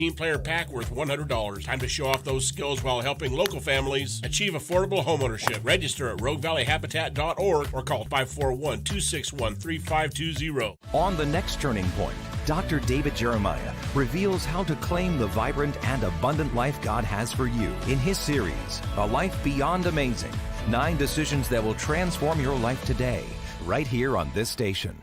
Team player pack worth $100. Time to show off those skills while helping local families achieve affordable homeownership. Register at roguevalleyhabitat.org or call 541-261-3520. On the next Turning Point, Dr. David Jeremiah reveals how to claim the vibrant and abundant life God has for you in his series, A Life Beyond Amazing, 9 decisions that will transform your life today, right here on this station.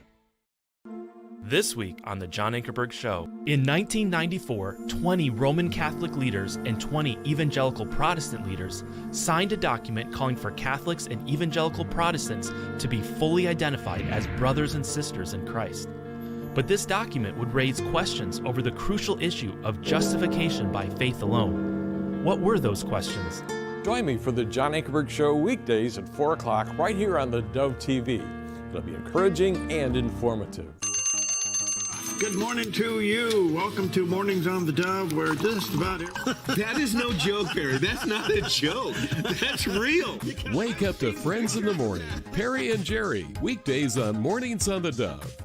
This week on The John Ankerberg Show. In 1994, 20 Roman Catholic leaders and 20 evangelical Protestant leaders signed a document calling for Catholics and evangelical Protestants to be fully identified as brothers and sisters in Christ. But this document would raise questions over the crucial issue of justification by faith alone. What were those questions? Join me for The John Ankerberg Show weekdays at 4 o'clock right here on the Dove TV. It'll be encouraging and informative. Good morning to you. Welcome to Mornings on the Dove, where just about That is no joke, Barry. That's not a joke. That's real. Wake up to Friends in the Morning. Perry and Jerry, weekdays on Mornings on the Dove.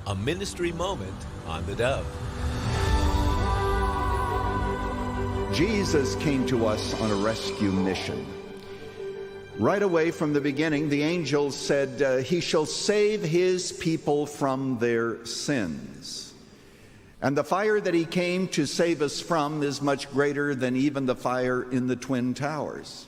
A ministry moment on the Dove. Jesus came to us on a rescue mission. Right away from the beginning, the angel said, he shall save his people from their sins. And the fire that he came to save us from is much greater than even the fire in the Twin Towers.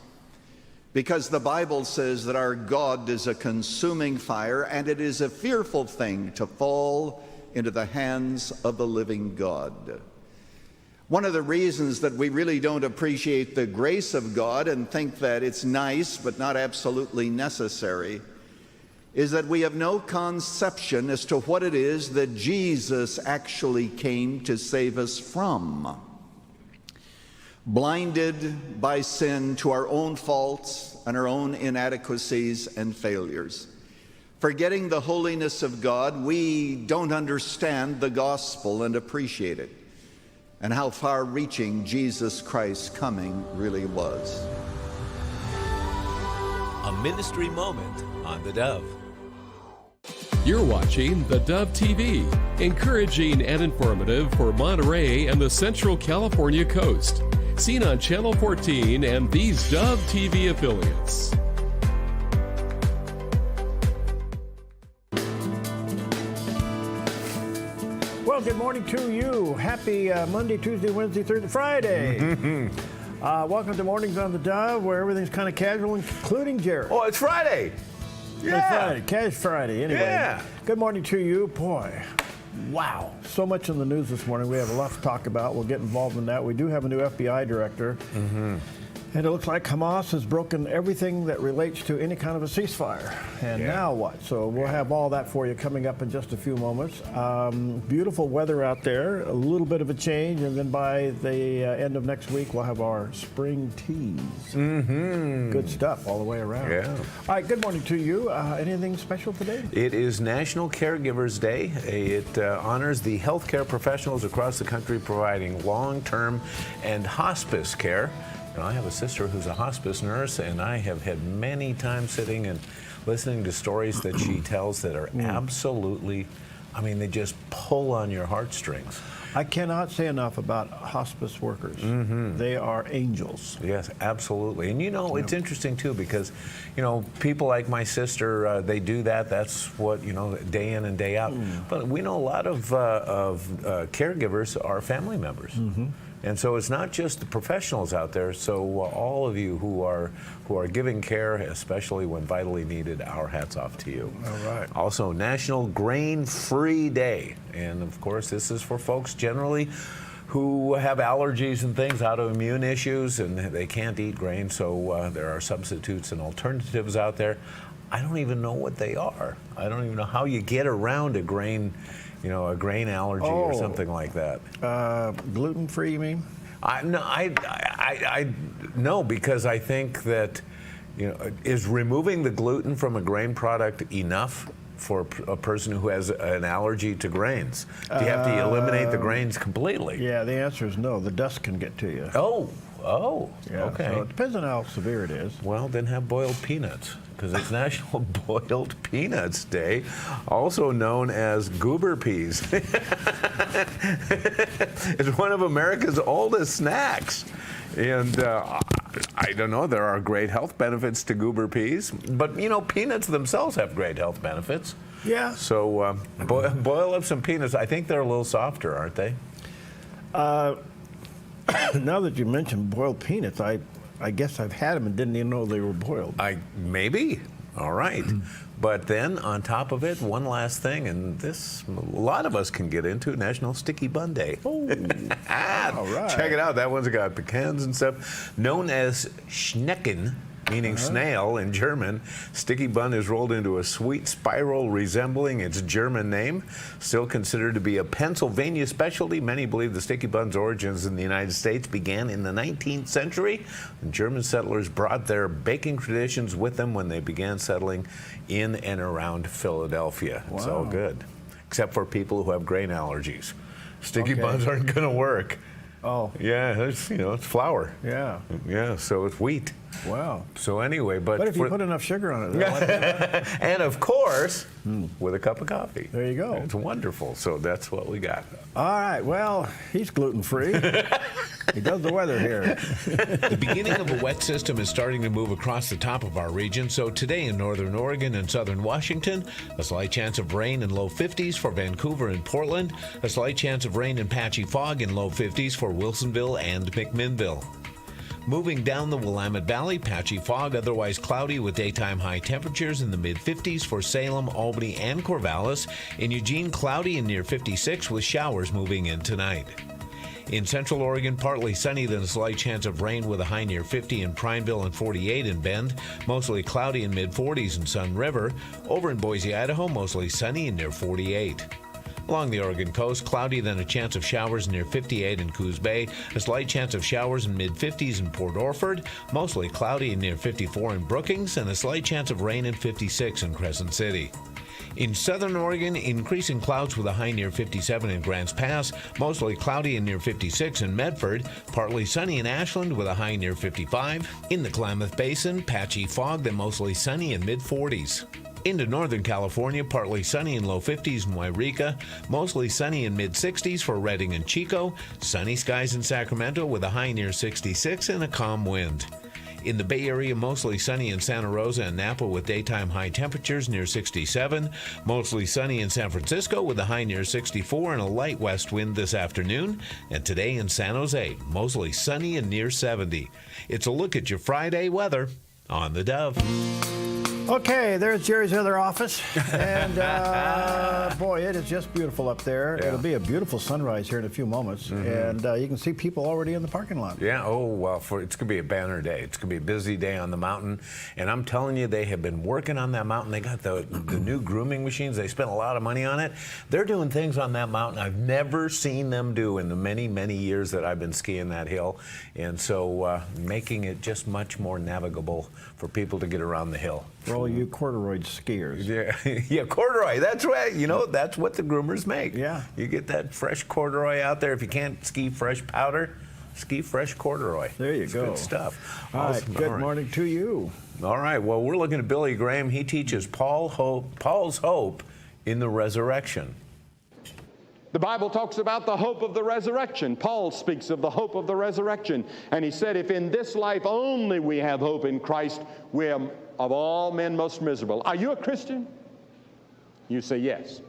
Because the Bible says that our God is a consuming fire, and it is a fearful thing to fall into the hands of the living God. One of the reasons that we really don't appreciate the grace of God and think that it's nice but not absolutely necessary is that we have no conception as to what it is that Jesus actually came to save us from. Blinded by sin to our own faults and our own inadequacies and failures, forgetting the holiness of God, we don't understand the gospel and appreciate it, and how far-reaching Jesus Christ's coming really was. A ministry moment on the Dove. You're watching the Dove TV, encouraging and informative for Monterey and the Central California coast. Seen on Channel 14 and these Dove TV affiliates. Well, good morning to you. Happy Monday, Tuesday, Wednesday, Thursday, Friday. Welcome to Mornings on the Dove, where everything's kind of casual, including Jared. Oh, it's Friday. Yeah. It's Friday, Cash Friday. Anyway, yeah. Good morning to you. Boy, wow. So much in the news this morning. We have a lot to talk about. We'll get involved in that. We do have a new FBI director. And it looks like Hamas has broken everything that relates to any kind of a ceasefire. And now what? So we'll have all that for you coming up in just a few moments. Beautiful weather out there, a little bit of a change, and then by the end of next week, we'll have our spring teas. Good stuff all the way around. Yeah. All right, good morning to you. Anything special today? It is National Caregivers Day. It honors the healthcare professionals across the country providing long-term and hospice care. I have a sister who's a hospice nurse, and I have had many times sitting and listening to stories that she tells that are absolutely, I mean, they just pull on your heartstrings. I cannot say enough about hospice workers. They are angels. Yes, absolutely. And you know, it's interesting too, because, you know, people like my sister, they do that. That's what, you know, day in and day out. But we know a lot of caregivers are family members. And so it's not just the professionals out there. So all of you who are giving care, especially when vitally needed, our hats off to you. All right. Also, National Grain-Free Day. And of course, this is for folks generally who have allergies and things, autoimmune issues, and they can't eat grain. So there are substitutes and alternatives out there. I don't even know what they are. I don't even know how you get around a grain, you know, a grain allergy or something like that. Gluten-free, you mean? No, because I think that, you know, is removing the gluten from a grain product enough for a person who has an allergy to grains? Do you have to eliminate the grains completely? Yeah, the answer is no. The dust can get to you. Oh, Oh, Yeah, okay. so it depends on how severe it is. Well, then have boiled peanuts, because it's National Boiled Peanuts Day, also known as goober peas. It's one of America's oldest snacks. And I don't know, there are great health benefits to goober peas, but you know, peanuts themselves have great health benefits. Yeah. So boil up some peanuts. I think they're a little softer, aren't they? Now that you mentioned boiled peanuts, I guess I've had them and didn't even know they were boiled. Maybe. All right. But then on top of it, one last thing, and this a lot of us can get into, National Sticky Bun Day. Oh, all right. Check it out. That one's got pecans and stuff. Known as Schnecken, meaning snail in German, sticky bun is rolled into a sweet spiral resembling its German name. Still considered to be a Pennsylvania specialty, many believe the sticky bun's origins in the United States began in the 19th century. The German settlers brought their baking traditions with them when they began settling in and around Philadelphia. Wow. It's all good, except for people who have grain allergies. Sticky buns aren't going to work. Oh. Yeah, it's, it's flour. Yeah. Yeah, so it's wheat. Wow. So anyway, but if you put enough sugar on it, and of course, with a cup of coffee. There you go. It's wonderful. So that's what we got. All right. Well, he's gluten-free. He does the weather here. The beginning of a wet system is starting to move across the top of our region. So today in northern Oregon and southern Washington, a slight chance of rain in low 50s for Vancouver and Portland, a slight chance of rain and patchy fog in low 50s for Wilsonville and McMinnville. Moving down the Willamette Valley, patchy fog, otherwise cloudy with daytime high temperatures in the mid-50s for Salem, Albany, and Corvallis. In Eugene, cloudy and near 56 with showers moving in tonight. In central Oregon, partly sunny, then a slight chance of rain with a high near 50 in Prineville and 48 in Bend. Mostly cloudy in mid-40s in Sun River. Over in Boise, Idaho, mostly sunny and near 48. Along the Oregon coast, cloudy, then a chance of showers near 58 in Coos Bay, a slight chance of showers in mid-50s in Port Orford, mostly cloudy and near 54 in Brookings, and a slight chance of rain in 56 in Crescent City. In southern Oregon, increasing clouds with a high near 57 in Grants Pass, mostly cloudy and near 56 in Medford, partly sunny in Ashland with a high near 55. In the Klamath Basin, patchy fog, then mostly sunny in mid-40s. Into northern California, partly sunny in low 50s in Wairika, mostly sunny in mid-60s for Redding and Chico, sunny skies in Sacramento with a high near 66 and a calm wind. In the Bay Area, mostly sunny in Santa Rosa and Napa with daytime high temperatures near 67, mostly sunny in San Francisco with a high near 64 and a light west wind this afternoon, and today in San Jose, mostly sunny and near 70. It's a look at your Friday weather on the Dove. Okay, there's Jerry's other office, and boy, it is just beautiful up there. Yeah. It'll be a beautiful sunrise here in a few moments, and you can see people already in the parking lot. Yeah, oh, well, it's going to be a banner day. It's going to be a busy day on the mountain, and I'm telling you, they have been working on that mountain. They got the new grooming machines. They spent a lot of money on it. They're doing things on that mountain I've never seen them do in the many, many years that I've been skiing that hill, and so making it just much more navigable for people to get around the hill. For all you corduroy skiers. Yeah, corduroy. That's right. That's what the groomers make. Yeah. You get that fresh corduroy out there. If you can't ski fresh powder, ski fresh corduroy. There you It's go. good stuff. All right, good morning to you. All right, well, we're looking at Billy Graham. He teaches Paul's hope in the resurrection. The Bible talks about the hope of the resurrection. Paul speaks of the hope of the resurrection. And he said, if in this life only we have hope in Christ, we are of all men most miserable. Are you a Christian? You say yes.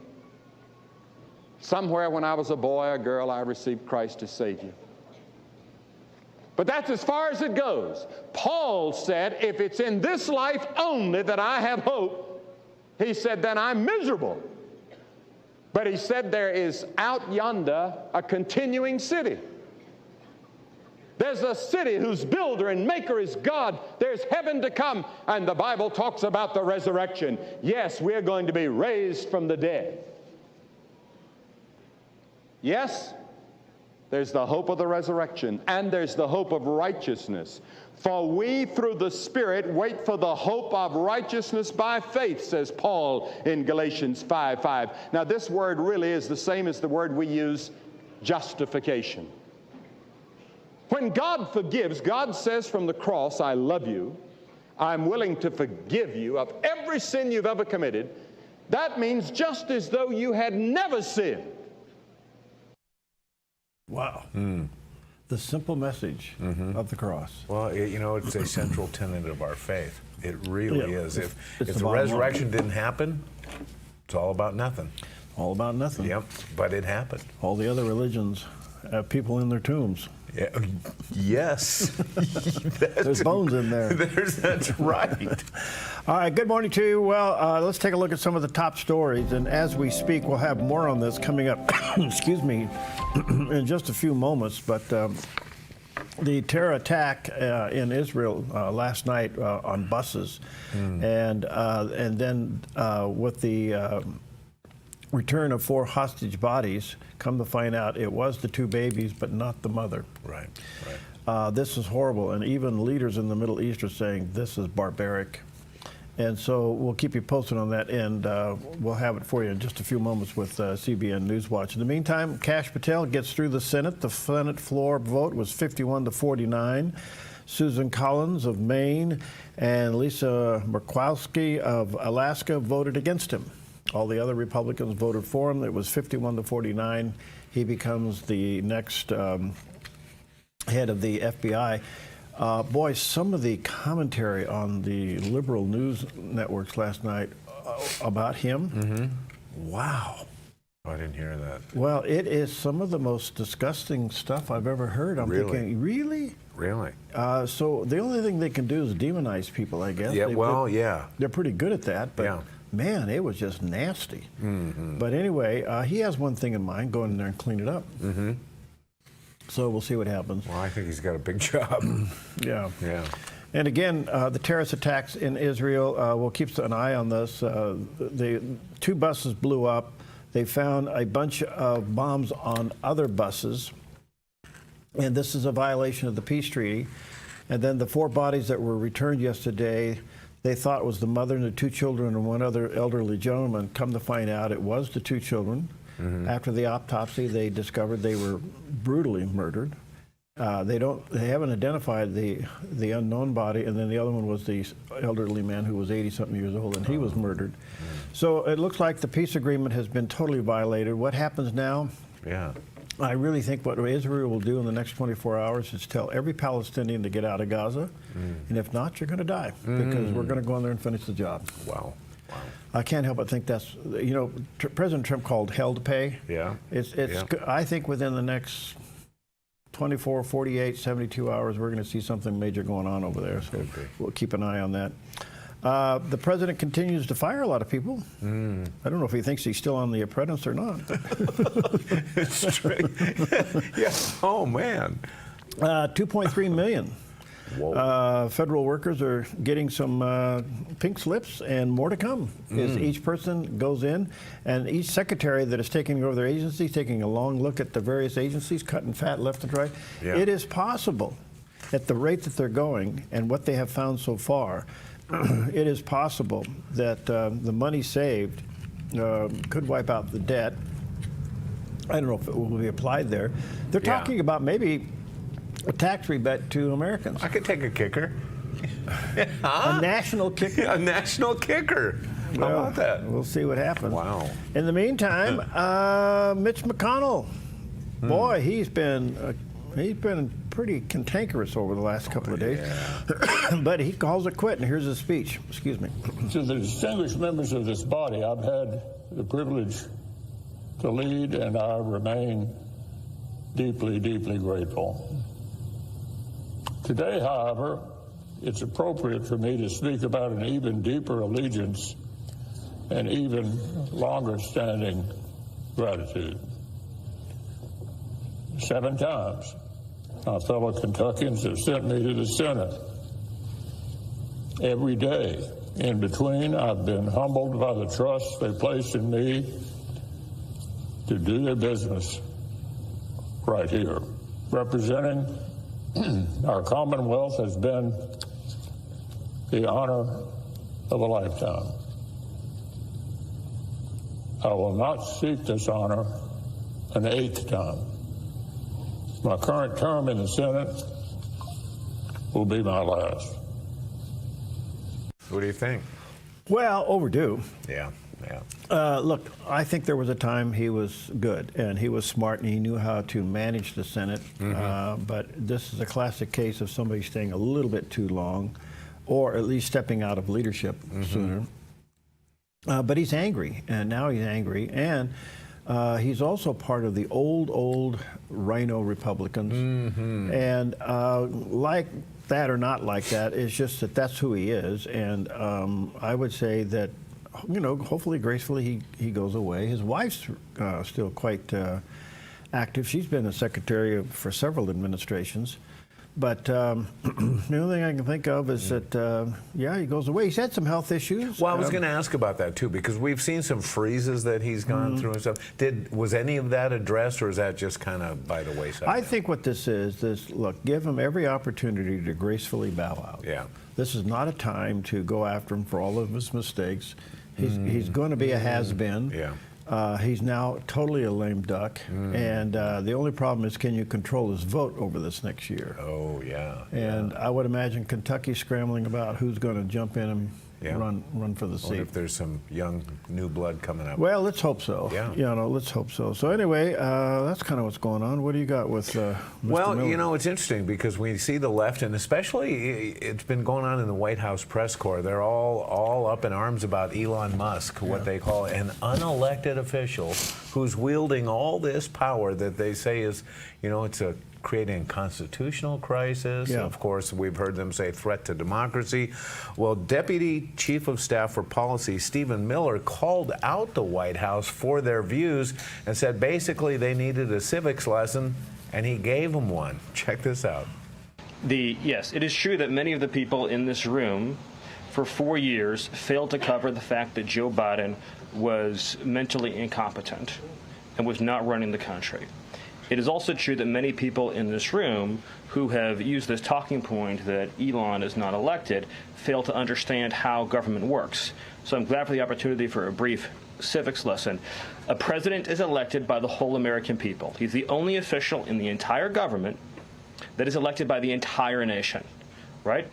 Somewhere when I was a boy or girl, I received Christ as Savior. But that's as far as it goes. Paul said, if it's in this life only that I have hope, he said, then I'm miserable. But he said there is out yonder a continuing city. There's a city whose builder and maker is God. There's heaven to come. And the Bible talks about the resurrection. Yes, we're going to be raised from the dead. Yes, there's the hope of the resurrection, and there's the hope of righteousness. For we, through the Spirit, wait for the hope of righteousness by faith, says Paul in Galatians 5:5. Now, this word really is the same as the word we use, justification. When God forgives, God says from the cross, I love you. I'm willing to forgive you of every sin you've ever committed. That means just as though you had never sinned. Wow. The simple message of the cross. Well, it's a central tenet of our faith. It really is. If the bottom resurrection line. didn't happen, it's all about nothing. All about nothing. Yep, but it happened. All the other religions have people in their tombs. Yeah. Yes. There's bones in there. That's right. All right, good morning to you. Well, let's take a look at some of the top stories. And as we speak, we'll have more on this coming up, excuse me, in just a few moments. But the terror attack in Israel last night on buses, and then with the return of 4 hostage bodies, come to find out it was the 2 babies, but not the mother. Right. This is horrible, and even leaders in the Middle East are saying this is barbaric. And so we'll keep you posted on that, and we'll have it for you in just a few moments with CBN Newswatch. In the meantime, Kash Patel gets through the Senate. The Senate floor vote was 51-49. Susan Collins of Maine and Lisa Murkowski of Alaska voted against him. All the other Republicans voted for him. It was 51-49. He becomes the next head of the FBI. Boy, some of the commentary on the liberal news networks last night about him, wow. I didn't hear that. Well, it is some of the most disgusting stuff I've ever heard. I'm thinking, really? Really? So the only thing they can do is demonize people, I guess. Yeah, yeah. They're pretty good at that, but yeah. Man, it was just nasty. But anyway, he has one thing in mind, go in there and clean it up. So we'll see what happens. Well, I think he's got a big job. Yeah. Yeah. And again, the terrorist attacks in Israel, we'll keep an eye on this. The 2 buses blew up. They found a bunch of bombs on other buses. And this is a violation of the peace treaty. And then the 4 bodies that were returned yesterday, they thought it was the mother and the 2 children and one other elderly gentleman. Come to find out it was the 2 children. After the autopsy, they discovered they were brutally murdered. They haven't identified the unknown body, and then the other one was the elderly man who was 80-something years old, and he was murdered. So it looks like the peace agreement has been totally violated. What happens now? Yeah. I really think what Israel will do in the next 24 hours is tell every Palestinian to get out of Gaza, and if not, you're going to die, because we're going to go in there and finish the job. Wow. I can't help but think that's, President Trump called hell to pay. Yeah. I think within the next 24, 48, 72 hours, we're going to see something major going on over there. So we'll keep an eye on that. The president continues to fire a lot of people. I don't know if he thinks he's still on The Apprentice or not. It's true. Yeah. Oh, man. 2.3 million. Federal workers are getting some pink slips, and more to come as each person goes in, and each secretary that is taking over their agency, taking a long look at the various agencies, cutting fat left and right. Yeah. It is possible, at the rate that they're going and what they have found so far, it is possible that the money saved could wipe out the debt. I don't know if it will be applied there. They're talking about maybe a tax rebate to Americans. I could take a kicker. A national kicker? A national kicker. How about that? We'll see what happens. Wow. In the meantime, Mitch McConnell, boy, he's been pretty cantankerous over the last couple of days. Yeah. But he calls it quit, and here's his speech. Excuse me. To the distinguished members of this body, I've had the privilege to lead, and I remain deeply, deeply grateful. Today, however, it's appropriate for me to speak about an even deeper allegiance and even longer standing gratitude. 7 times, my fellow Kentuckians have sent me to the Senate. Every day in between, I've been humbled by the trust they placed in me to do their business right here. Representing our Commonwealth has been the honor of a lifetime. I will not seek this honor an 8th time. My current term in the Senate will be my last. What do you think? Well, overdue. Yeah. Look, I think there was a time he was good and he was smart and he knew how to manage the Senate. But this is a classic case of somebody staying a little bit too long, or at least stepping out of leadership sooner. But he's angry, and now he's angry, and he's also part of the old Rhino Republicans. And like that or not like that, it's just that that's who he is. And I would say that, you know, hopefully, gracefully, he goes away. His wife's still quite active. She's been a secretary for several administrations. But the only thing I can think of is that, yeah, he goes away. He's had some health issues. Well, I was going to ask about that, too, because we've seen some freezes that he's gone through and stuff. Was any of that addressed, or is that just kind of by the wayside? I think what this is, look, give him every opportunity to gracefully bow out. Yeah. This is not a time to go after him for all of his mistakes. He's going to be a has-been. Yeah. He's now totally a lame duck, and the only problem is, can you control his vote over this next year? Oh, yeah. And I would imagine Kentucky scrambling about who's going to jump in and run for the seat. If there's some young new blood coming up. Well, let's hope so. Yeah. You know, let's hope so. So anyway, that's kind of what's going on. What do you got with Mr. Well, Miller? you know, it's interesting because we see the left, and especially it's been going on in the White House press corps. They're all up in arms about Elon Musk, what they call an unelected official who's wielding all this power that they say is, you know, it's creating a constitutional crisis. Yeah. Of course, we've heard them say threat to democracy. Well, Deputy Chief of Staff for Policy Stephen Miller called out the White House for their views and said basically they needed a civics lesson, and he gave them one. Check this out. Yes, it is true that many of the people in this room for 4 years failed to cover the fact that Joe Biden was mentally incompetent and was not running the country. It is also true that many people in this room who have used this talking point that Elon is not elected fail to understand how government works. So I'm glad for the opportunity for a brief civics lesson. A president is elected by the whole American people. He's the only official in the entire government that is elected by the entire nation, right?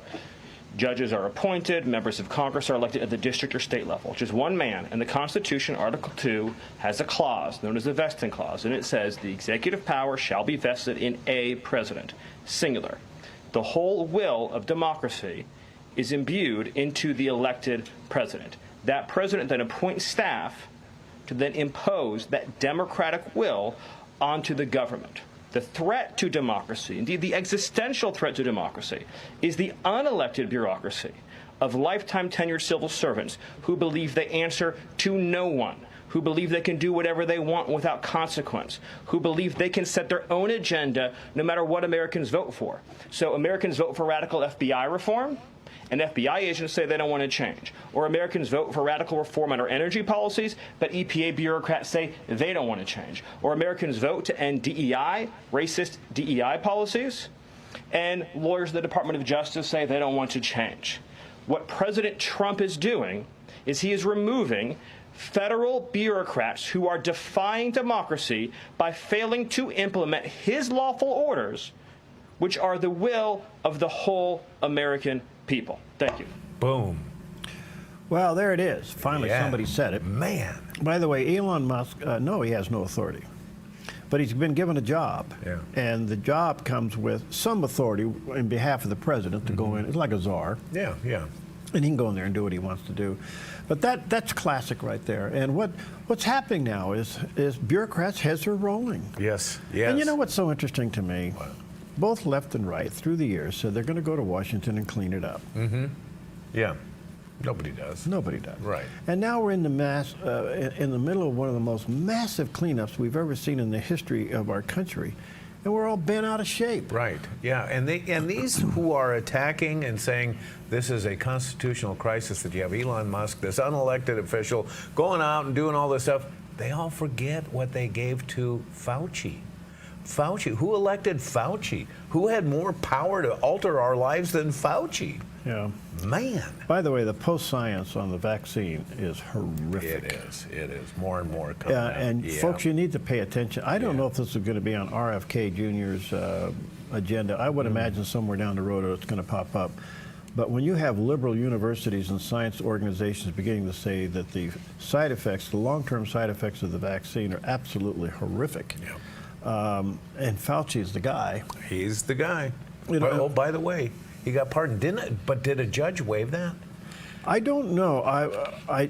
Judges are appointed, members of Congress are elected at the district or state level, just one man. And the Constitution, Article 2, has a clause known as the vesting clause, and it says the executive power shall be vested in a president, singular. The whole will of democracy is imbued into the elected president. That president then appoints staff to then impose that democratic will onto the government. The threat to democracy, indeed the existential threat to democracy, is the unelected bureaucracy of lifetime tenured civil servants who believe they answer to no one, who believe they can do whatever they want without consequence, who believe they can set their own agenda no matter what Americans vote for. So Americans vote for radical FBI reform, and FBI agents say they don't want to change. Or Americans vote for radical reform on our energy policies, but EPA bureaucrats say they don't want to change. Or Americans vote to end DEI, racist DEI policies, and lawyers of the Department of Justice say they don't want to change. What President Trump is doing is he is removing federal bureaucrats who are defying democracy by failing to implement his lawful orders, which are the will of the whole American people. Thank you. Boom. Well, there it is. Finally, somebody said it. Man. By the way, Elon Musk, no, he has no authority. But he's been given a job. Yeah. And the job comes with some authority in behalf of the president to go in. It's like a czar. Yeah, yeah. And he can go in there and do what he wants to do. But that's classic right there. And what's happening now is bureaucrats' heads are rolling. Yes, yes. And you know what's so interesting to me? What? Both left and right through the years said they're going to go to Washington and clean it up. Yeah. Nobody does. Nobody does. Right. And now we're in the in the middle of one of the most massive cleanups we've ever seen in the history of our country. And we're all bent out of shape. Right. Yeah. And these who are attacking and saying this is a constitutional crisis, that you have Elon Musk, this unelected official, going out and doing all this stuff, they all forget what they gave to Fauci. Fauci. Who elected Fauci? Who had more power to alter our lives than Fauci? Yeah. Man. By the way, the post-science on the vaccine is horrific. It is. More and more coming out. And folks, you need to pay attention. I don't know if this is going to be on RFK Jr.'s agenda. I would imagine somewhere down the road it's going to pop up. But when you have liberal universities and science organizations beginning to say that the side effects, the long-term side effects of the vaccine are absolutely horrific, and Fauci is the guy. He's the guy. You know, oh, by the way, he got pardoned, didn't it? But did a judge waive that? I don't know. I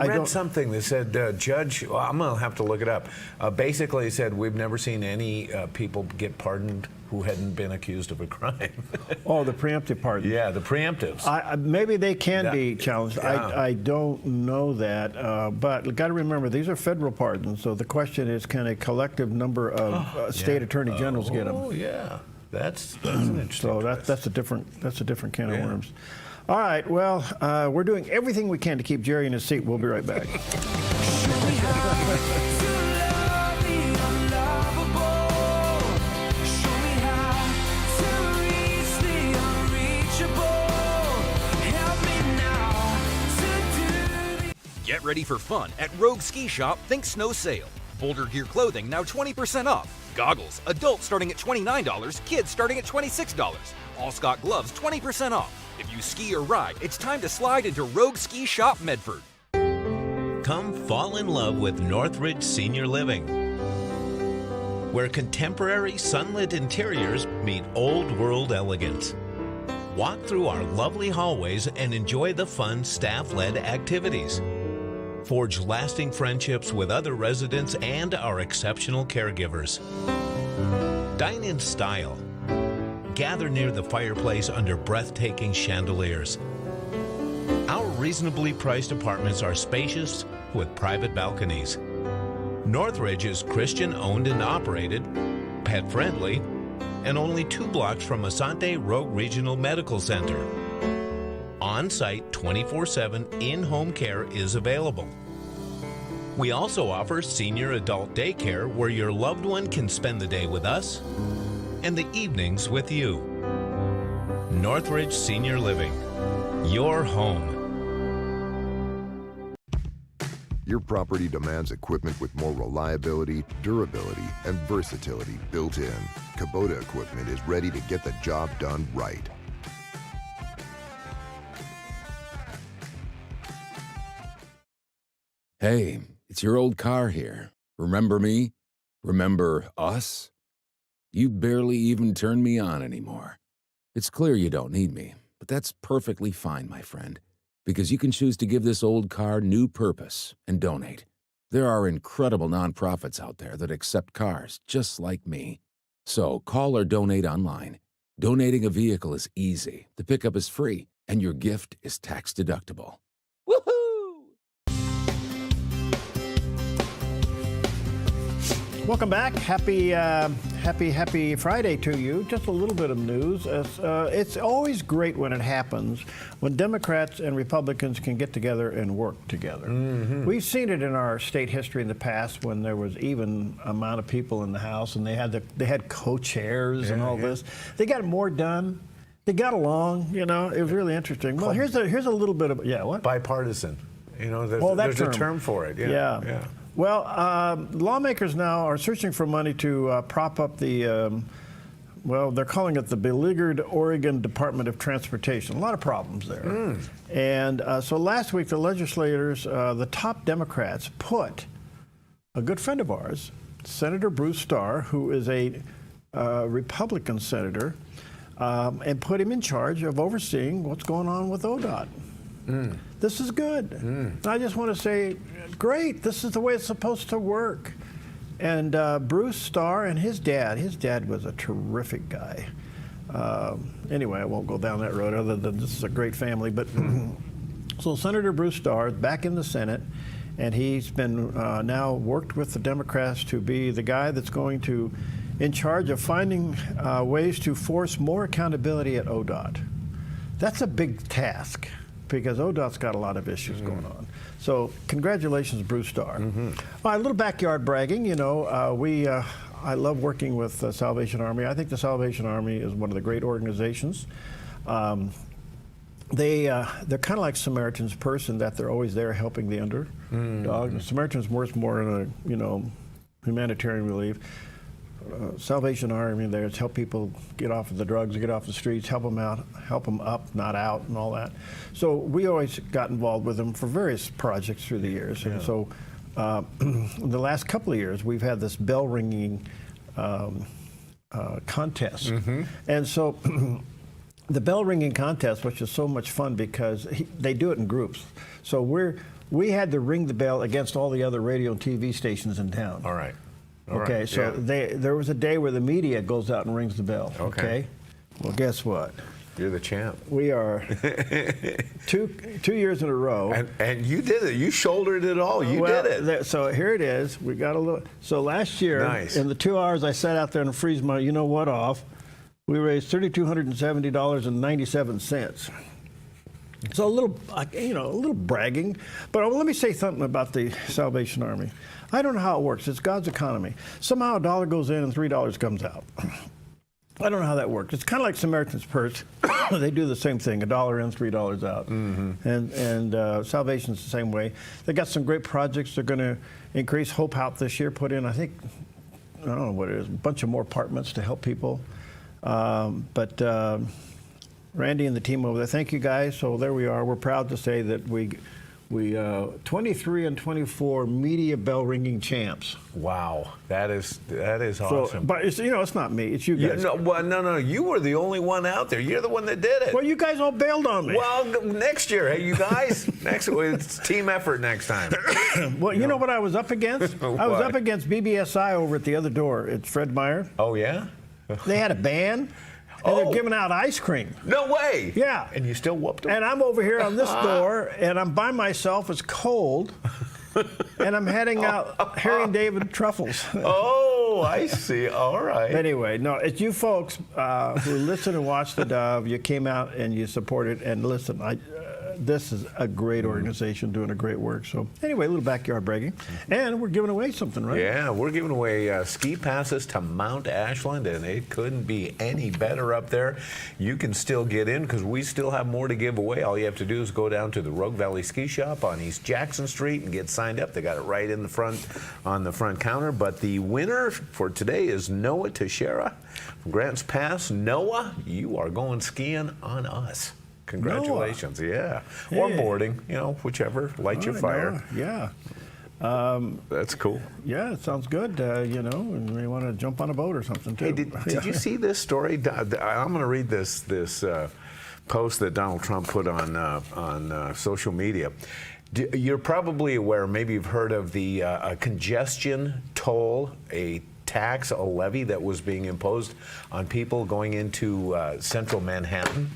read something that said, Judge, well, I'm going to have to look it up. Basically, it said, we've never seen any people get pardoned who hadn't been accused of a crime. Oh, the preemptive pardon. Yeah, the preemptives. Maybe they can be challenged. Yeah. I don't know that. But got to remember, these are federal pardons. So the question is, can a collective number of state attorney generals get them? Oh, yeah. That's an interesting So that's a different can of worms. All right, well, we're doing everything we can to keep Jerry in his seat. We'll be right back. Get ready for fun at Rogue Ski Shop Think Snow Sale. Boulder Gear clothing now 20% off. Goggles, adults starting at $29, kids starting at $26. All Scott gloves 20% off. If you ski or ride, it's time to slide into Rogue Ski Shop Medford. Come fall in love with Northridge Senior Living, where contemporary sunlit interiors meet old world elegance. Walk through our lovely hallways and enjoy the fun staff-led activities. Forge lasting friendships with other residents and our exceptional caregivers. Dine in style. Gather near the fireplace under breathtaking chandeliers. Our reasonably priced apartments are spacious with private balconies. Northridge is Christian owned and operated, pet friendly, and only 2 blocks from Asante Rogue Regional Medical Center. On-site 24/7 in-home care is available. We also offer senior adult daycare where your loved one can spend the day with us and the evenings with you. Northridge Senior Living, your home. Your property demands equipment with more reliability, durability, and versatility built in. Kubota equipment is ready to get the job done right. Hey, it's your old car here. Remember me? Remember us? You barely even turn me on anymore. It's clear you don't need me, but that's perfectly fine, my friend, because you can choose to give this old car new purpose and donate. There are incredible nonprofits out there that accept cars just like me. So call or donate online. Donating a vehicle is easy, the pickup is free, and your gift is tax deductible. Welcome back. Happy Friday to you. Just a little bit of news. It's always great when it happens, when Democrats and Republicans can get together and work together. Mm-hmm. We've seen it in our state history in the past when there was even amount of people in the House and they had co-chairs and all this. They got more done. They got along. You know, it was really interesting. Well, here's a little bit of what? Bipartisan. You know, there's a term for it. Yeah. Well, lawmakers now are searching for money to prop up the, they're calling it the beleaguered Oregon Department of Transportation. A lot of problems there. And so last week, the legislators, the top Democrats, put a good friend of ours, Senator Bruce Starr, who is a Republican senator, and put him in charge of overseeing what's going on with ODOT. This is good. I just want to say, great, this is the way it's supposed to work. And Bruce Starr and his dad was a terrific guy. Anyway, I won't go down that road other than this is a great family. But so Senator Bruce Starr is back in the Senate, and he's been now worked with the Democrats to be the guy that's going to, in charge of finding ways to force more accountability at ODOT. That's a big task, because ODOT's got a lot of issues going on. So congratulations, Bruce Starr. A little backyard bragging, you know, I love working with the Salvation Army. I think the Salvation Army is one of the great organizations. they're kind of like Samaritan's Purse in that they're always there helping the underdog. Samaritan's Purse more in a, humanitarian relief. Salvation Army there to help people get off of the drugs, get off the streets, help them out, help them up, not out, and all that. So we always got involved with them for various projects through the years. And so in the last couple of years, we've had this bell ringing contest. And so the bell ringing contest, which is so much fun because they do it in groups. So we had to ring the bell against all the other radio and TV stations in town. All right. Okay, so there was a day where the media goes out and rings the bell. Okay. Well, guess what? You're the champ. We are 2 years in a row. And you did it. You shouldered it all. You did it. So here it is. We got a little. So last year, in the 2 hours I sat out there and freeze my off, we raised $3,270.97. So a little bragging. But let me say something about the Salvation Army. I don't know how it works. It's God's economy. Somehow a dollar goes in and $3 comes out. I don't know how that works. It's kind of like Samaritan's Purse. They do the same thing. $1 in, $3 out. And Salvation's the same way. They got some great projects. They're going to increase Hope Out this year. Put in, I don't know what it is, a bunch of more apartments to help people. But Randy and the team over there, thank you guys. So there we are. We're proud to say that we 23 and 24 media bell ringing champs. Wow, that is awesome. So, but it's not me. It's you guys. No. You were the only one out there. You're the one that did it. Well, you guys all bailed on me. Well, next year, hey, you guys. It's team effort next time. Well, you know what I was up against? I was up against BBSI over at the other door. It's Fred Meyer. Oh yeah. They had a band. And they're giving out ice cream. No way. Yeah. And you still whooped them? And I'm over here on this door, and I'm by myself. It's cold. And I'm handing out Harry and David truffles. Oh, I see. All right. Anyway, no, it's you folks who listen and watch the Dove. You came out and you supported. And listen, this is a great organization doing a great work. So anyway, a little backyard bragging. And we're giving away something, right? Yeah, we're giving away ski passes to Mount Ashland, and it couldn't be any better up there. You can still get in because we still have more to give away. All you have to do is go down to the Rogue Valley Ski Shop on East Jackson Street and get signed up. They got it right in the front on the front counter. But the winner for today is Noah Teixeira from Grants Pass. Noah, you are going skiing on us. Congratulations. Noah. Yeah. Hey. Or boarding, whichever. Light your fire. Noah. Yeah. That's cool. Yeah, it sounds good, and you want to jump on a boat or something, too. Hey, did you see this story? I'm going to read this post that Donald Trump put on social media. You're probably aware, maybe you've heard of the congestion toll, a tax, a levy that was being imposed on people going into central Manhattan.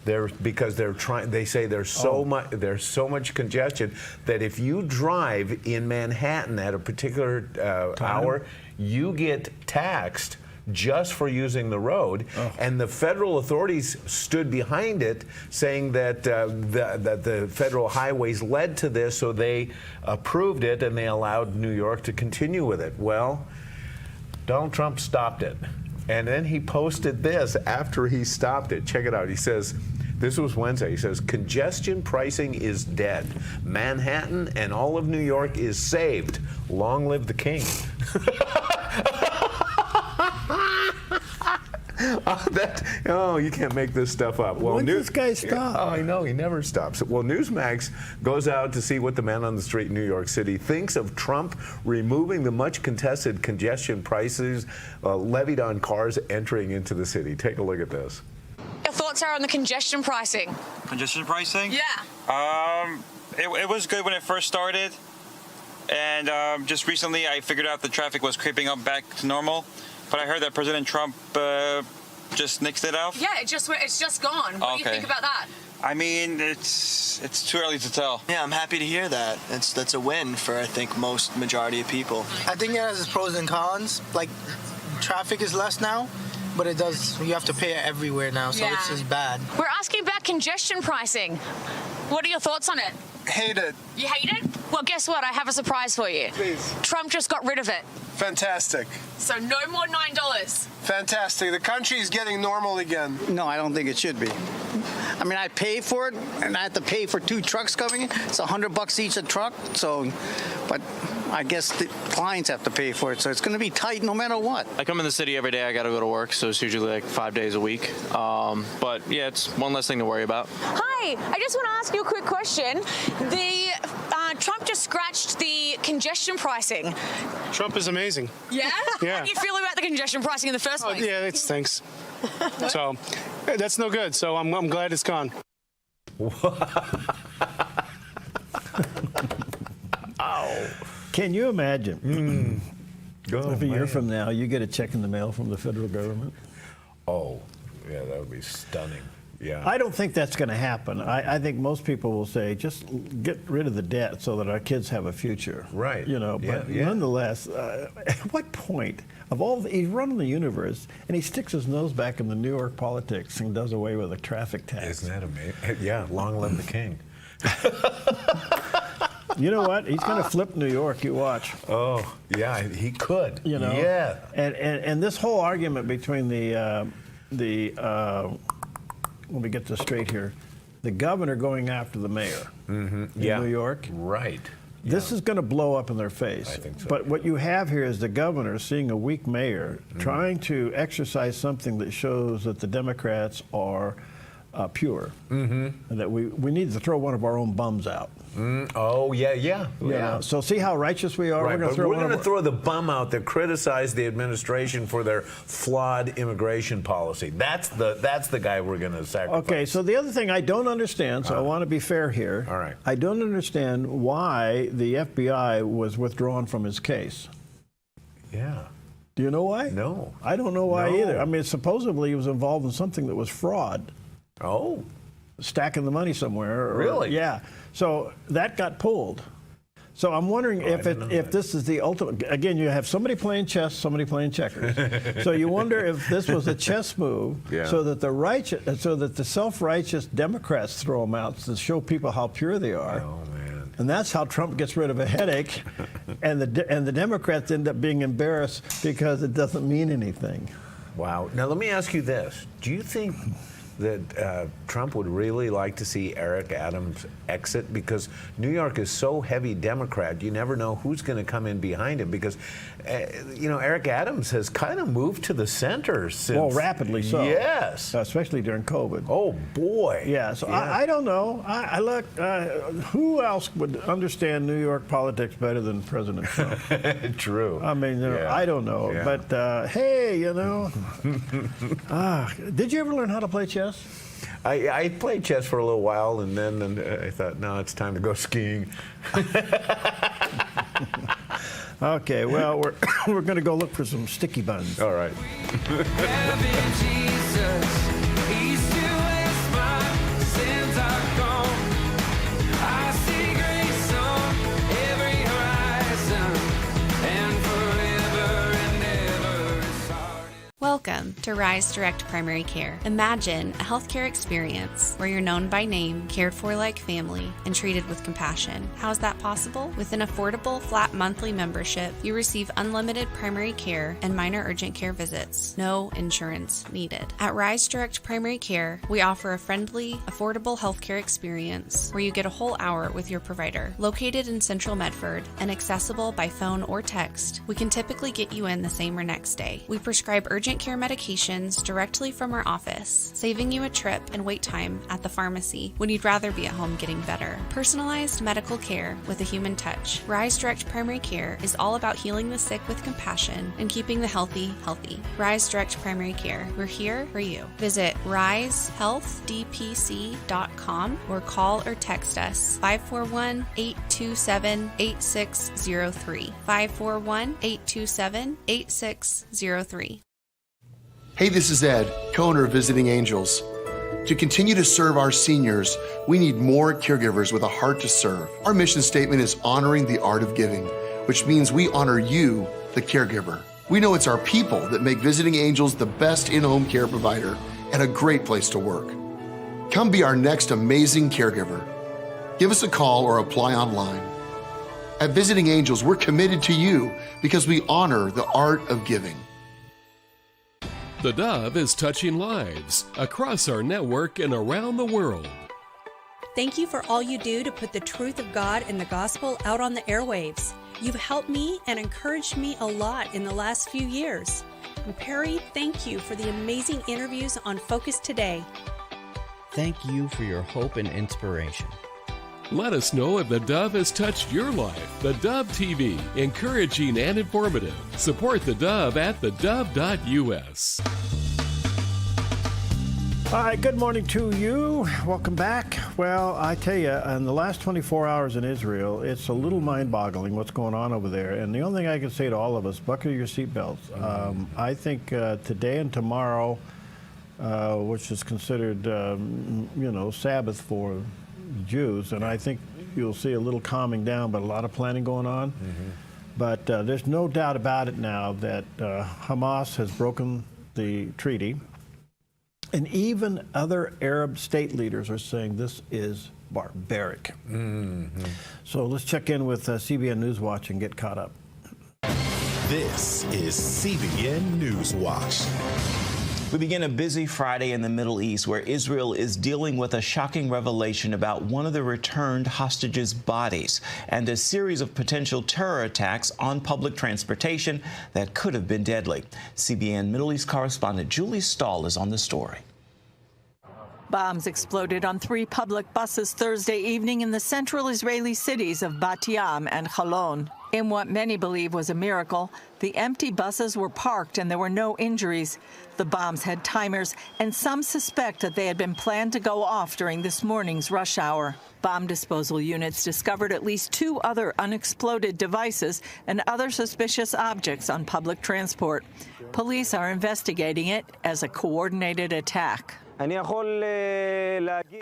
Because they say there's so much congestion that if you drive in Manhattan at a particular hour, you get taxed just for using the road. And the federal authorities stood behind it, saying that the federal highways led to this, so they approved it and they allowed New York to continue with it. Well, Donald Trump stopped it. And then he posted this after he stopped it. Check it out. He says, this was Wednesday. He says, congestion pricing is dead. Manhattan and all of New York is saved. Long live the king. You can't make this stuff up. Well, when does this guy stop? Oh, I know, he never stops. Well, Newsmax goes out to see what the man on the street in New York City thinks of Trump removing the much contested congestion prices levied on cars entering into the city. Take a look at this. Your thoughts are on the congestion pricing? Congestion pricing? Yeah. It was good when it first started. And just recently I figured out the traffic was creeping up back to normal. But I heard that President Trump just nixed it out. Yeah, it's just gone. What do you think about that? I mean, it's too early to tell. Yeah, I'm happy to hear that. That's a win for, I think, most majority of people. I think it has its pros and cons. Like, traffic is less now, but you have to pay it everywhere now, so it's just bad. We're asking about congestion pricing. What are your thoughts on it? Hate it. You hate it? Well, guess what? I have a surprise for you. Please. Trump just got rid of it. Fantastic. So no more $9. Fantastic. The country is getting normal again. No, I don't think it should be. I mean, I pay for it, and I have to pay for 2 trucks coming in. It's $100 each a truck. So, but I guess the clients have to pay for it. So it's going to be tight no matter what. I come in the city every day. I got to go to work, so it's usually like 5 days a week. But yeah, it's one less thing to worry about. Hi, I just want to ask you a quick question. Trump just scratched the congestion pricing. Trump is amazing. Yeah? Yeah. How do you feel about the congestion pricing in the first place? Yeah, it stinks. So that's no good. So I'm glad it's gone. Can you imagine if a year from now you get a check in the mail from the federal government? Oh, yeah, that would be stunning. Yeah. I don't think that's going to happen. I think most people will say, just get rid of the debt so that our kids have a future. Right. You know, but nonetheless, at what point of all he's running the universe and he sticks his nose back in the New York politics and does away with a traffic tax? Isn't that amazing? Yeah, long live the king. You know what? He's going to flip New York. You watch. Oh, yeah, he could. You know. Yeah. And this whole argument between let me get this straight here, the governor going after the mayor in New York. Right. This is going to blow up in their face. I think so. But what you have here is the governor seeing a weak mayor trying to exercise something that shows that the Democrats are pure, and that we need to throw one of our own bums out. Oh, yeah. Yeah. So see how righteous we are? Right, We're going to throw the bum out that criticized the administration for their flawed immigration policy. That's the guy we're going to sacrifice. Okay, so the other thing I don't understand, so I want to be fair here. All right. I don't understand why the FBI was withdrawn from his case. Yeah. Do you know why? No. I don't know why either. I mean, supposedly he was involved in something that was fraud. Oh. Stacking the money somewhere. Really? Yeah. So that got pulled. So I'm wondering if this is the ultimate. Again, you have somebody playing chess, somebody playing checkers. So you wonder if this was a chess move, so that the self-righteous Democrats throw them out to show people how pure they are. Oh man. And that's how Trump gets rid of a headache, and the Democrats end up being embarrassed because it doesn't mean anything. Wow. Now let me ask you this: do you think that Trump would really like to see Eric Adams exit? Because New York is so heavy Democrat, you never know who's going to come in behind him. Because, Eric Adams has kind of moved to the center since. Well, rapidly so. Yes. Especially during COVID. Oh, boy. Yeah, so yeah. I don't know. I look, who else would understand New York politics better than President Trump? True. I mean, I don't know. Yeah. But, hey, did you ever learn how to play chess? I played chess for a little while, and then I thought, no, it's time to go skiing. Okay, well, we're going to go look for some sticky buns. All right. Welcome to Rise Direct Primary Care. Imagine a healthcare experience where you're known by name, cared for like family, and treated with compassion. How is that possible? With an affordable, flat monthly membership, you receive unlimited primary care and minor urgent care visits. No insurance needed. At Rise Direct Primary Care, we offer a friendly, affordable healthcare experience where you get a whole hour with your provider. Located in Central Medford and accessible by phone or text, we can typically get you in the same or next day. We prescribe urgent care medications directly from our office, saving you a trip and wait time at the pharmacy when you'd rather be at home getting better. Personalized medical care with a human touch. Rise Direct Primary Care is all about healing the sick with compassion and keeping the healthy healthy. Rise Direct Primary Care. We're here for you. Visit risehealthdpc.com or call or text us 541-827-8603. 541-827-8603. Hey, this is Ed, co-owner of Visiting Angels. To continue to serve our seniors, we need more caregivers with a heart to serve. Our mission statement is honoring the art of giving, which means we honor you, the caregiver. We know it's our people that make Visiting Angels the best in-home care provider and a great place to work. Come be our next amazing caregiver. Give us a call or apply online. At Visiting Angels, we're committed to you because we honor the art of giving. The Dove is touching lives across our network and around the world. Thank you for all you do to put the truth of God and the gospel out on the airwaves. You've helped me and encouraged me a lot in the last few years. And Perry, thank you for the amazing interviews on Focus Today. Thank you for your hope and inspiration. Let us know if the Dove has touched your life. The Dove TV, encouraging and informative. Support the Dove at thedove.us. All right, good morning to you. Welcome back. Well, I tell you, in the last 24 hours in Israel, it's a little mind-boggling what's going on over there. And the only thing I can say to all of us, buckle your seatbelts. I think today and tomorrow, which is considered, Sabbath for Jews, and I think you'll see a little calming down, but a lot of planning going on. But there's no doubt about it now that Hamas has broken the treaty. And even other Arab state leaders are saying this is barbaric. So let's check in with CBN News Watch and get caught up. This is CBN News Watch. We begin a busy Friday in the Middle East where Israel is dealing with a shocking revelation about one of the returned hostages' bodies and a series of potential terror attacks on public transportation that could have been deadly. CBN Middle East correspondent Julie Stahl is on the story. Bombs exploded on 3 public buses Thursday evening in the central Israeli cities of Bat Yam and Cholon. In what many believe was a miracle, the empty buses were parked and there were no injuries. The bombs had timers, and some suspect that they had been planned to go off during this morning's rush hour. Bomb disposal units discovered at least 2 other unexploded devices and other suspicious objects on public transport. Police are investigating it as a coordinated attack. I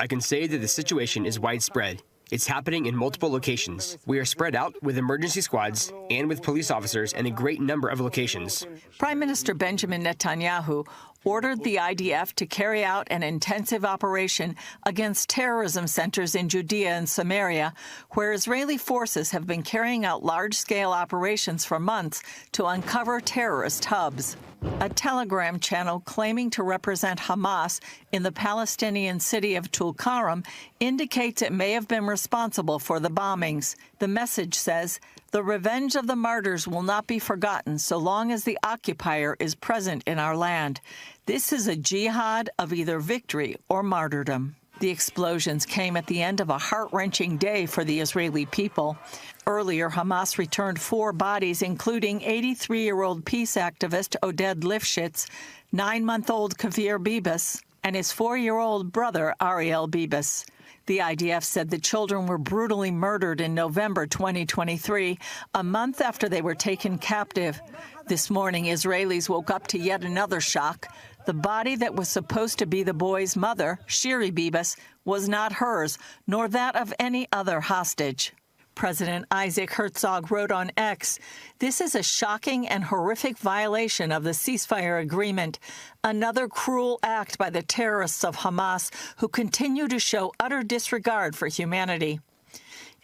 can say that the situation is widespread. It's happening in multiple locations. We are spread out with emergency squads and with police officers in a great number of locations. Prime Minister Benjamin Netanyahu ordered the IDF to carry out an intensive operation against terrorism centers in Judea and Samaria, where Israeli forces have been carrying out large-scale operations for months to uncover terrorist hubs. A Telegram channel claiming to represent Hamas in the Palestinian city of Tulkarem indicates it may have been responsible for the bombings. The message says, "The revenge of the martyrs will not be forgotten so long as the occupier is present in our land. This is a jihad of either victory or martyrdom." The explosions came at the end of a heart-wrenching day for the Israeli people. Earlier, Hamas returned 4 bodies, including 83-year-old peace activist Oded Lifshitz, 9-month-old Kavir Bibas, and his 4-year-old brother Ariel Bibas. The IDF said the children were brutally murdered in November 2023, a month after they were taken captive. This morning, Israelis woke up to yet another shock. The body that was supposed to be the boy's mother, Shiri Bibas, was not hers, nor that of any other hostage. President Isaac Herzog wrote on X, "This is a shocking and horrific violation of the ceasefire agreement, another cruel act by the terrorists of Hamas who continue to show utter disregard for humanity."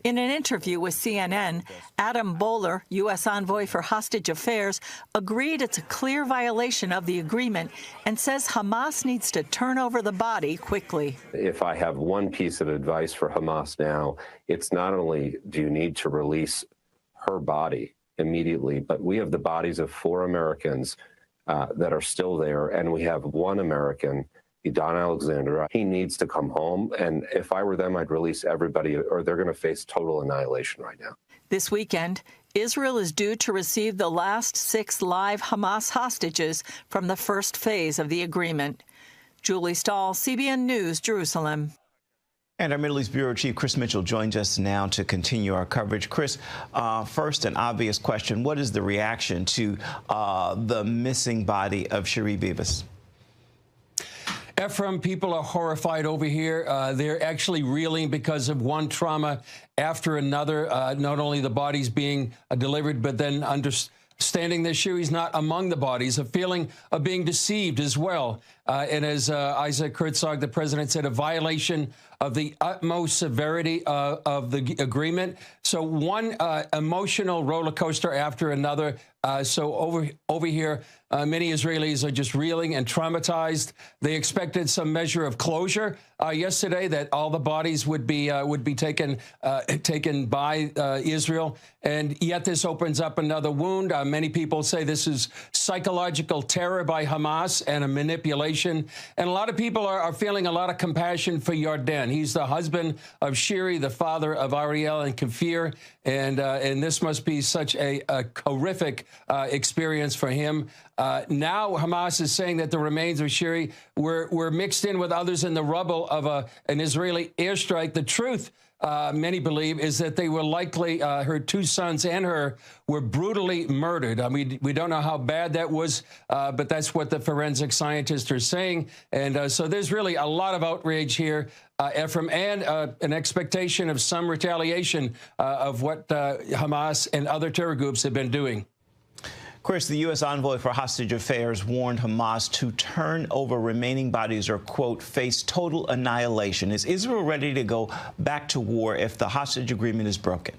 In an interview with CNN, Adam Boehler, U.S. envoy for hostage affairs, agreed it's a clear violation of the agreement and says Hamas needs to turn over the body quickly. If I have one piece of advice for Hamas now, it's not only do you need to release her body immediately, but we have the bodies of 4 Americans that are still there, and we have 1 American, Don Alexander. He needs to come home, and if I were them, I'd release everybody, or they're going to face total annihilation right now. This weekend, Israel is due to receive the last 6 live Hamas hostages from the first phase of the agreement. Julie Stahl, CBN News, Jerusalem. And our Middle East Bureau Chief Chris Mitchell joins us now to continue our coverage. Chris, first, an obvious question. What is the reaction to the missing body of Shiri Bibas? Ephraim, people are horrified over here. They're actually reeling because of one trauma after another, not only the bodies being delivered, but then understanding that Shiri's not among the bodies, a feeling of being deceived as well. And as Isaac Herzog, the president, said, a violation the utmost severity of the agreement. So one emotional roller coaster after another. So over here, many Israelis are just reeling and traumatized. They expected some measure of closure yesterday, that all the bodies would be taken by Israel, and yet this opens up another wound. Many people say this is psychological terror by Hamas and a manipulation, and a lot of people are feeling a lot of compassion for Yarden. He's the husband of Shiri, the father of Ariel and Kafir, and this must be such a horrific experience for him. Now Hamas is saying that the remains of Shiri were mixed in with others in the rubble of an Israeli airstrike. The truth, many believe, is that they were likely, her two sons and her were brutally murdered. I mean, we don't know how bad that was, but that's what the forensic scientists are saying. And so there's really a lot of outrage here, Ephraim, and an expectation of some retaliation of what Hamas and other terror groups have been doing. Chris, the U.S. envoy for hostage affairs warned Hamas to turn over remaining bodies or, quote, face total annihilation. Is Israel ready to go back to war if the hostage agreement is broken?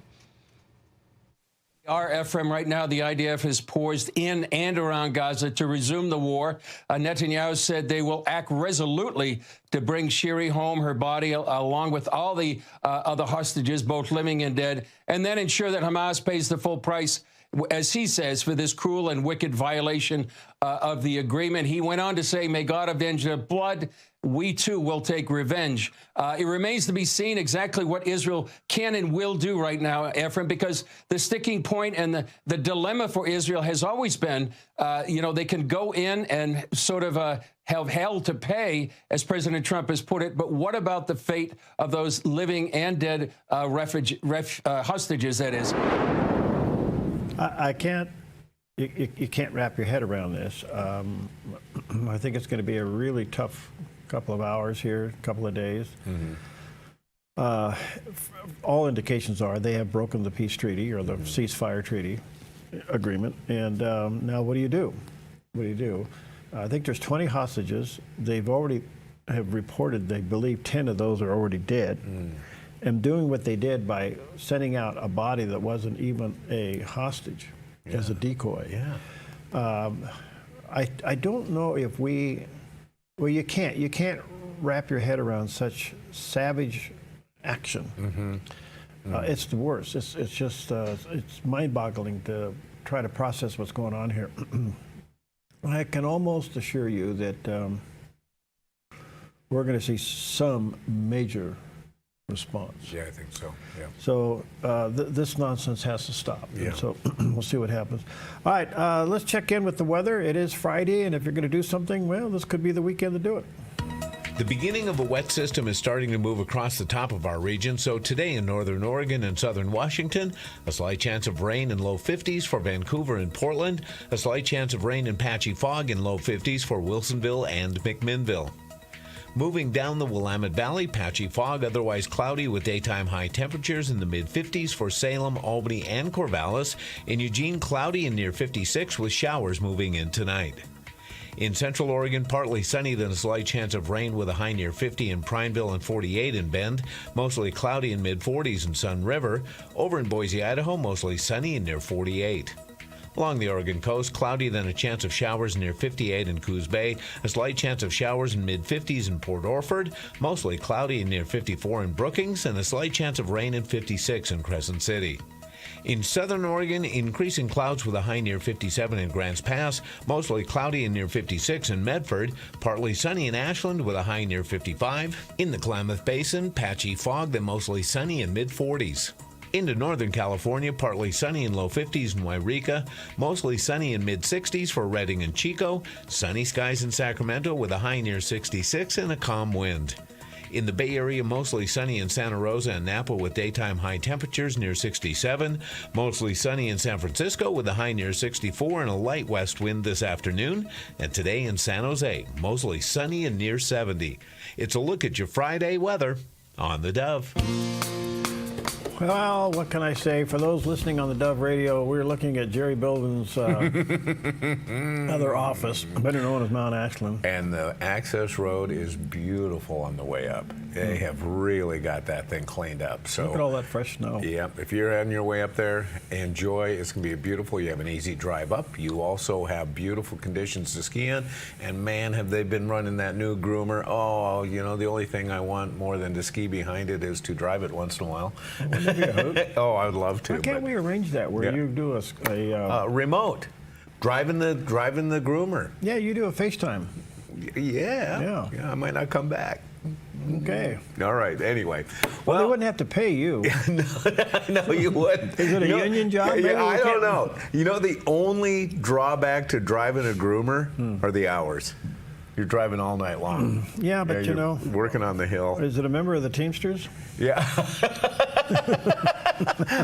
Ephraim, right now, the IDF is poised in and around Gaza to resume the war. Netanyahu said they will act resolutely to bring Shiri home, her body, along with all the other hostages, both living and dead, and then ensure that Hamas pays the full price, as he says, for this cruel and wicked violation of the agreement. He went on to say, may God avenge their blood. We, too, will take revenge. It remains to be seen exactly what Israel can and will do right now, Ephraim, because the sticking point and the dilemma for Israel has always been, they can go in and sort of have hell to pay, as President Trump has put it. But what about the fate of those living and dead hostages, that is? You can't wrap your head around this. I think it's going to be a really tough couple of hours here, couple of days. All indications are they have broken the peace treaty or the ceasefire treaty agreement. And now what do you do? What do you do? I think there's 20 hostages. They've already have reported they believe 10 of those are already dead. And doing what they did by sending out a body that wasn't even a hostage as a decoy. I don't know if you can't wrap your head around such savage action. It's the worst. It's just it's mind-boggling to try to process what's going on here. I can almost assure you that we're going to see some major response. Yeah, I think so. Yeah. So this nonsense has to stop. Yeah. So we'll see what happens. All right, let's check in with the weather. It is Friday, and if you're going to do something, well, this could be the weekend to do it. The beginning of a wet system is starting to move across the top of our region, so today in northern Oregon and southern Washington, a slight chance of rain in low 50s for Vancouver and Portland, a slight chance of rain and patchy fog in low 50s for Wilsonville and McMinnville. Moving down the Willamette Valley, patchy fog, otherwise cloudy with daytime high temperatures in the mid-50s for Salem, Albany, and Corvallis. In Eugene, cloudy and near 56 with showers moving in tonight. In central Oregon, partly sunny, then a slight chance of rain with a high near 50 in Prineville and 48 in Bend. Mostly cloudy in mid-40s in Sun River. Over in Boise, Idaho, mostly sunny and near 48. Along the Oregon coast, cloudy, then a chance of showers near 58 in Coos Bay, a slight chance of showers in mid-50s in Port Orford, mostly cloudy and near 54 in Brookings, and a slight chance of rain in 56 in Crescent City. In southern Oregon, increasing clouds with a high near 57 in Grants Pass, mostly cloudy and near 56 in Medford, partly sunny in Ashland with a high near 55. In the Klamath Basin, patchy fog, then mostly sunny in mid-40s. Into northern California, partly sunny in low 50s in Wairika, mostly sunny in mid-60s for Redding and Chico, sunny skies in Sacramento with a high near 66 and a calm wind. In the Bay Area, mostly sunny in Santa Rosa and Napa with daytime high temperatures near 67, mostly sunny in San Francisco with a high near 64 and a light west wind this afternoon, and today in San Jose, mostly sunny and near 70. It's a look at your Friday weather on the Dove. Well, what can I say? For those listening on the Dove Radio, we're looking at Jerry Bilvin's other office, better known as Mount Ashland. And the access road is beautiful on the way up. They have really got that thing cleaned up. So look at all that fresh snow. Yep. If you're on your way up there, enjoy. It's going to be beautiful. You have an easy drive up. You also have beautiful conditions to ski in. And man, have they been running that new groomer. Oh, you know, the only thing I want more than to ski behind it is to drive it once in a while. Oh, I would love to. Why can't we arrange that where you do a remote driving the groomer? Yeah, you do a FaceTime. Yeah, I might not come back. Okay. All right. Anyway, well, they wouldn't have to pay you. No, you wouldn't. Is it a union job? Maybe I don't know. You know, the only drawback to driving a groomer are the hours. You're driving all night long. Yeah, but you know, working on the hill. Is it a member of the Teamsters? Yeah.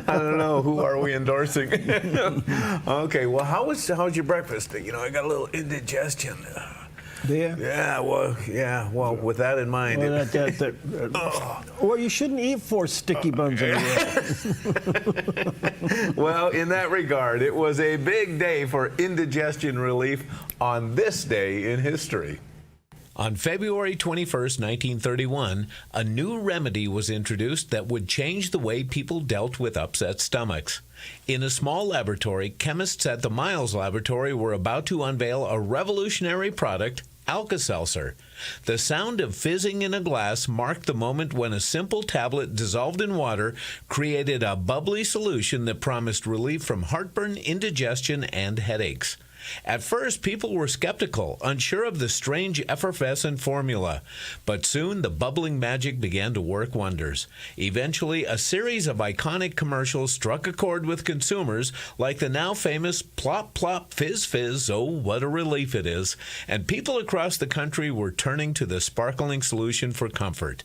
I don't know. Who are we endorsing? Okay. Well, how's your breakfast? You know, I got a little indigestion. Do you? Yeah. Well, with that in mind. Well, well, you shouldn't eat 4 sticky buns in a row. Well, in that regard, it was a big day for indigestion relief on this day in history. On February 21st, 1931, a new remedy was introduced that would change the way people dealt with upset stomachs. In a small laboratory, chemists at the Miles Laboratory were about to unveil a revolutionary product, Alka-Seltzer. The sound of fizzing in a glass marked the moment when a simple tablet dissolved in water created a bubbly solution that promised relief from heartburn, indigestion, and headaches. At first, people were skeptical, unsure of the strange effervescent formula. But soon, the bubbling magic began to work wonders. Eventually, a series of iconic commercials struck a chord with consumers, like the now famous Plop Plop Fizz Fizz, oh, what a relief it is. And people across the country were turning to the sparkling solution for comfort.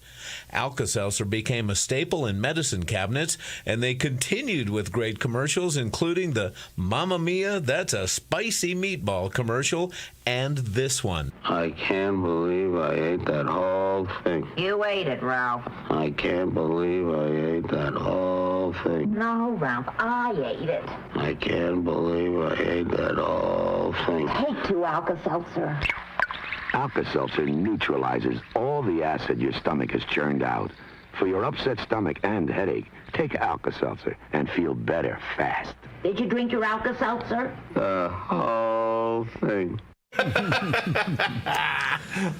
Alka-Seltzer became a staple in medicine cabinets, and they continued with great commercials, including the Mamma Mia, That's a Spicy Meatball commercial, and this one. I can't believe I ate that whole thing. You ate it, Ralph. I can't believe I ate that whole thing. No, Ralph, I ate it. I can't believe I ate that whole thing. Take 2 Alka-Seltzer. Alka-Seltzer neutralizes all the acid your stomach has churned out. For your upset stomach and headache, take Alka-Seltzer and feel better fast. Did you drink your Alka-Seltzer? The whole thing.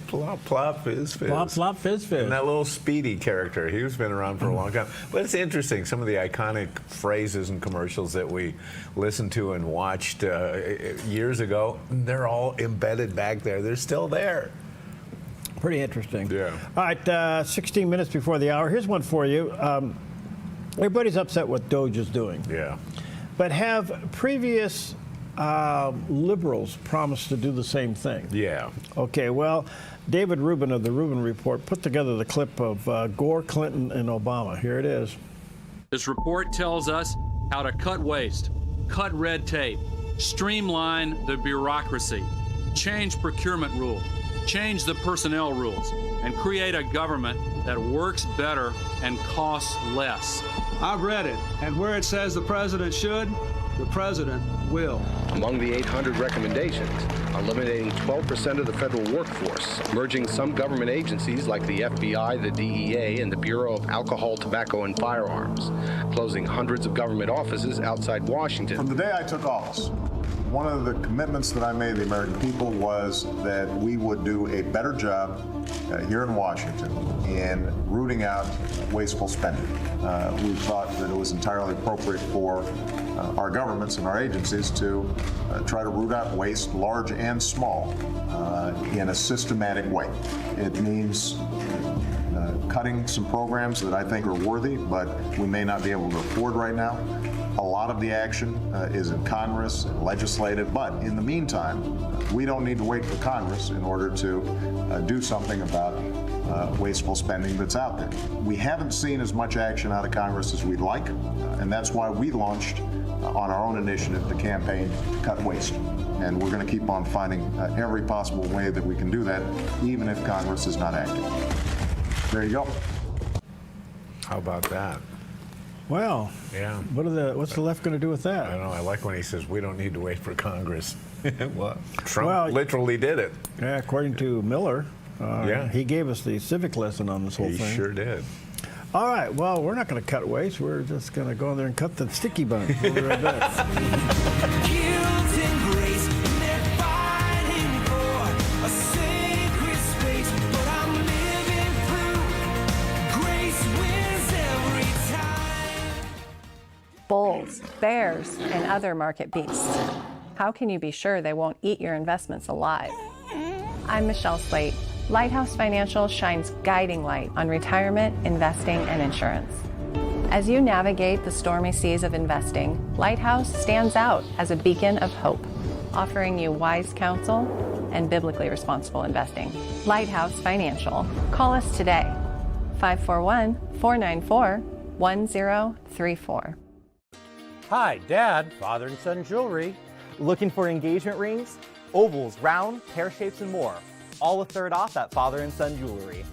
Plop, plop, fizz, fizz. Plop, plop, fizz, fizz. And that little Speedy character, he's been around for a long time. But it's interesting, some of the iconic phrases and commercials that we listened to and watched years ago, they're all embedded back there. They're still there. Pretty interesting. Yeah. All right, 16 minutes before the hour. Here's one for you. Everybody's upset what Doge is doing. Yeah. But have previous liberals promised to do the same thing? Yeah. Okay, well, David Rubin of the Rubin Report put together the clip of Gore, Clinton, and Obama. Here it is. This report tells us how to cut waste, cut red tape, streamline the bureaucracy, change procurement rules, change the personnel rules, and create a government that works better and costs less. I've read it, and where it says the president should, the president will. Among the 800 recommendations, eliminating 12% of the federal workforce, merging some government agencies like the FBI, the DEA, and the Bureau of Alcohol, Tobacco, and Firearms, closing hundreds of government offices outside Washington. From the day I took office, one of the commitments that I made to the American people was that we would do a better job here in Washington in rooting out wasteful spending. We thought that it was entirely appropriate for our governments and our agencies to try to root out waste, large and small, in a systematic way. It means cutting some programs that I think are worthy, but we may not be able to afford right now. A lot of the action is in Congress, legislative, but in the meantime, we don't need to wait for Congress in order to do something about wasteful spending that's out there. We haven't seen as much action out of Congress as we'd like, and that's why we launched on our own initiative the campaign to cut waste. And we're going to keep on finding every possible way that we can do that, even if Congress is not acting. There you go. How about that? Well, yeah. What's the left going to do with that? I don't know. I like when he says we don't need to wait for Congress. Well, Trump literally did it. Yeah, according to Miller. Yeah. He gave us the civic lesson on this whole thing. He sure did. All right. Well, we're not going to cut waste. We're just going to go in there and cut the sticky bun. We'll be right back. Bulls, bears, and other market beasts. How can you be sure they won't eat your investments alive? I'm Michelle Slate. Lighthouse Financial shines guiding light on retirement, investing, and insurance. As you navigate the stormy seas of investing, Lighthouse stands out as a beacon of hope, offering you wise counsel and biblically responsible investing. Lighthouse Financial. Call us today, 541-494-1034. Hi, Dad, father and son jewelry. Looking for engagement rings? Ovals, round, pear shapes, and more. All a third off at Father and Son Jewelry.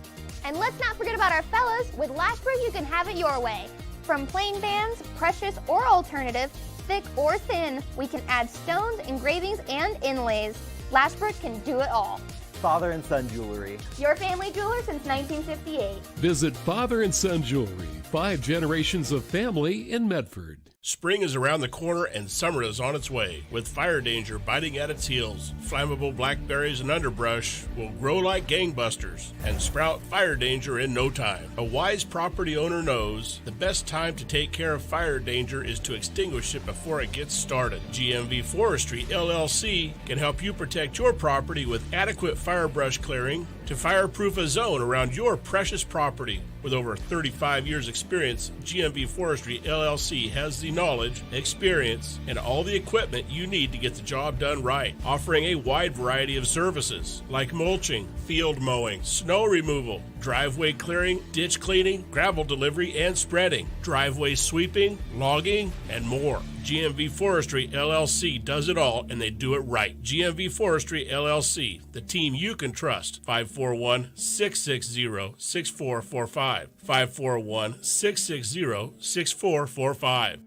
And let's not forget about our fellas. With Lashbrook, you can have it your way. From plain bands, precious or alternative, thick or thin, we can add stones, engravings, and inlays. Lashbrook can do it all. Father and Son Jewelry. Your family jeweler since 1958. Visit Father and Son Jewelry, 5 generations of family in Medford. Spring is around the corner and summer is on its way. With fire danger biting at its heels, flammable blackberries and underbrush will grow like gangbusters and sprout fire danger in no time. A wise property owner knows the best time to take care of fire danger is to extinguish it before it gets started. GMV Forestry, LLC can help you protect your property with adequate fire brush clearing to fireproof a zone around your precious property. With over 35 years experience, GMV Forestry LLC has the knowledge, experience, and all the equipment you need to get the job done right, offering a wide variety of services like mulching, field mowing, snow removal, driveway clearing, ditch cleaning, gravel delivery and spreading, driveway sweeping, logging, and more. GMV Forestry LLC does it all, and they do it right. GMV Forestry LLC, the team you can trust. 541-660-6445. 541-660-6445.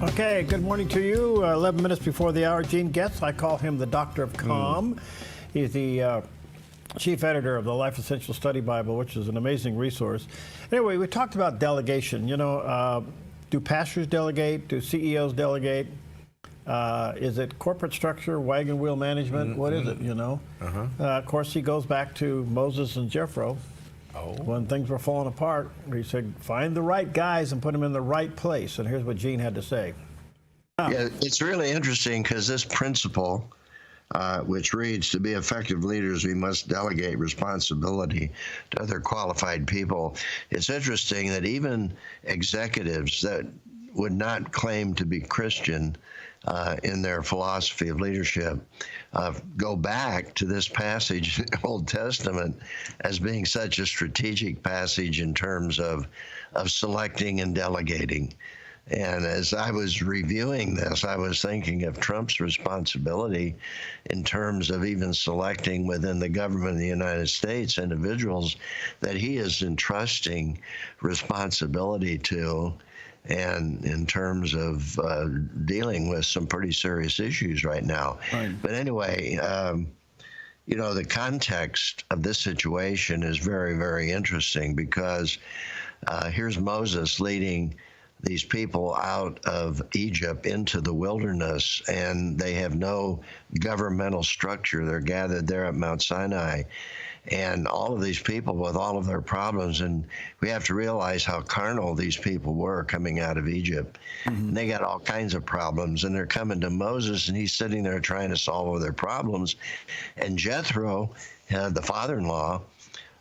Okay, good morning to you. 11 minutes before the hour, Gene Getz. I call him the Doctor of Calm. He's the chief editor of the Life Essential Study Bible, which is an amazing resource. Anyway, we talked about delegation. You know, do pastors delegate? Do CEOs delegate? Is it corporate structure, wagon wheel management? What is it, you know? Of course, he goes back to Moses and Jethro. When things were falling apart, he said, find the right guys and put them in the right place. And here's what Gene had to say. Yeah, it's really interesting because this principle, which reads, to be effective leaders, we must delegate responsibility to other qualified people. It's interesting that even executives that would not claim to be Christian in their philosophy of leadership go back to this passage in the Old Testament as being such a strategic passage in terms of selecting and delegating. And as I was reviewing this, I was thinking of Trump's responsibility in terms of even selecting within the government of the United States individuals that he is entrusting responsibility to, and in terms of dealing with some pretty serious issues right now. But anyway, you know, the context of this situation is very, very interesting because here's Moses leading these people out of Egypt into the wilderness, and they have no governmental structure. They're gathered there at Mount Sinai. And all of these people with all of their problems, and we have to realize how carnal these people were coming out of Egypt. And they got all kinds of problems, and they're coming to Moses, and he's sitting there trying to solve all their problems. And Jethro, the father-in-law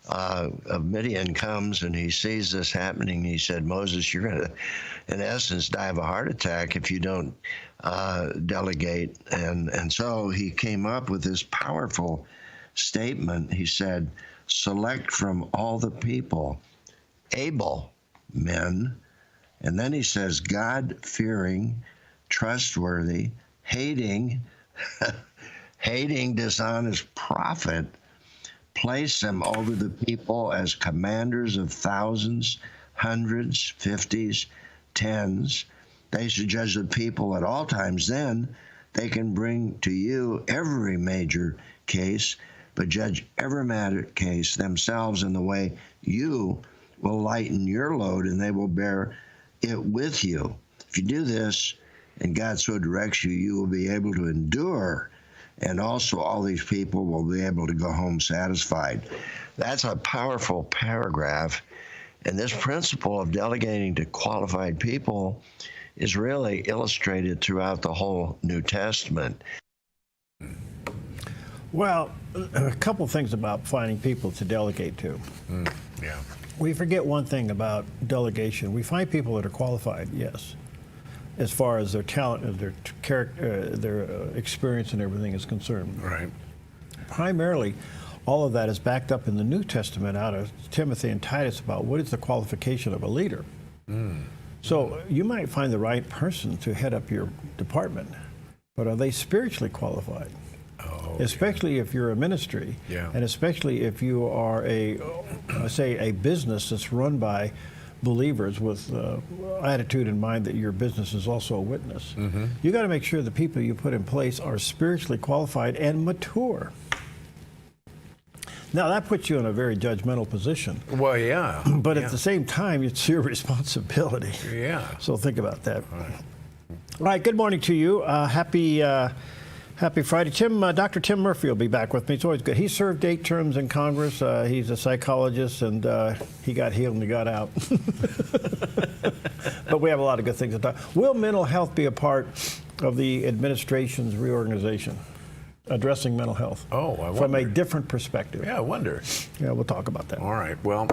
of Midian, comes and he sees this happening. He said, Moses, you're going to, in essence, die of a heart attack if you don't delegate. And so he came up with this powerful statement. He said, select from all the people able men. And then he says, God-fearing, trustworthy, hating dishonest profit, place them over the people as commanders of thousands, hundreds, 50s, tens. They should judge the people at all times. Then they can bring to you every major case, but judge every matter case themselves in the way you will lighten your load, and they will bear it with you. If you do this, and God so directs you, you will be able to endure, and also all these people will be able to go home satisfied. That's a powerful paragraph, and this principle of delegating to qualified people is really illustrated throughout the whole New Testament. Well, a couple things about finding people to delegate to. Yeah. We forget one thing about delegation. We find people that are qualified, yes, as far as their talent and their character, their experience and everything is concerned. Right. Primarily, all of that is backed up in the New Testament out of Timothy and Titus about what is the qualification of a leader. So you might find the right person to head up your department, but are they spiritually qualified? Especially if you're a ministry, and especially if you are say a business that's run by believers with attitude in mind that your business is also a witness. You got to make sure the people you put in place are spiritually qualified and mature. Now that puts you in a very judgmental position. Well, yeah. But at the same time, it's your responsibility. Yeah. So think about that. All right. Good morning to you. Happy Friday. Dr. Tim Murphy will be back with me. It's always good. He served 8 terms in Congress. He's a psychologist, and he got healed and he got out. But we have a lot of good things to talk. Will mental health be a part of the administration's reorganization? Addressing mental health. Oh, I wonder. From a different perspective. Yeah, I wonder. Yeah, we'll talk about that. All right. Well,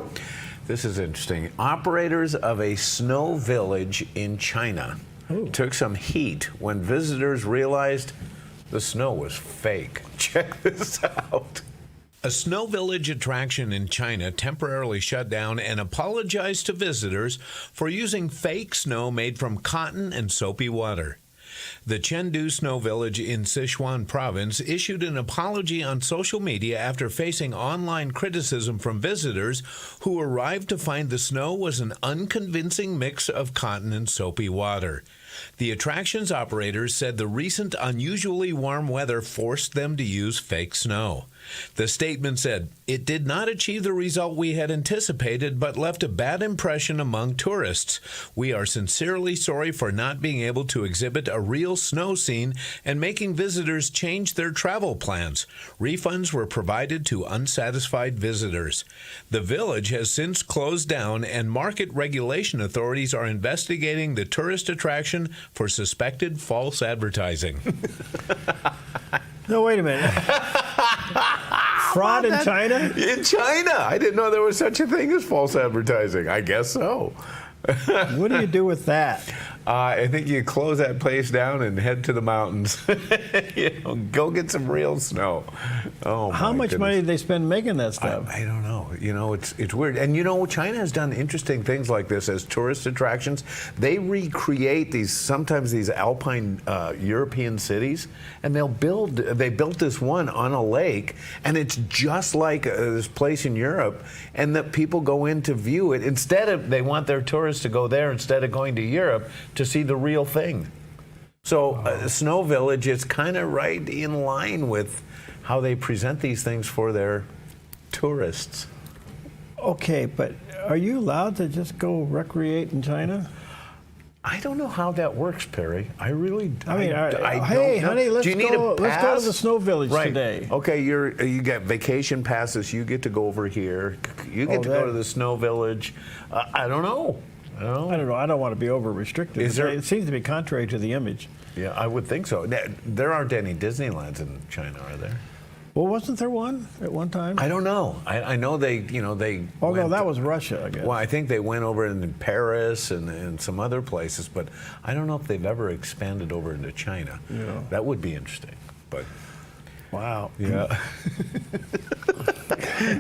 this is interesting. Operators of a snow village in China took some heat when visitors realized the snow was fake. Check this out. A snow village attraction in China temporarily shut down and apologized to visitors for using fake snow made from cotton and soapy water. The Chengdu Snow Village in Sichuan Province issued an apology on social media after facing online criticism from visitors who arrived to find the snow was an unconvincing mix of cotton and soapy water. The attraction's operators said the recent unusually warm weather forced them to use fake snow. The statement said, "It did not achieve the result we had anticipated, but left a bad impression among tourists. We are sincerely sorry for not being able to exhibit a real snow scene and making visitors change their travel plans. Refunds were provided to unsatisfied visitors." The village has since closed down, and market regulation authorities are investigating the tourist attraction for suspected false advertising. No, wait a minute. Fraud in China? In China. I didn't know there was such a thing as false advertising. I guess so. What do you do with that? I think you close that place down and head to the mountains. Go get some real snow. Oh, how much money did they spend making that stuff? I don't know. It's weird. And China has done interesting things like this as tourist attractions. They recreate sometimes these alpine European cities, and they built this one on a lake, and it's just like this place in Europe, and that people go in to view it. They want their tourists to go there instead of going to Europe to see the real thing. So Snow Village is kind of right in line with how they present these things for their tourists. Okay, but are you allowed to just go recreate in China? I don't know how that works, Perry. I really hey, honey, let's go to the Snow Village today. Okay, you get vacation passes. You get to go over here. You get to go to the Snow Village. I don't know. I don't know. I don't want to be over-restricted. It seems to be contrary to the image. Yeah, I would think so. There aren't any Disneylands in China, are there? Well, wasn't there one at one time? I don't know. I know they. Oh, no, that was Russia, I guess. Well, I think they went over in Paris and some other places, but I don't know if they've ever expanded over into China. Yeah. That would be interesting, but. Wow. Yeah.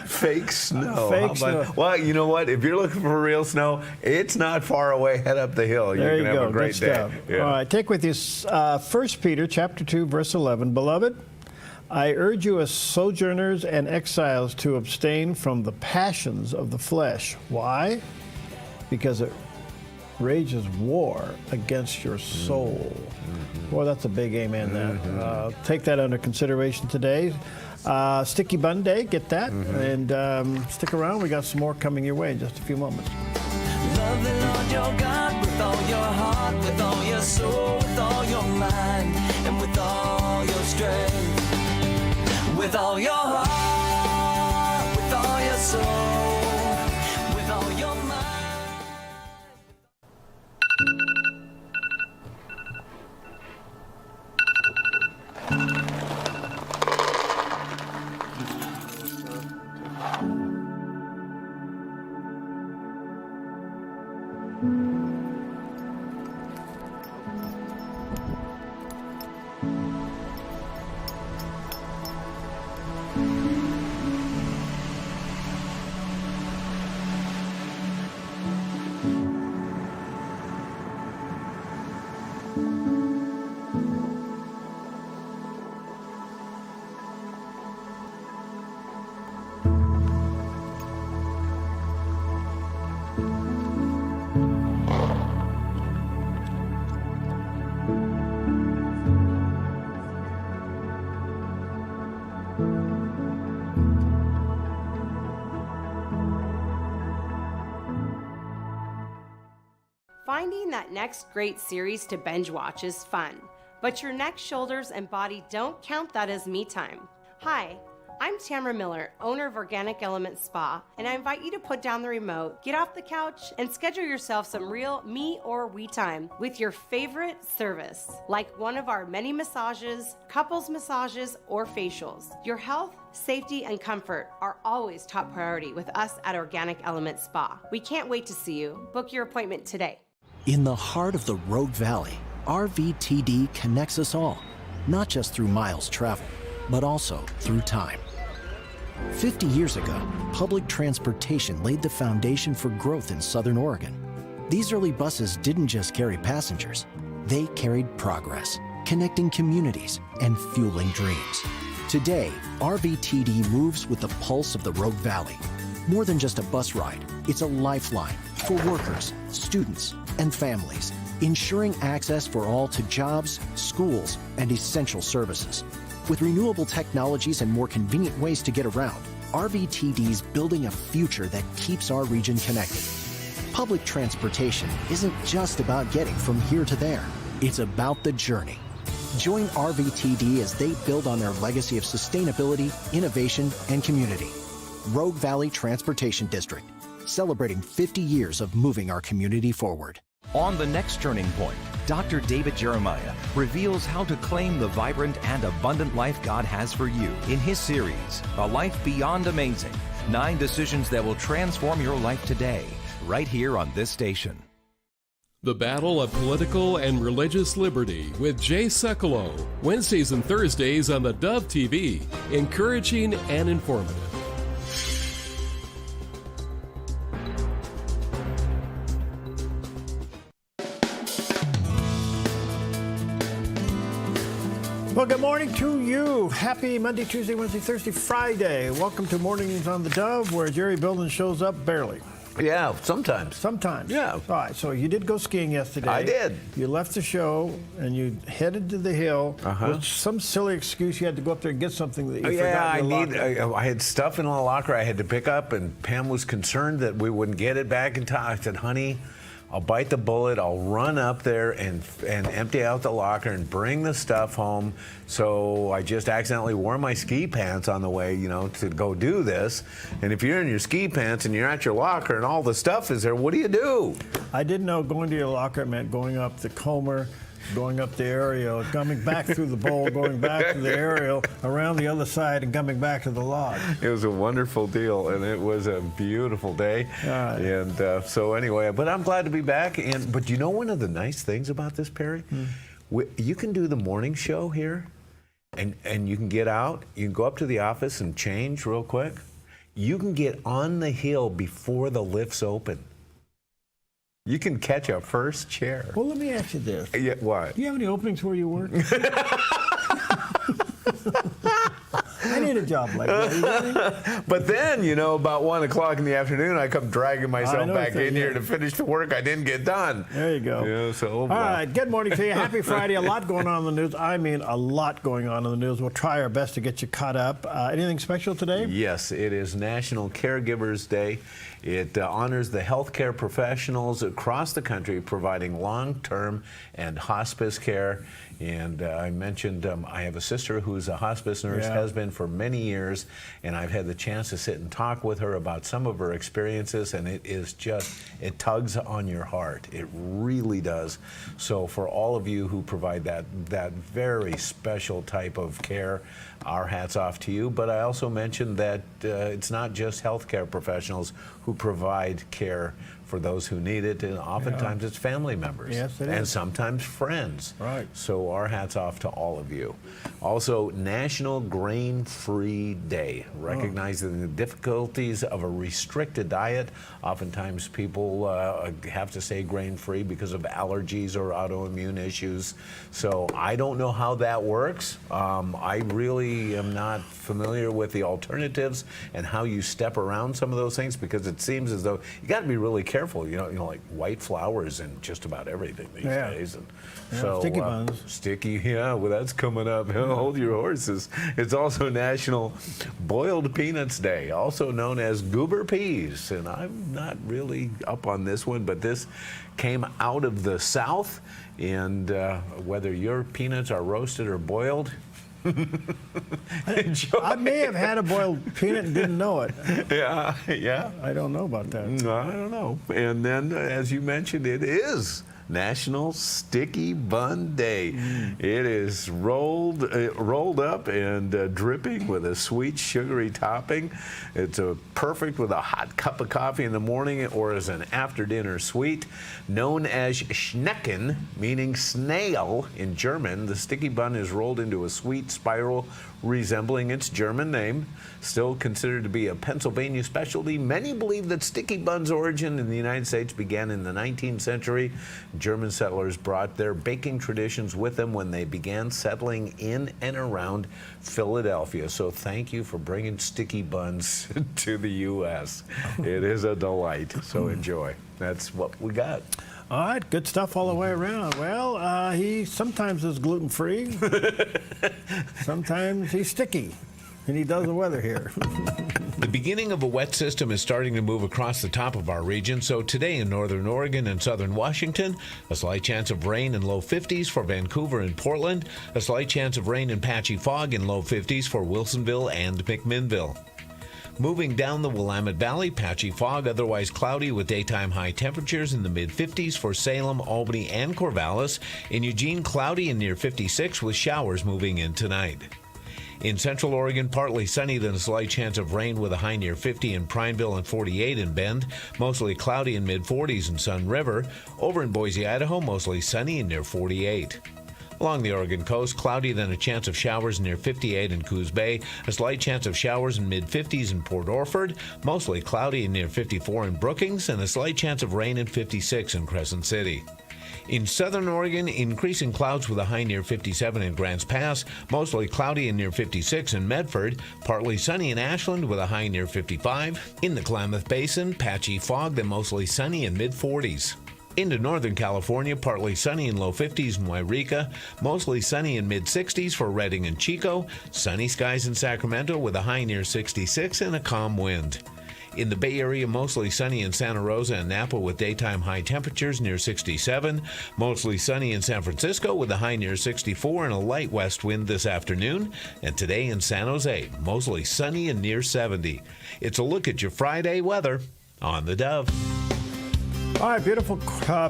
Fake snow. Fake snow. Well, you know what? If you're looking for real snow, it's not far away. Head up the hill. There you can go. have a great Good day. stuff. Yeah. All right. Take with you 1 Peter chapter 2, verse 11. Beloved, I urge you as sojourners and exiles to abstain from the passions of the flesh. Why? Because it rages war against your soul. Boy, that's a big amen. That take that under consideration today. Sticky Bun Day, get that, and stick around. We got some more coming your way in just a few moments. Love the Lord your God with all your heart, with all your soul, with all your mind, and with all your strength. With all your heart, with all your soul, with all your mind. Finding that next great series to binge watch is fun, but your neck, shoulders, and body don't count that as me time. Hi, I'm Tamara Miller, owner of Organic Element Spa, and I invite you to put down the remote, get off the couch, and schedule yourself some real me or we time with your favorite service, like one of our many massages, couples massages, or facials. Your health, safety, and comfort are always top priority with us at Organic Element Spa. We can't wait to see you. Book your appointment today. In the heart of the Rogue Valley, RVTD connects us all, not just through miles traveled, but also through time. 50 years ago, public transportation laid the foundation for growth in Southern Oregon. These early buses didn't just carry passengers, they carried progress, connecting communities and fueling dreams. Today, RVTD moves with the pulse of the Rogue Valley. More than just a bus ride, it's a lifeline for workers, students, and families, ensuring access for all to jobs, schools, and essential services. With renewable technologies and more convenient ways to get around, RVTD's building a future that keeps our region connected. Public transportation isn't just about getting from here to there. It's about the journey. Join RVTD as they build on their legacy of sustainability, innovation, and community. Rogue Valley Transportation District, celebrating 50 years of moving our community forward. On the next Turning Point, Dr. David Jeremiah reveals how to claim the vibrant and abundant life God has for you in his series, A Life Beyond Amazing, 9 decisions that will transform your life today, right here on this station. The Battle of Political and Religious Liberty with Jay Sekulow, Wednesdays and Thursdays on the Dove TV, encouraging and informative. Well, good morning to you. Happy Monday, Tuesday, Wednesday, Thursday, Friday. Welcome to Mornings on the Dove, where Jerry Bilden shows up barely. Yeah, sometimes. Sometimes. Yeah. All right, so you did go skiing yesterday. I did. You left the show and you headed to the hill with some silly excuse. You had to go up there and get something that you forgot in your locker. I had stuff in the locker I had to pick up, and Pam was concerned that we wouldn't get it back in time. I said, honey, I'll bite the bullet. I'll run up there and empty out the locker and bring the stuff home. So I just accidentally wore my ski pants on the way, you know, to go do this. And if you're in your ski pants and you're at your locker and all the stuff is there, what do you do? I didn't know going to your locker meant going up the Comer, going up the aerial, coming back through the bowl, going back to the aerial, around the other side, and coming back to the lodge. It was a wonderful deal, and it was a beautiful day. And so anyway, but I'm glad to be back. But you know one of the nice things about this, Perry? You can do the morning show here, and you can get out. You can go up to the office and change real quick. You can get on the hill before the lifts open. You can catch a first chair. Well, let me ask you this. Yeah, what? Do you have any openings where you work? need a job like that. But then, you know, about 1 o'clock in the afternoon, I come dragging myself back in here to finish the work I didn't get done. There you go. Yeah, so, all right, good morning to you. Happy Friday. A lot going on in the news. I mean, a lot going on in the news. We'll try our best to get you caught up. Anything special today? Yes, it is National Caregivers Day. It honors the healthcare professionals across the country providing long-term and hospice care. And I mentioned I have a sister who's a hospice nurse, has been for many years, and I've had the chance to sit and talk with her about some of her experiences, and it is just, it tugs on your heart. It really does. So for all of you who provide that very special type of care, our hats off to you. But I also mentioned that it's not just healthcare professionals who provide care for those who need it, and oftentimes it's family members. Yes, it and is. sometimes friends. Right. So our hats off to all of you. Also, National Grain-Free Day, recognizing the difficulties of a restricted diet. Oftentimes people have to stay grain-free because of allergies or autoimmune issues. So I don't know how that works. I really am not familiar with the alternatives and how you step around some of those things, because it seems as though you got to be really careful. You know, like white flour is in just about everything these days. And so sticky buns. Sticky, well, that's coming up. Hold your horses. It's also National Boiled Peanuts Day, also known as goober peas. And I'm not really up on this one, but this came out of the South. And whether your peanuts are roasted or boiled, I may have had a boiled peanut and didn't know it. Yeah. I don't know about that. No, I don't know. And then, as you mentioned, it is National Sticky Bun Day. It is rolled up and dripping with a sweet, sugary topping. It's perfect with a hot cup of coffee in the morning or as an after-dinner sweet. Known as Schnecken, meaning snail in German, the sticky bun is rolled into a sweet spiral resembling its German name. Still considered to be a Pennsylvania specialty, many believe that sticky buns' origin in the United States began in the 19th century. German settlers brought their baking traditions with them when they began settling in and around Philadelphia. So thank you for bringing sticky buns to the U.S. It is a delight, so enjoy. That's what we got. All right, good stuff all the way around. Well, he sometimes is gluten-free, sometimes he's sticky, and he does the weather here. The beginning of a wet system is starting to move across the top of our region, so today in northern Oregon and southern Washington, a slight chance of rain in low 50s for Vancouver and Portland, a slight chance of rain and patchy fog in low 50s for Wilsonville and McMinnville. Moving down the Willamette Valley, patchy fog, otherwise cloudy with daytime high temperatures in the mid-50s for Salem, Albany, and Corvallis. In Eugene, cloudy and near 56 with showers moving in tonight. In central Oregon, partly sunny, then a slight chance of rain with a high near 50 in Prineville and 48 in Bend. Mostly cloudy in mid-40s in Sun River. Over in Boise, Idaho, mostly sunny and near 48. Along the Oregon coast, cloudy, then a chance of showers near 58 in Coos Bay, a slight chance of showers in mid-50s in Port Orford, mostly cloudy and near 54 in Brookings, and a slight chance of rain in 56 in Crescent City. In southern Oregon, increasing clouds with a high near 57 in Grants Pass, mostly cloudy and near 56 in Medford, partly sunny in Ashland with a high near 55. In the Klamath Basin, patchy fog, then mostly sunny in mid-40s. Into Northern California, partly sunny in low 50s in Wairika, mostly sunny in mid-60s for Redding and Chico, sunny skies in Sacramento with a high near 66 and a calm wind. In the Bay Area, mostly sunny in Santa Rosa and Napa with daytime high temperatures near 67, mostly sunny in San Francisco with a high near 64 and a light west wind this afternoon, and today in San Jose, mostly sunny and near 70. It's a look at your Friday weather on the Dove. All right, beautiful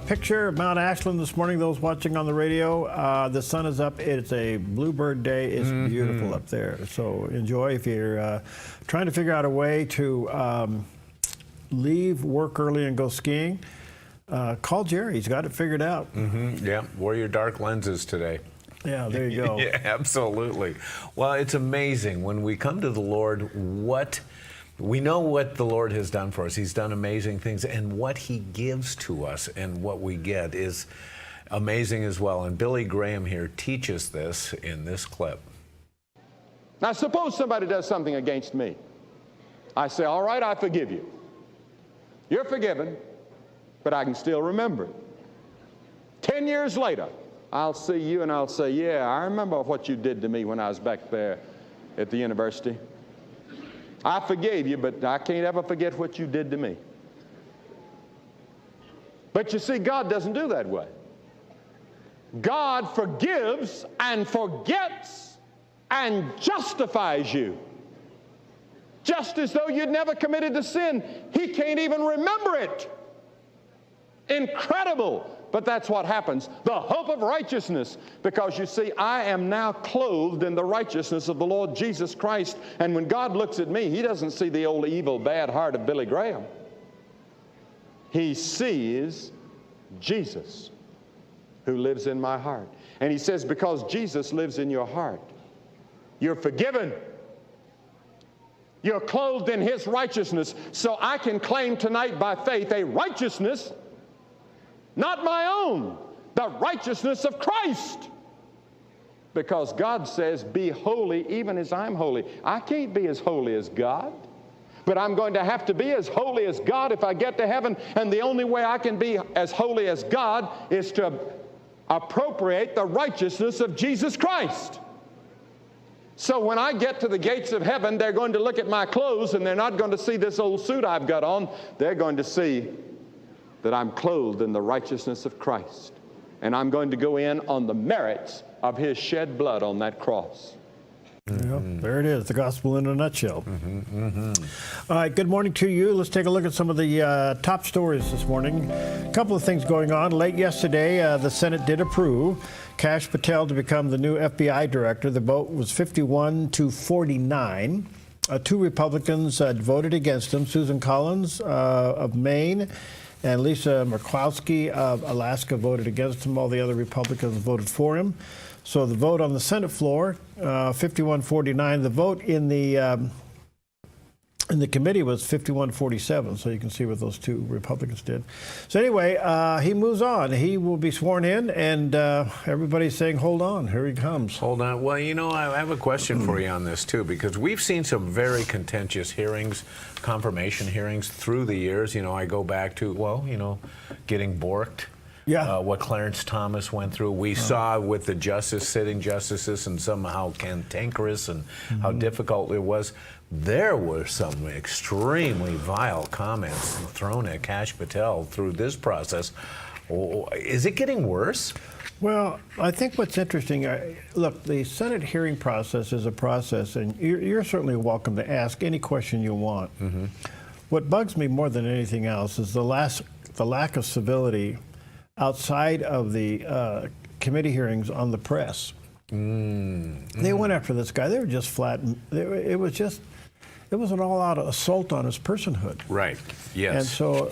picture of Mount Ashland this morning. Those watching on the radio, the sun is up. It's a bluebird day. It's beautiful up there. So enjoy. If you're trying to figure out a way to leave work early and go skiing, call Jerry. He's got it figured out. Yeah, wear your dark lenses today. Yeah, there you go. Yeah, absolutely. Well, it's amazing when we come to the Lord, we know what the Lord has done for us. He's done amazing things, and what he gives to us and what we get is amazing as well. And Billy Graham here teaches this in this clip. Now, suppose somebody does something against me. I say, all right, I forgive you. You're forgiven, but I can still remember it. 10 years later, I'll see you and I'll say, yeah, I remember what you did to me when I was back there at the university. I forgave you, but I can't ever forget what you did to me. But you see, God doesn't do that way. God forgives and forgets and justifies you. Just as though you'd never committed the sin. He can't even remember it. Incredible. But that's what happens. The hope of righteousness. Because you see, I am now clothed in the righteousness of the Lord Jesus Christ. And when God looks at me, He doesn't see the old evil, bad heart of Billy Graham. He sees Jesus, who lives in my heart. And He says, because Jesus lives in your heart, you're forgiven. You're clothed in His righteousness. So I can claim tonight by faith a righteousness, not my own, the righteousness of Christ. Because God says, be holy even as I'm holy. I can't be as holy as God, but I'm going to have to be as holy as God if I get to heaven. And the only way I can be as holy as God is to appropriate the righteousness of Jesus Christ. So when I get to the gates of heaven, they're going to look at my clothes and they're not going to see this old suit I've got on. They're going to see that I'm clothed in the righteousness of Christ. And I'm going to go in on the merits of His shed blood on that cross. Yeah, there it is, the gospel in a nutshell. All right, good morning to you. Let's take a look at some of the top stories this morning. A couple of things going on. Late yesterday, the Senate did approve Kash Patel to become the new FBI director. The vote was 51 to 49. Two Republicans voted against him, Susan Collins of Maine and Lisa Murkowski of Alaska voted against him. All the other Republicans voted for him. So the vote on the Senate floor, 51-49. The vote in the committee was 51-47. So you can see what those two Republicans did. So anyway, he moves on. He will be sworn in, and everybody's saying, "Hold on, here he comes." Hold on. Well, you know, I have a question for you on this too, because we've seen some very contentious hearings, confirmation hearings through the years. You know, I go back to, well, you know, getting borked. Yeah. What Clarence Thomas went through. We saw with the sitting justices and somehow cantankerous and how difficult it was. There were some extremely vile comments thrown at Kash Patel through this process. Is it getting worse? Well, I think what's interesting, look, the Senate hearing process is a process, and you're certainly welcome to ask any question you want. What bugs me more than anything else is the lack of civility outside of the committee hearings on the press. They went after this guy. They were just flat. It was an all-out assault on his personhood. Right, yes. And so,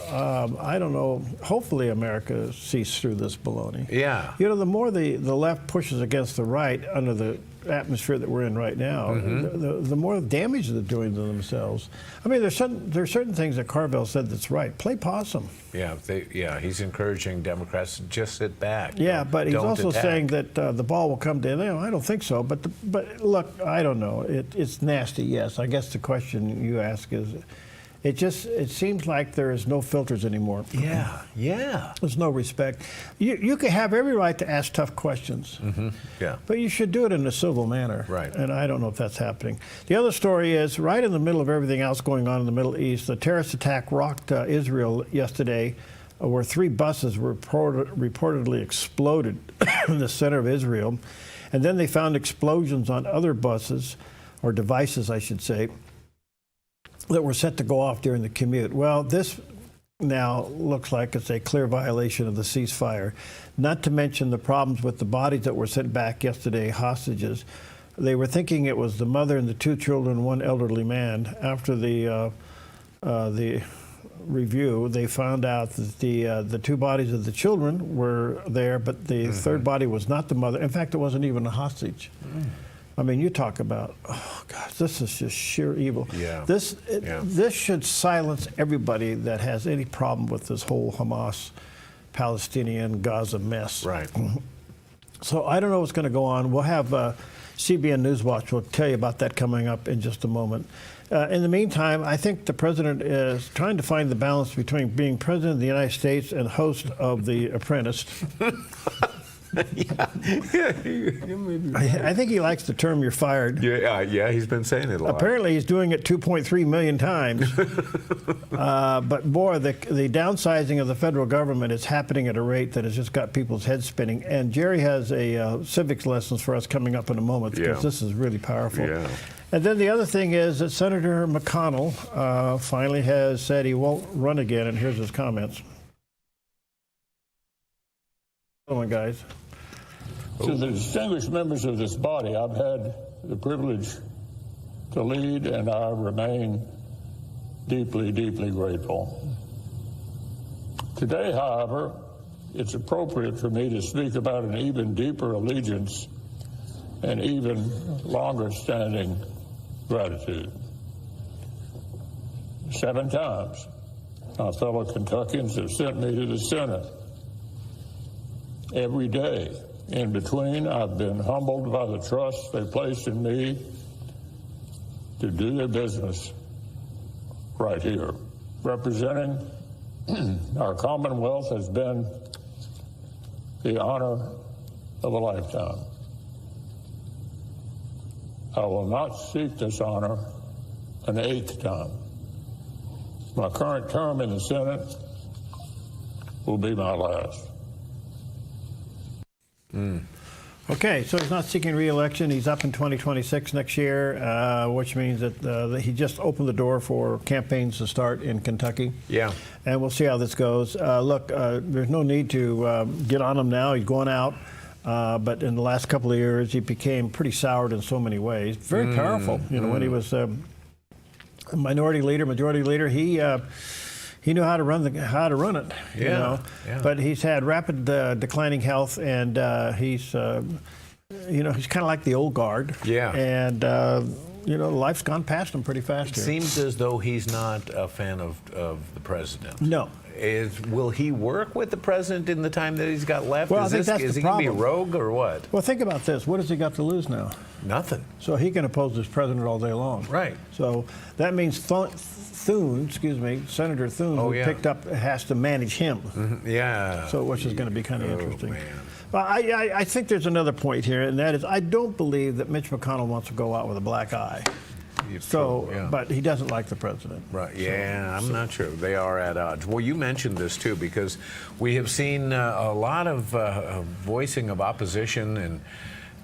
I don't know, hopefully America sees through this baloney. Yeah. You know, the more the left pushes against the right under the atmosphere that we're in right now, the more damage they're doing to themselves. I mean, there's certain things that Carville said that's right. Play possum. Yeah, he's encouraging Democrats to just sit back. Yeah, but he's also attack. saying that the ball will come to them. I don't think so. But look, I don't know. It's nasty. Yes, I guess the question you ask is, it seems like there is no filters anymore. Yeah. There's no respect. You can have every right to ask tough questions. Yeah. But you should do it in a civil manner. Right. And I don't know if that's happening. The other story is, right in the middle of everything else going on in the Middle East, the terrorist attack rocked Israel yesterday, where 3 buses were reportedly exploded in the center of Israel. And then they found explosions on other buses, or devices, I should say, that were set to go off during the commute. Well, this now looks like it's a clear violation of the ceasefire, not to mention the problems with the bodies that were sent back yesterday, hostages. They were thinking it was the mother and the 2 children, 1 elderly man. After the review, they found out that the 2 bodies of the children were there, but the third body was not the mother. In fact, it wasn't even a hostage. I mean, you talk about, oh gosh, this is just sheer evil. Yeah. This should silence everybody that has any problem with this whole Hamas, Palestinian, Gaza mess. Right. So I don't know what's going to go on. We'll have, CBN Newswatch will tell you about that coming up in just a moment. In the meantime, I think the president is trying to find the balance between being president of the United States and host of The Apprentice. I think he likes the term "you're fired." Yeah, he's been saying it a lot. Apparently, he's doing it 2.3 million times. But boy, the downsizing of the federal government is happening at a rate that has just got people's heads spinning. And Jerry has a civics lessons for us coming up in a moment, because this is really powerful. Yeah. And then the other thing is that Senator McConnell finally has said he won't run again, and here's his comments. Come on, guys. To the distinguished members of this body, I've had the privilege to lead, and I remain deeply, deeply grateful. Today, however, it's appropriate for me to speak about an even deeper allegiance and even longer standing gratitude. 7 times, my fellow Kentuckians have sent me to the Senate. Every day in between, I've been humbled by the trust they placed in me to do their business right here. Representing our Commonwealth has been the honor of a lifetime. I will not seek this honor an 8th time. My current term in the Senate will be my last. Okay, so he's not seeking re-election. He's up in 2026 next year, which means that he just opened the door for campaigns to start in Kentucky. Yeah. And we'll see how this goes. Look, there's no need to get on him now. He's going out. But in the last couple of years, he became pretty soured in so many ways. Very powerful. You know, when he was a majority leader, he knew how to run it. Yeah, you know? yeah. But he's had rapid declining health, and he's kind of like the old guard. Yeah. And life's gone past him pretty fast. It seems as though he's not a fan of the president. No. Will he work with the president in the time that he's got left? Well, I think that's is the he going to problem. be rogue or what? Well, think about this. What has he got to lose now? Nothing. So he can oppose this president all day long. Right. So that means Senator Thune, who picked up, has to manage him. Mm-hmm. Yeah. So which is going to be kind of interesting. Man. Well, I think there's another point here, and that is I don't believe that Mitch McConnell wants to go out with a black eye. But he doesn't like the president. Right. Yeah, I'm not sure. They are at odds. Well, you mentioned this too, because we have seen a lot of voicing of opposition and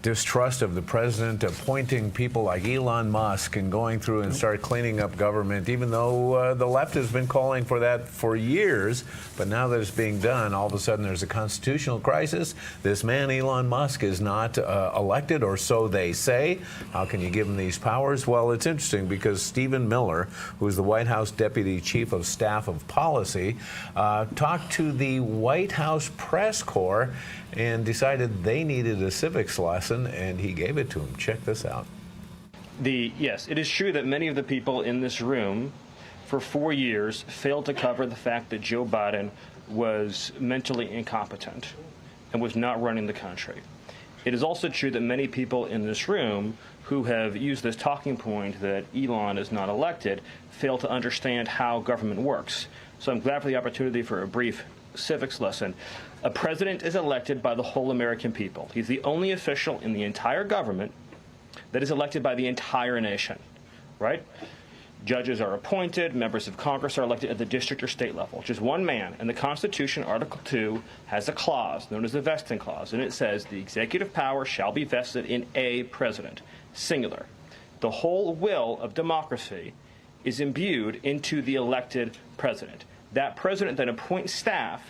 distrust of the president, appointing people like Elon Musk and going through and start cleaning up government, even though the left has been calling for that for years. But now that it's being done, all of a sudden there's a constitutional crisis. This man, Elon Musk, is not elected, or so they say. How can you give him these powers? Well, it's interesting because Stephen Miller, who is the White House Deputy Chief of Staff of Policy, talked to the White House press corps and decided they needed a civics lesson, and he gave it to them. Check this out. Yes, it is true that many of the people in this room for 4 years failed to cover the fact that Joe Biden was mentally incompetent and was not running the country. It is also true that many people in this room who have used this talking point that Elon is not elected fail to understand how government works. So I'm glad for the opportunity for a brief civics lesson. A president is elected by the whole American people. He's the only official in the entire government that is elected by the entire nation, right? Judges are appointed, members of Congress are elected at the district or state level. Just one man. And the Constitution, Article 2, has a clause known as the vesting clause, and it says the executive power shall be vested in a president, singular. The whole will of democracy is imbued into the elected president. That president then appoints staff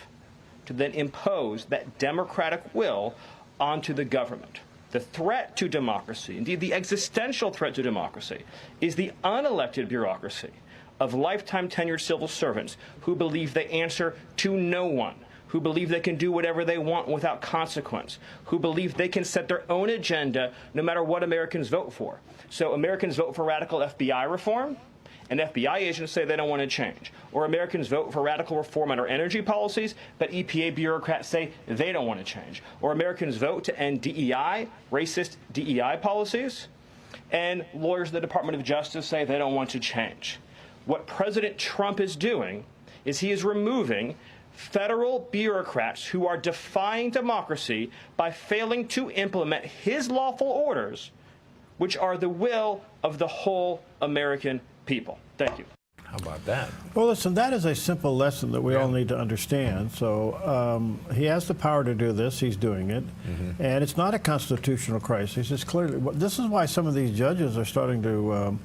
to then impose that democratic will onto the government. The threat to democracy, indeed the existential threat to democracy, is the unelected bureaucracy of lifetime tenured civil servants who believe they answer to no one, who believe they can do whatever they want without consequence, who believe they can set their own agenda no matter what Americans vote for. So Americans vote for radical FBI reform, and FBI agents say they don't want to change. Or Americans vote for radical reform on our energy policies, but EPA bureaucrats say they don't want to change. Or Americans vote to end DEI, racist DEI policies, and lawyers at the Department of Justice say they don't want to change. What President Trump is doing is he is removing federal bureaucrats who are defying democracy by failing to implement his lawful orders, which are the will of the whole American people. Thank you. How about that? Well, listen, that is a simple lesson that we all need to understand. So he has the power to do this. He's doing it. And it's not a constitutional crisis. It's clearly, this is why some of these judges are starting to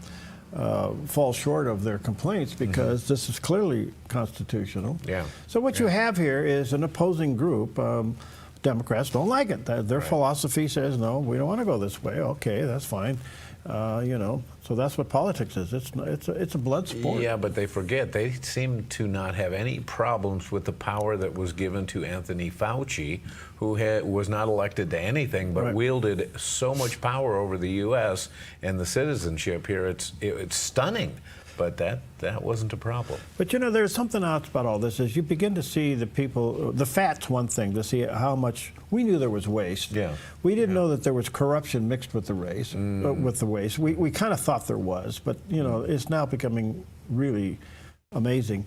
fall short of their complaints, because this is clearly constitutional. Yeah. So what you have here is an opposing group. Democrats don't like it. Their philosophy says, no, we don't want to go this way. Okay, that's fine. You know, so that's what politics is. It's a blood sport. Yeah, but they forget they seem to not have any problems with the power that was given to Anthony Fauci, who was not elected to anything but wielded so much power over the U.S. and the citizenship here. It's stunning. But that wasn't a problem. But you know, there's something else about all this. Is you begin to see the people, the fact's one thing, to see how much, we knew there was waste. Yeah. We didn't know that there was corruption mixed with the race, with the waste. We kind of thought there was, but you know, it's now becoming really amazing,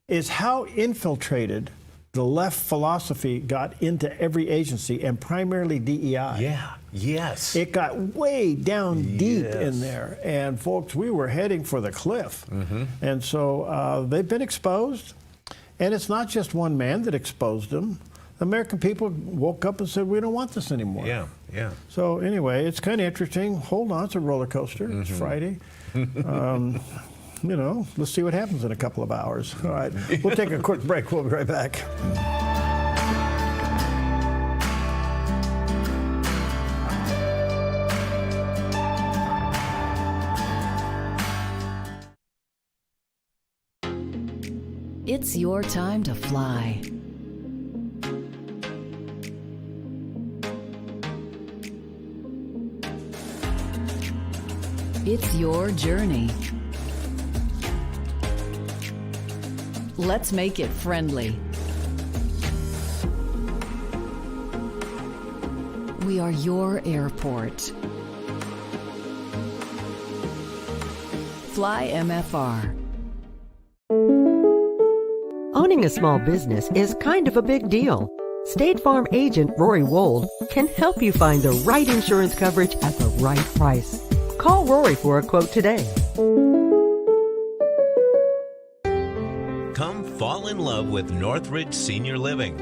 is how infiltrated the left philosophy got into every agency, and primarily DEI. Yeah, yes. It got way down deep in there. And folks, we were heading for the cliff. And so they've been exposed. And it's not just one man that exposed them. The American people woke up and said, we don't want this anymore. Yeah, yeah. So anyway, it's kind of interesting. Hold on, it's a roller coaster. It's Friday. You know, let's see what happens in a couple of hours. All right, we'll take a quick break. We'll be right back. It's your time to fly. It's your journey. Let's make it friendly. We are your airport. Fly MFR. Owning a small business is kind of a big deal. State Farm agent Rory Wold can help you find the right insurance coverage at the right price. Call Rory for a quote today. Come fall in love with Northridge Senior Living,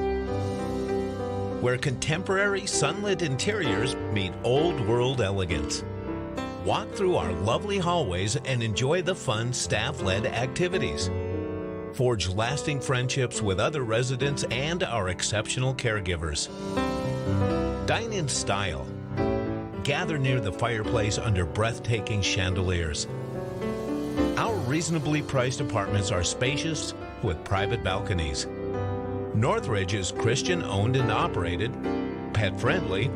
where contemporary sunlit interiors meet old world elegance. Walk through our lovely hallways and enjoy the fun staff-led activities. Forge lasting friendships with other residents and our exceptional caregivers. Dine in style. Gather near the fireplace under breathtaking chandeliers. Our reasonably priced apartments are spacious with private balconies. Northridge is Christian owned and operated, pet friendly,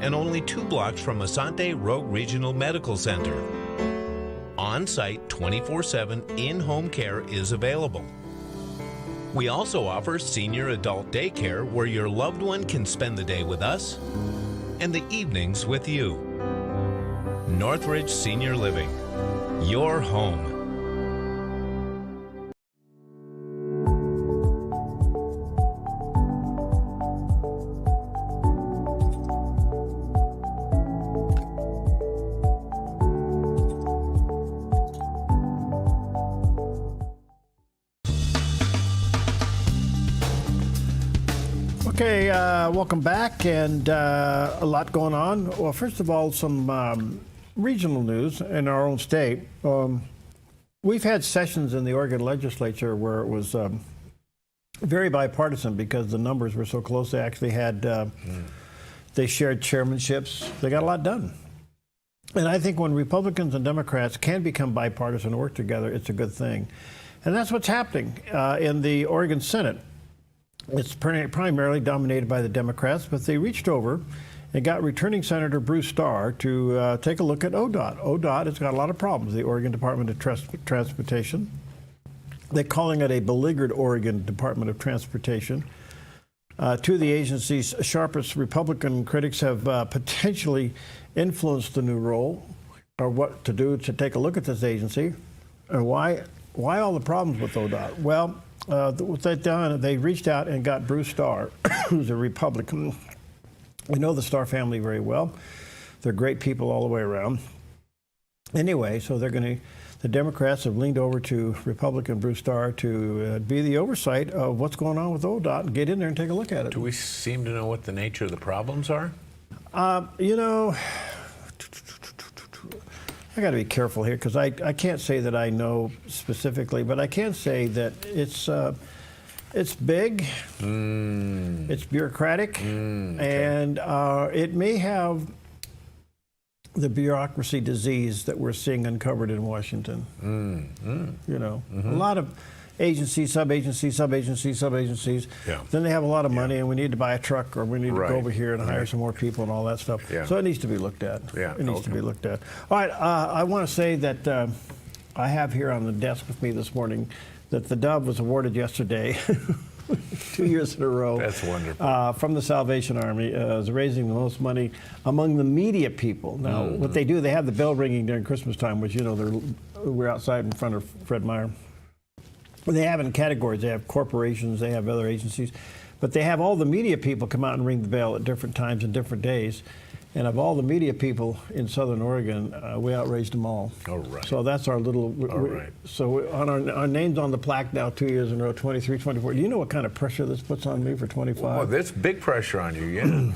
and only 2 blocks from Asante Rogue Regional Medical Center. On-site 24/7 in-home care is available. We also offer senior adult daycare where your loved one can spend the day with us and the evenings with you. Northridge Senior Living, your home. Okay, welcome back, and a lot going on. Well, first of all, some regional news in our own state. We've had sessions in the Oregon legislature where it was very bipartisan because the numbers were so close. They actually had, they shared chairmanships. They got a lot done. And I think when Republicans and Democrats can become bipartisan and work together, it's a good thing. And that's what's happening in the Oregon Senate. It's primarily dominated by the Democrats, but they reached over They got returning Senator Bruce Starr to take a look at ODOT. ODOT has got a lot of problems, the Oregon Department of Transportation. They're calling it a beleaguered Oregon Department of Transportation. Two of the agency's sharpest Republican critics have potentially influenced the new role, or what to do to take a look at this agency. And why all the problems with ODOT? Well, what they've done, they reached out and got Bruce Starr, who's a Republican. We know the Starr family very well. They're great people all the way around. Anyway, so the Democrats have leaned over to Republican Bruce Starr to be the oversight of what's going on with ODOT and get in there and take a look at it. Do we seem to know what the nature of the problems are? You know, I got to be careful here because I can't say that I know specifically, but I can say that it's big, it's bureaucratic, and it may have the bureaucracy disease that we're seeing uncovered in Washington. You know, a lot of agencies, sub-agencies. Yeah. Then they have a lot of money, and we need to buy a truck, or we need to go over here and hire some more people and all that stuff. Yeah. So it needs to be looked at. Yeah. It needs to be looked at. All right, I want to say that I have here on the desk with me this morning that the Dove was awarded yesterday. 2 years in a row. That's wonderful. From the Salvation Army, is raising the most money among the media people. Now, what they do, they have the bell ringing during Christmas time, which, you know, we're outside in front of Fred Meyer. They have it in categories. They have corporations, they have other agencies, but they have all the media people come out and ring the bell at different times and different days. And of all the media people in Southern Oregon, we outraised them all. All right. So that's our little. All right. So on our names on the plaque now, 2 years in a row, 23, 24. Do you know what kind of pressure this puts on me for 25? Well, that's big pressure on you. Yeah.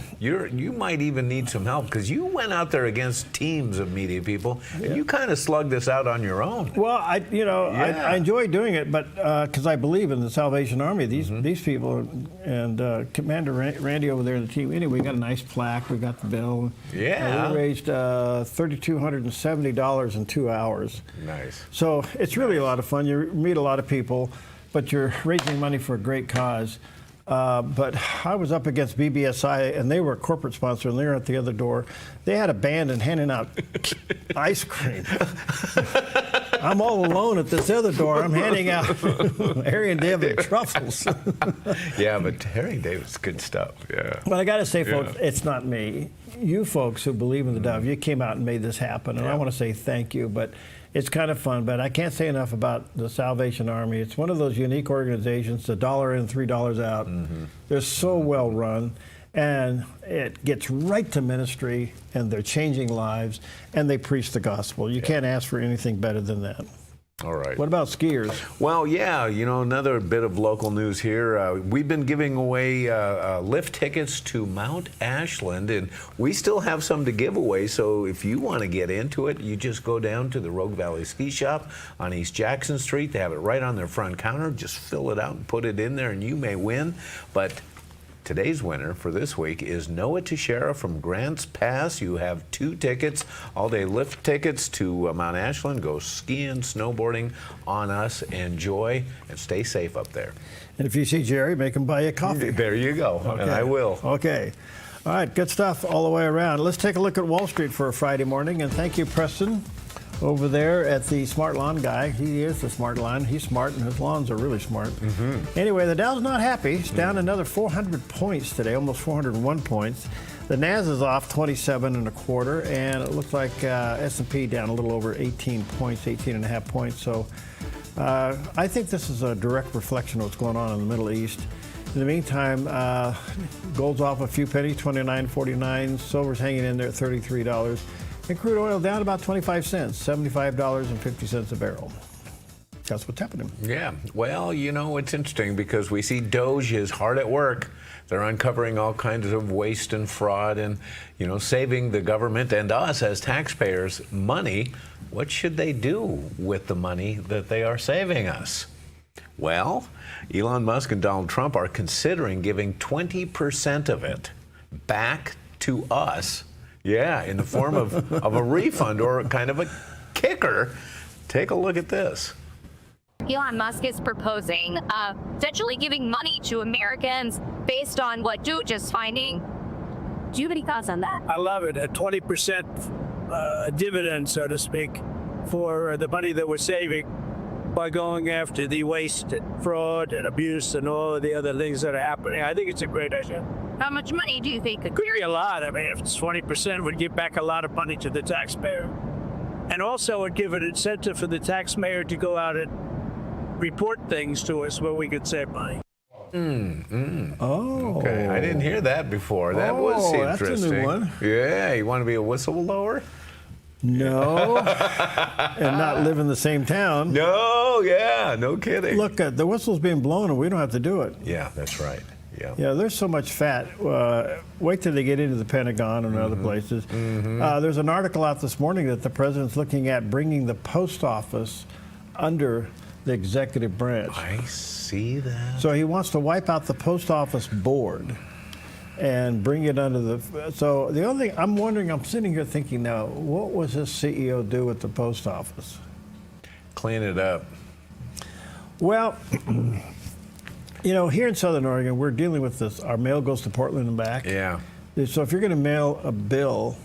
You might even need some help because you went out there against teams of media people. Yeah. And you kind of slugged this out on your own. Well, I enjoy doing it, but because I believe in the Salvation Army, these people and Commander Randy over there in the team. Anyway, we got a nice plaque. We got the bell. Yeah. We raised $3,270 in 2 hours. Nice. So it's really a lot of fun. You meet a lot of people, but you're raising money for a great cause. But I was up against BBSI, and they were a corporate sponsor, and they were at the other door. They had a band and handing out ice cream. I'm all alone at this other door. I'm handing out Harry and David truffles. Yeah, but Harry and David's good stuff. Yeah. But I got to say, folks, it's not me. You folks who believe in the Dove, you came out and made this happen, and I want to say thank you. But it's kind of fun. But I can't say enough about the Salvation Army. It's one of those unique organizations, $1 in, $3 out. They're so well run. And it gets right to ministry, and they're changing lives, and they preach the gospel. You can't ask for anything better than that. All right. What about skiers? Well, yeah, you know, another bit of local news here. We've been giving away lift tickets to Mount Ashland, and we still have some to give away. So if you want to get into it, you just go down to the Rogue Valley Ski Shop on East Jackson Street. They have it right on their front counter. Just fill it out and put it in there, and you may win. But today's winner for this week is Noah Teixeira from Grants Pass. You have 2 tickets, all-day lift tickets to Mount Ashland. Go skiing, snowboarding on us. Enjoy and stay safe up there. And if you see Jerry, make him buy you a coffee. There you go, Okay. and I will. Okay. All right, good stuff all the way around. Let's take a look at Wall Street for a Friday morning. And thank you, Preston, over there at the Smart Lawn guy. He is the Smart Lawn. He's smart, and his lawns are really smart. Anyway, the Dow's not happy. It's down another 400 points today, almost 401 points. The Nas is off 27 1/4, and it looks like S&P down a little over 18 points, 18.5 points. So I think this is a direct reflection of what's going on in the Middle East. In the meantime, gold's off a few pennies, 29.49. Silver's hanging in there at $33. And crude oil down about 25 cents, $75.50 a barrel. That's what's happening. Yeah. Well, you know, it's interesting because we see Doge is hard at work. They're uncovering all kinds of waste and fraud and, you know, saving the government and us as taxpayers money. What should they do with the money that they are saving us? Well, Elon Musk and Donald Trump are considering giving 20% of it back to us. Yeah, in the form of a refund or kind of a kicker. Take a look at this. Elon Musk is proposing essentially giving money to Americans based on what Doge is finding Do you have any thoughts on that? I love it. A 20% dividend, so to speak, for the money that we're saving by going after the waste and fraud and abuse and all of the other things that are happening. I think it's a great idea. How much money do you think? Could be a lot. I mean, if it's 20%, we'd give back a lot of money to the taxpayer. And also would give an incentive for the taxpayer to go out and report things to us where we could save money. Oh. Okay, I didn't hear that before. That was interesting. That's a new one. Yeah, you want to be a whistleblower? No. And not live in the same town. No, yeah, no kidding. Look, the whistle's being blown and we don't have to do it. Yeah, that's right. Yeah. Yeah, there's so much fat. Wait till they get into the Pentagon and other places. There's an article out this morning that the president's looking at bringing the post office under the executive branch. I see that. So he wants to wipe out the post office board and bring it under the. So the only thing I'm wondering, I'm sitting here thinking now, what was this CEO do at the post office? Clean it up. Well. You know, here in Southern Oregon, we're dealing with this. Our mail goes to Portland and back. Yeah. So if you're going to mail a bill,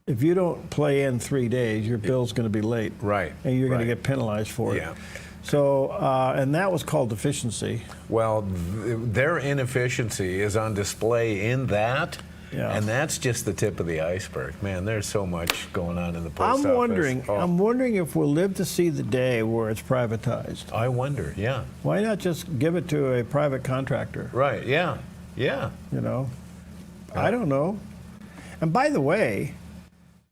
if you don't play in 3 days, your bill's going to be late. Right. And you're going to get penalized for it. Yeah. So, and that was called deficiency. Well, their inefficiency is on display in that. Yeah. And that's just the tip of the iceberg. Man, there's so much going on in the post office. I'm wondering if we'll live to see the day where it's privatized. I wonder, yeah. Why not just give it to a private contractor? Right, yeah, yeah. You know, I don't know. And by the way,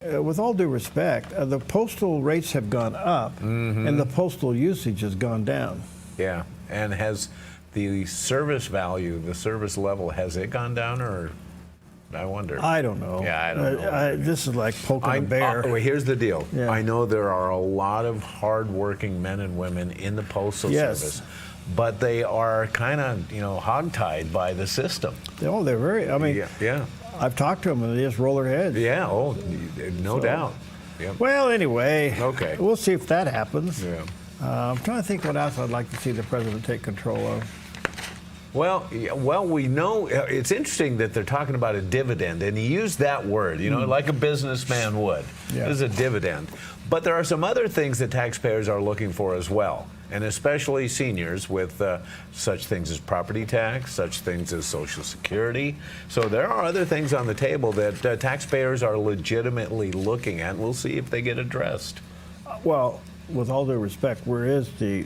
with all due respect, the postal rates have gone up and the postal usage has gone down. Yeah, and has the service value, the service level, has it gone down or... I wonder. I don't know. Yeah, I don't know. This is like poking a bear. Here's the deal. Yeah. I know there are a lot of hardworking men and women in the Postal Service, but they are kind of, hogtied by the system. Oh, they're very, I mean, yeah. I've talked to them and they just roll their heads. Yeah, no doubt. Yep. Well, anyway, okay. We'll see if that happens. Yeah. I'm trying to think what else I'd like to see the president take control of. Well, we know it's interesting that they're talking about a dividend, and he used that word, like a businessman would. Yeah. This is a dividend. But there are some other things that taxpayers are looking for as well, and especially seniors with such things as property tax, such things as Social Security. So there are other things on the table that taxpayers are legitimately looking at. We'll see if they get addressed. Well, with all due respect, where is the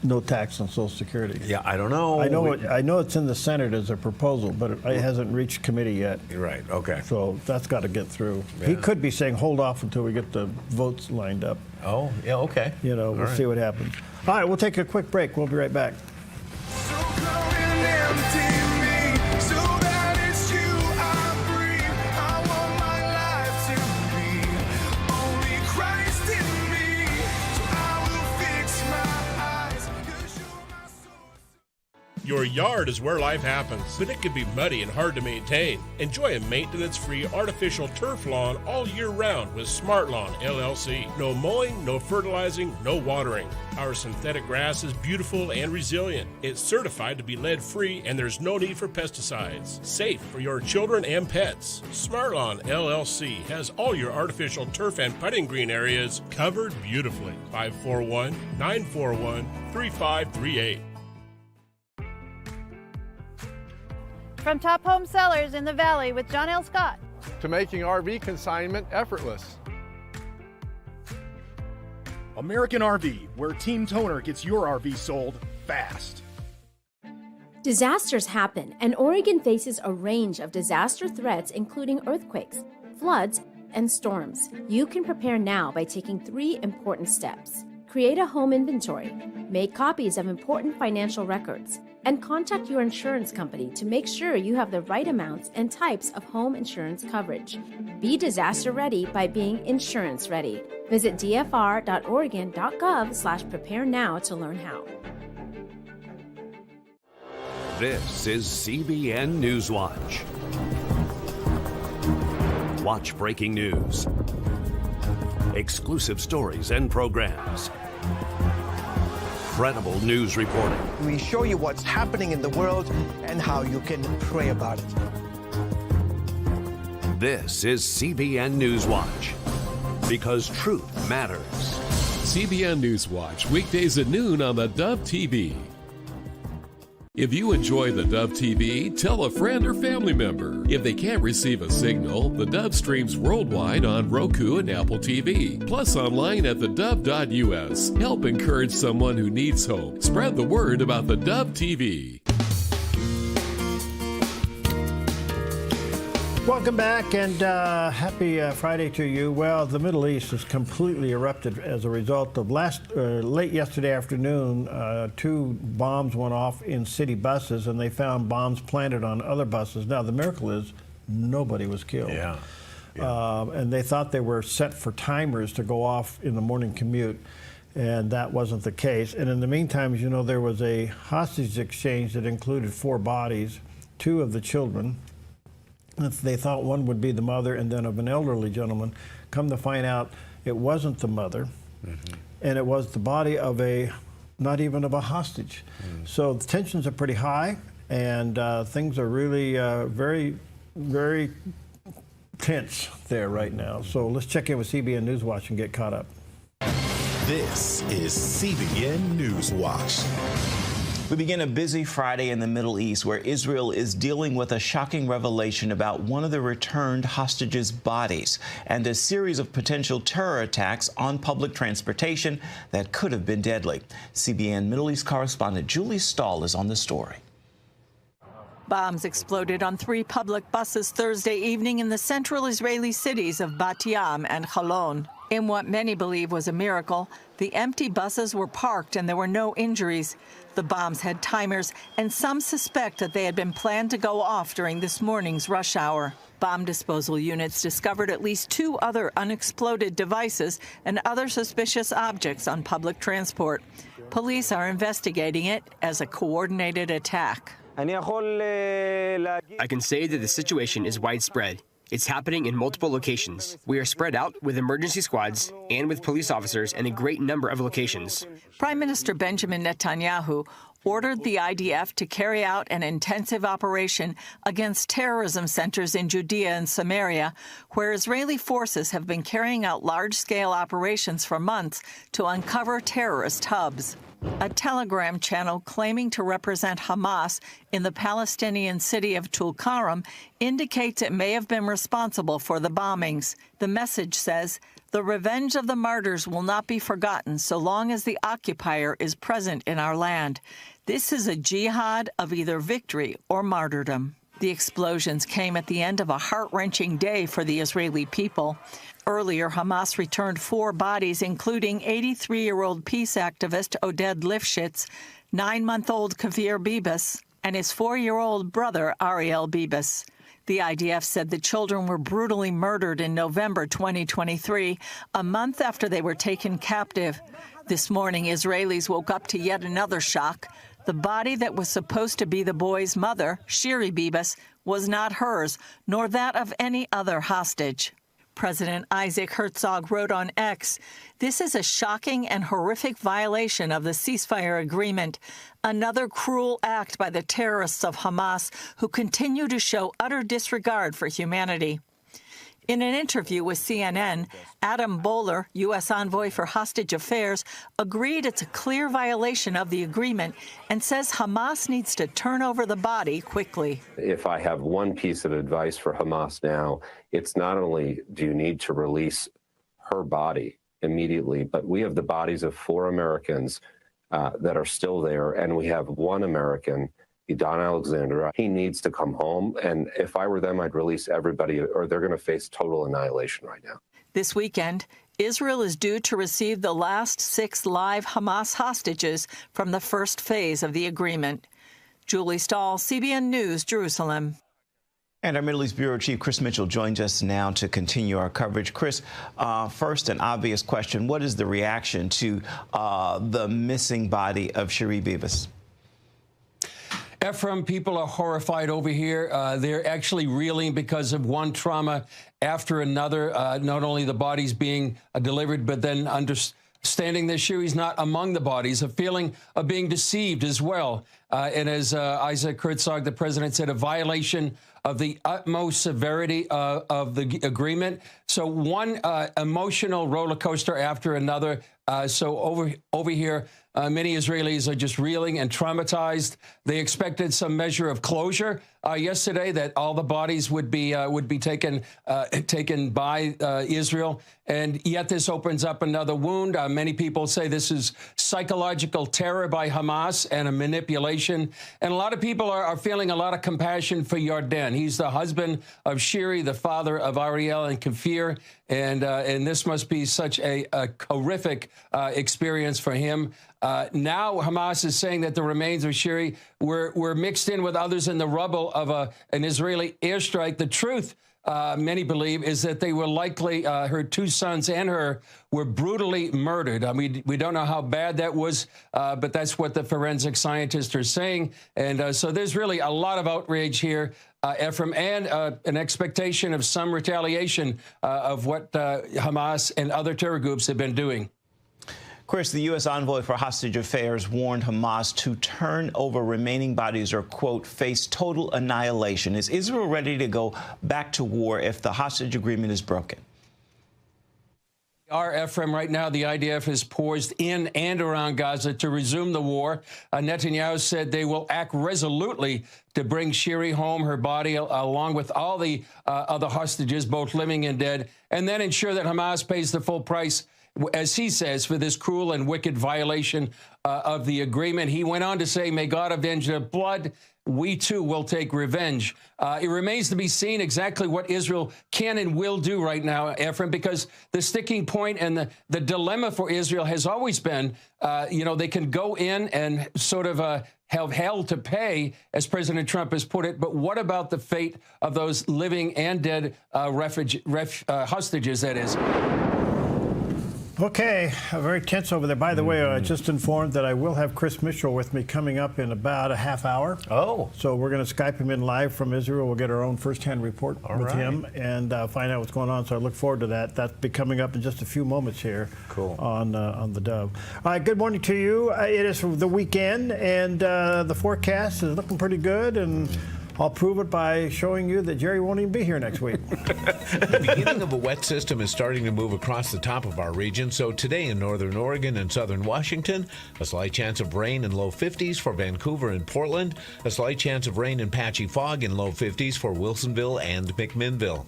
no tax on Social Security? Yeah, I don't know. I know it's in the Senate as a proposal, but it hasn't reached committee yet. Right, okay. So that's got to get through. Yeah. He could be saying, hold off until we get the votes lined up. Oh, yeah, okay. We'll see what happens. All right, we'll take a quick break. We'll be right back. Your yard is where life happens, but it can be muddy and hard to maintain. Enjoy a maintenance-free artificial turf lawn all year round with Smart Lawn LLC. No mowing, no fertilizing, no watering. Our synthetic grass is beautiful and resilient. It's certified to be lead-free and there's no need for pesticides. Safe for your children and pets. Smart Lawn LLC has all your artificial turf and putting green areas covered beautifully. 541-941-3538. From top home sellers in the Valley with John L. Scott. To making RV consignment effortless. American RV, where Team Toner gets your RV sold fast. Disasters happen, and Oregon faces a range of disaster threats, including earthquakes, floods, and storms. You can prepare now by taking 3 important steps. Create a home inventory, make copies of important financial records, and contact your insurance company to make sure you have the right amounts and types of home insurance coverage. Be disaster ready by being insurance ready. Visit dfr.oregon.gov/prepare now to learn how. This is CBN Newswatch. Watch breaking news, exclusive stories and programs, credible news reporting. We show you what's happening in the world and how you can pray about it. This is CBN Newswatch, because truth matters. CBN Newswatch, weekdays at noon on the Dove TV. If you enjoy the Dove TV, tell a friend or family member. If they can't receive a signal, the Dove streams worldwide on Roku and Apple TV, plus online at thedove.us. Help encourage someone who needs hope. Spread the word about the Dove TV. Welcome back, and happy Friday to you. Well, the Middle East has completely erupted as a result of late yesterday afternoon, 2 bombs went off in city buses, and they found bombs planted on other buses. Now, the miracle is nobody was killed. Yeah. And they thought they were set for timers to go off in the morning commute, and that wasn't the case. And in the meantime, as you know, there was a hostage exchange that included 4 bodies, 2 of the children. They thought one would be the mother and then of an elderly gentleman. Come to find out, it wasn't the mother, and it was the body of not even of a hostage. So the tensions are pretty high, and things are really very, very tense there right now. So let's check in with CBN Newswatch and get caught up. This is CBN Newswatch. We begin a busy Friday in the Middle East, where Israel is dealing with a shocking revelation about one of the returned hostages' bodies and a series of potential terror attacks on public transportation that could have been deadly. CBN Middle East correspondent Julie Stahl is on the story. Bombs exploded on 3 public buses Thursday evening in the central Israeli cities of Bat Yam and Holon. In what many believe was a miracle, the empty buses were parked and there were no injuries. The bombs had timers, and some suspect that they had been planned to go off during this morning's rush hour. Bomb disposal units discovered at least 2 other unexploded devices and other suspicious objects on public transport. Police are investigating it as a coordinated attack. I can say that the situation is widespread. It's happening in multiple locations. We are spread out with emergency squads and with police officers in a great number of locations. Prime Minister Benjamin Netanyahu ordered the IDF to carry out an intensive operation against terrorism centers in Judea and Samaria, where Israeli forces have been carrying out large-scale operations for months to uncover terrorist hubs. A Telegram channel claiming to represent Hamas in the Palestinian city of Tulkarem indicates it may have been responsible for the bombings. The message says, "The revenge of the martyrs will not be forgotten so long as the occupier is present in our land. This is a jihad of either victory or martyrdom." The explosions came at the end of a heart-wrenching day for the Israeli people. Earlier, Hamas returned 4 bodies, including 83-year-old peace activist Oded Lifshitz, 9-month-old Kavir Bibas, and his 4-year-old brother Ariel Bibas. The IDF said the children were brutally murdered in November 2023, a month after they were taken captive. This morning, Israelis woke up to yet another shock. The body that was supposed to be the boy's mother, Shiri Bibas, was not hers, nor that of any other hostage. President Isaac Herzog wrote on X, "This is a shocking and horrific violation of the ceasefire agreement, another cruel act by the terrorists of Hamas who continue to show utter disregard for humanity." In an interview with CNN, Adam Boehler, U.S. envoy for hostage affairs, agreed it's a clear violation of the agreement and says Hamas needs to turn over the body quickly. If I have one piece of advice for Hamas now, it's not only do you need to release her body immediately, but we have the bodies of 4 Americans that are still there, and we have 1 American, Don Alexander. He needs to come home, and if I were them, I'd release everybody, or they're going to face total annihilation right now. This weekend, Israel is due to receive the last 6 live Hamas hostages from the first phase of the agreement. Julie Stahl, CBN News, Jerusalem. And our Middle East Bureau Chief Chris Mitchell joins us now to continue our coverage. Chris, first, an obvious question. What is the reaction to the missing body of Shiri Bibas? Ephraim, people are horrified over here. They're actually reeling because of one trauma after another, not only the bodies being delivered, but then understanding that Shiri's not among the bodies, a feeling of being deceived as well. and as Isaac Herzog, the president, said, a violation of the utmost severity of the agreement. So one emotional roller coaster after another. So over here, many Israelis are just reeling and traumatized. They expected some measure of closure yesterday, that all the bodies would be taken by Israel, and yet this opens up another wound. Many people say this is psychological terror by Hamas and a manipulation, and a lot of people are feeling a lot of compassion for Yarden. He's the husband of Shiri, the father of Ariel and Kafir, and this must be such a horrific experience for him. Now Hamas is saying that the remains of Shiri were mixed in with others in the rubble of an Israeli airstrike. The truth, many believe, is that they were likely, her two sons and her were brutally murdered. We don't know how bad that was, but that's what the forensic scientists are saying. And so there's really a lot of outrage here, Ephraim, and an expectation of some retaliation of what Hamas and other terror groups have been doing. Chris, the U.S. envoy for hostage affairs warned Hamas to turn over remaining bodies or, quote, face total annihilation. Is Israel ready to go back to war if the hostage agreement is broken? Ephraim, right now, the IDF is poised in and around Gaza to resume the war. Netanyahu said they will act resolutely to bring Shiri home, her body, along with all the other hostages, both living and dead, and then ensure that Hamas pays the full price, as he says, for this cruel and wicked violation of the agreement. He went on to say, may God avenge their blood. We, too, will take revenge. It remains to be seen exactly what Israel can and will do right now, Ephraim, because the sticking point and the dilemma for Israel has always been, they can go in and sort of have hell to pay, as President Trump has put it. But what about the fate of those living and dead hostages, that is? Okay, very tense over there. By the way, I just informed that I will have Chris Mitchell with me coming up in about a half hour. Oh. So we're going to Skype him in live from Israel. We'll get our own firsthand report with him and find out what's going on. So I look forward to that. That'll be coming up in just a few moments here. Cool. On the Dove. All right, good morning to you. It is the weekend, and the forecast is looking pretty good, and I'll prove it by showing you that Jerry won't even be here next week. The beginning of a wet system is starting to move across the top of our region. So today in northern Oregon and southern Washington, a slight chance of rain in low 50s for Vancouver and Portland, a slight chance of rain and patchy fog in low 50s for Wilsonville and McMinnville.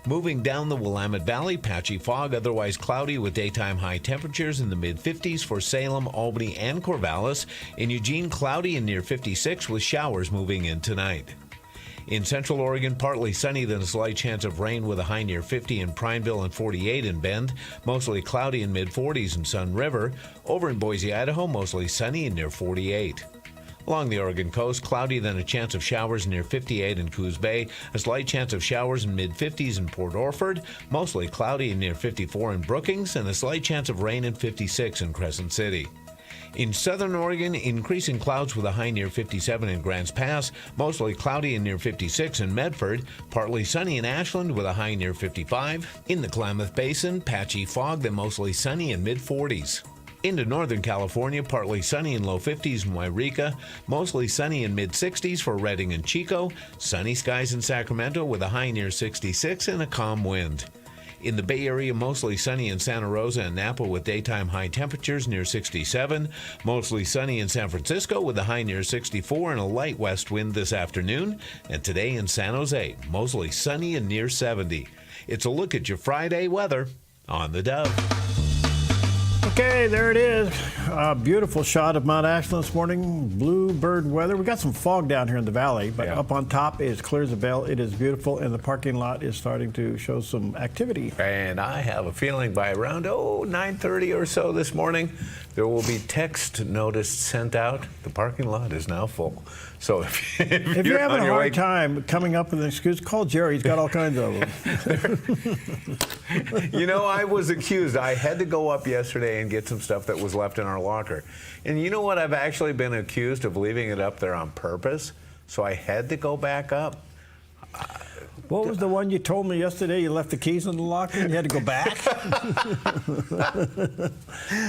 Moving down the Willamette Valley, patchy fog, otherwise cloudy with daytime high temperatures in the mid-50s for Salem, Albany, and Corvallis. In Eugene, cloudy and near 56 with showers moving in tonight. In central Oregon, partly sunny, then a slight chance of rain with a high near 50 in Prineville and 48 in Bend. Mostly cloudy in mid-40s in Sun River. Over in Boise, Idaho, mostly sunny and near 48. Along the Oregon coast, cloudy, then a chance of showers near 58 in Coos Bay, a slight chance of showers in mid-50s in Port Orford, mostly cloudy and near 54 in Brookings, and a slight chance of rain in 56 in Crescent City. In southern Oregon, increasing clouds with a high near 57 in Grants Pass, mostly cloudy and near 56 in Medford, partly sunny in Ashland with a high near 55. In the Klamath Basin, patchy fog, then mostly sunny in mid-40s. Into Northern California, partly sunny in low 50s in Wairika, mostly sunny in mid-60s for Redding and Chico, sunny skies in Sacramento with a high near 66 and a calm wind. In the Bay Area, mostly sunny in Santa Rosa and Napa with daytime high temperatures near 67, mostly sunny in San Francisco with a high near 64 and a light west wind this afternoon, and today in San Jose, mostly sunny and near 70. It's a look at your Friday weather on the Dove. Okay, there it is. A beautiful shot of Mount Ashland this morning. Bluebird weather. We got some fog down here in the valley, but up on top is clear as a bell. It is beautiful, and the parking lot is starting to show some activity. And I have a feeling by around 9:30 or so this morning, there will be text notice sent out. The parking lot is now full. So if you're having a hard time coming up with an excuse, call Jerry. He's got all kinds of them. You know, I was accused. I had to go up yesterday and get some stuff that was left in our locker. And you know what? I've actually been accused of leaving it up there on purpose. So I had to go back up. What was the one you told me yesterday? You left the keys in the locker and you had to go back?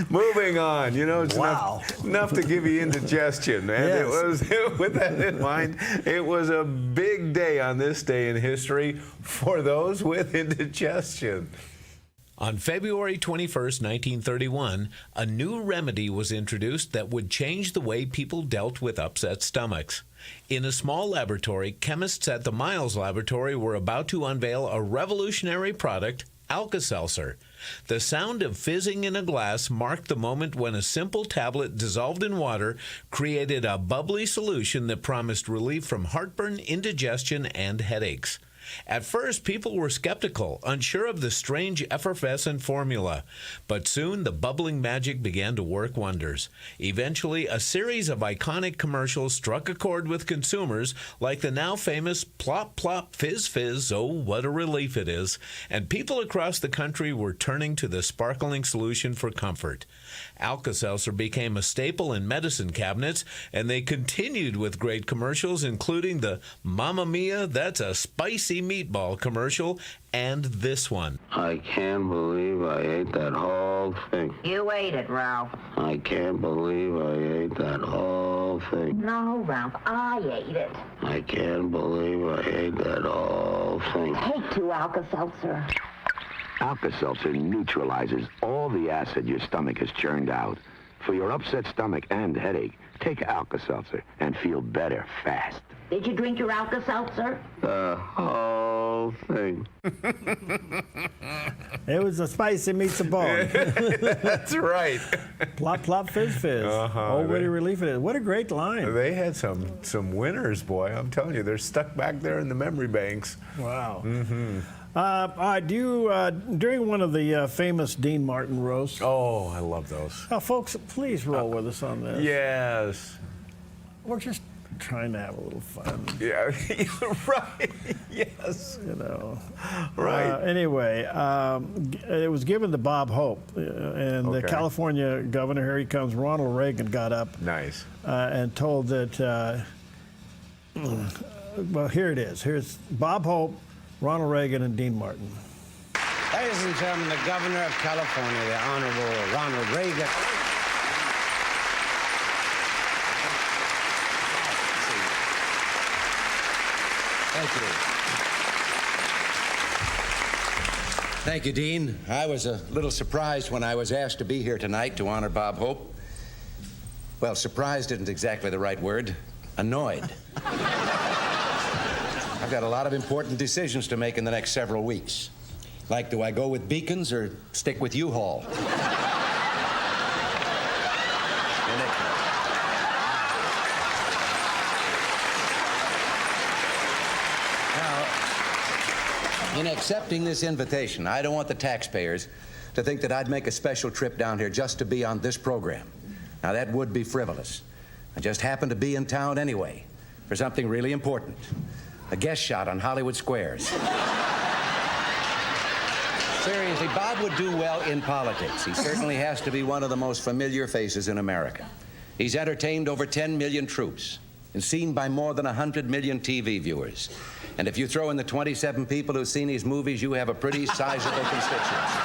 Moving on, you know, it's Wow. enough to give you indigestion. And Yes. it was, with that in mind, it was a big day on this day in history for those with indigestion. On February 21st, 1931, a new remedy was introduced that would change the way people dealt with upset stomachs. In a small laboratory, chemists at the Miles Laboratory were about to unveil a revolutionary product, Alka-Seltzer. The sound of fizzing in a glass marked the moment when a simple tablet dissolved in water created a bubbly solution that promised relief from heartburn, indigestion, and headaches. At first, people were skeptical, unsure of the strange effervescent formula. But soon, the bubbling magic began to work wonders. Eventually, a series of iconic commercials struck a chord with consumers, like the now famous Plop Plop Fizz Fizz, oh, what a relief it is. And people across the country were turning to the sparkling solution for comfort. Alka-Seltzer became a staple in medicine cabinets, and they continued with great commercials, including the Mamma Mia, That's a Spicy Meatball commercial, and this one. I can't believe I ate that whole thing. You ate it, Ralph. I can't believe I ate that whole thing. No, Ralph, I ate it. I can't believe I ate that whole thing. Take 2 Alka-Seltzer. Alka-Seltzer neutralizes all the acid your stomach has churned out. For your upset stomach and headache, take Alka-Seltzer and feel better fast. Did you drink your Alka-Seltzer? The whole thing. It was a spicy meets a bone. That's right. Plop, plop, fizz, fizz. Oh, what a relief it is. What a great line. They had some winners, boy. I'm telling you, they're stuck back there in the memory banks. Wow. Mm-hmm. During one of the famous Dean Martin roasts. Oh, I love those. Folks, please roll with us on this. Yes. We're just trying to have a little fun. Yeah, right. Yes. You know. Right. Anyway, it was given to Bob Hope, and the California governor, here he comes, Ronald Reagan, got up. Nice. And told that, well, here it is. Here's Bob Hope, Ronald Reagan, and Dean Martin. Ladies and gentlemen, the Governor of California, the Honorable Ronald Reagan. Thank you. Thank you, Dean. I was a little surprised when I was asked to be here tonight to honor Bob Hope. Well, surprised isn't exactly the right word. Annoyed. I've got a lot of important decisions to make in the next several weeks. Like, do I go with Beacons or stick with U-Haul? Now, in accepting this invitation, I don't want the taxpayers to think that I'd make a special trip down here just to be on this program. Now, that would be frivolous. I just happened to be in town anyway for something really important. A guest shot on Hollywood Squares. Seriously, Bob would do well in politics. He certainly has to be one of the most familiar faces in America. He's entertained over 10 million troops and seen by more than 100 million TV viewers. And if you throw in the 27 people who've seen his movies, you have a pretty sizable constituency.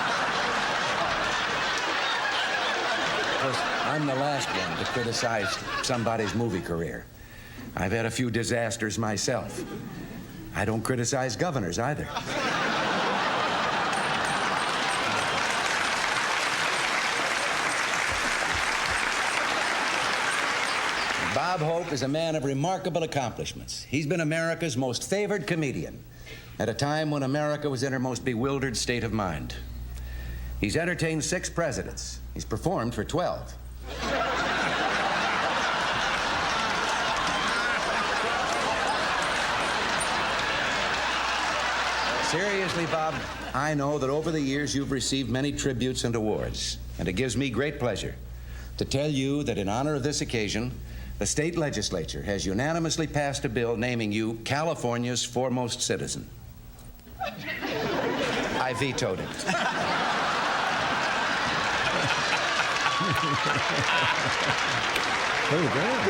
I'm the last one to criticize somebody's movie career. I've had a few disasters myself. I don't criticize governors either. Bob Hope is a man of remarkable accomplishments. He's been America's most favored comedian at a time when America was in her most bewildered state of mind. He's entertained 6 presidents. He's performed for 12. Seriously, Bob, I know that over the years you've received many tributes and awards, and it gives me great pleasure to tell you that in honor of this occasion, the state legislature has unanimously passed a bill naming you California's foremost citizen. I vetoed it. Billy Graham.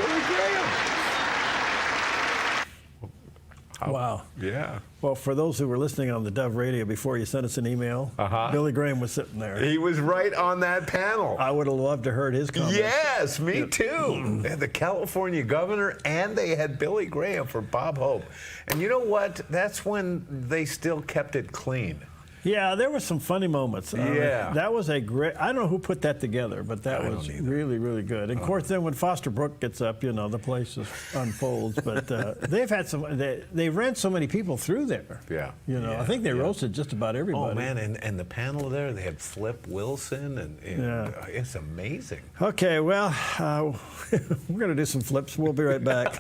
Wow. Yeah. Well, for those who were listening on the Dove radio before you sent us an email, Billy Graham was sitting there. He was right on that panel. I would have loved to heard his comments. Yes, me too. They had the California governor, and they had Billy Graham for Bob Hope. And you know what? That's when they still kept it clean. Yeah, there were some funny moments. Yeah. That was a great, I don't know who put that together, but that was really, really good. And of course, then when Foster Brook gets up, you know, the place just unfolds. But they've had they ran so many people through there. Yeah. You know, I think they roasted just about everybody. Oh, man, and the panel there, they had Flip Wilson, and it's amazing. Okay, well, we're going to do some flips. We'll be right back.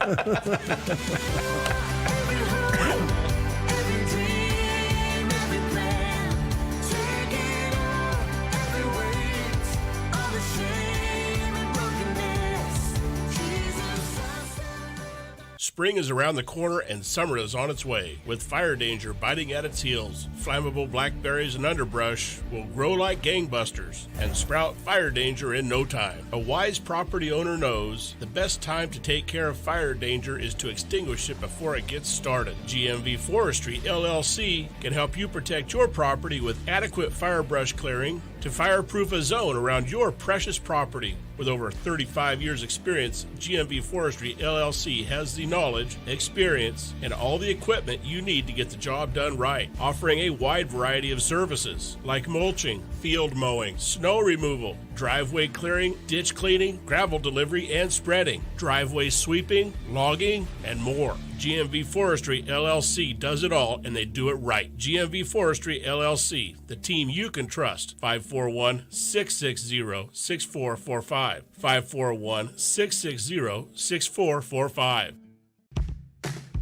Spring is around the corner and summer is on its way. With fire danger biting at its heels, flammable blackberries and underbrush will grow like gangbusters and sprout fire danger in no time. A wise property owner knows the best time to take care of fire danger is to extinguish it before it gets started. GMV Forestry, LLC can help you protect your property with adequate fire brush clearing to fireproof a zone around your precious property. With over 35 years experience, GMV Forestry LLC has the knowledge, experience, and all the equipment you need to get the job done right, offering a wide variety of services like mulching, field mowing, snow removal, driveway clearing, ditch cleaning, gravel delivery and spreading, driveway sweeping, logging, and more. GMV Forestry LLC does it all, and they do it right. GMV Forestry LLC, the team you can trust. 541-660-6445. 541-660-6445.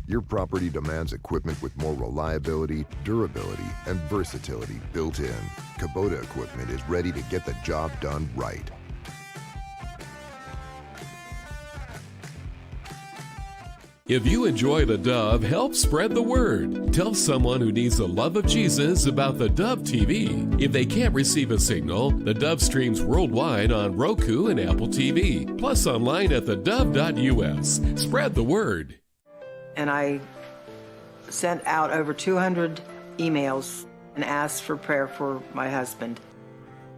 Your property demands equipment with more reliability, durability, and versatility built in. Kubota equipment is ready to get the job done right. If you enjoy the Dove, help spread the word. Tell someone who needs the love of Jesus about the Dove TV. If they can't receive a signal, the Dove streams worldwide on Roku and Apple TV, plus online at thedove.us. Spread the word. And I sent out over 200 emails and asked for prayer for my husband.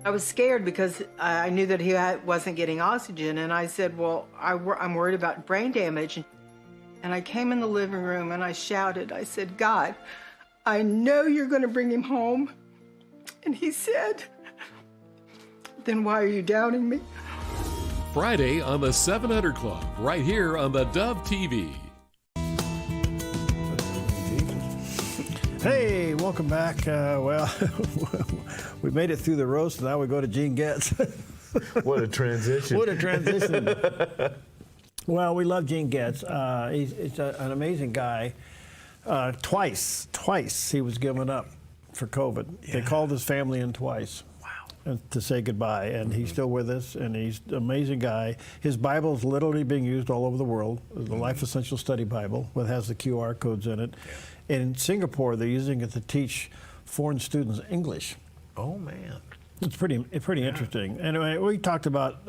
I was scared because I knew that he wasn't getting oxygen, and I said, well, I'm worried about brain damage. And I came in the living room and I shouted, I said, God, I know you're going to bring him home. And he said, then why are you doubting me? Friday on the 700 Club, right here on the Dove TV. Hey, welcome back. Well, we made it through the roast, and now we go to Gene Getz. What a transition. What a transition. Well, we love Gene Getz. He's an amazing guy. Twice he was given up for COVID. Yeah. They called his family in twice. Wow. To say goodbye, and he's still with us, and he's an amazing guy. His Bible is literally being used all over the world, the Life Essential Study Bible, that has the QR codes in it. Yeah. And in Singapore, they're using it to teach foreign students English. Oh, man. It's pretty interesting. Anyway, we talked about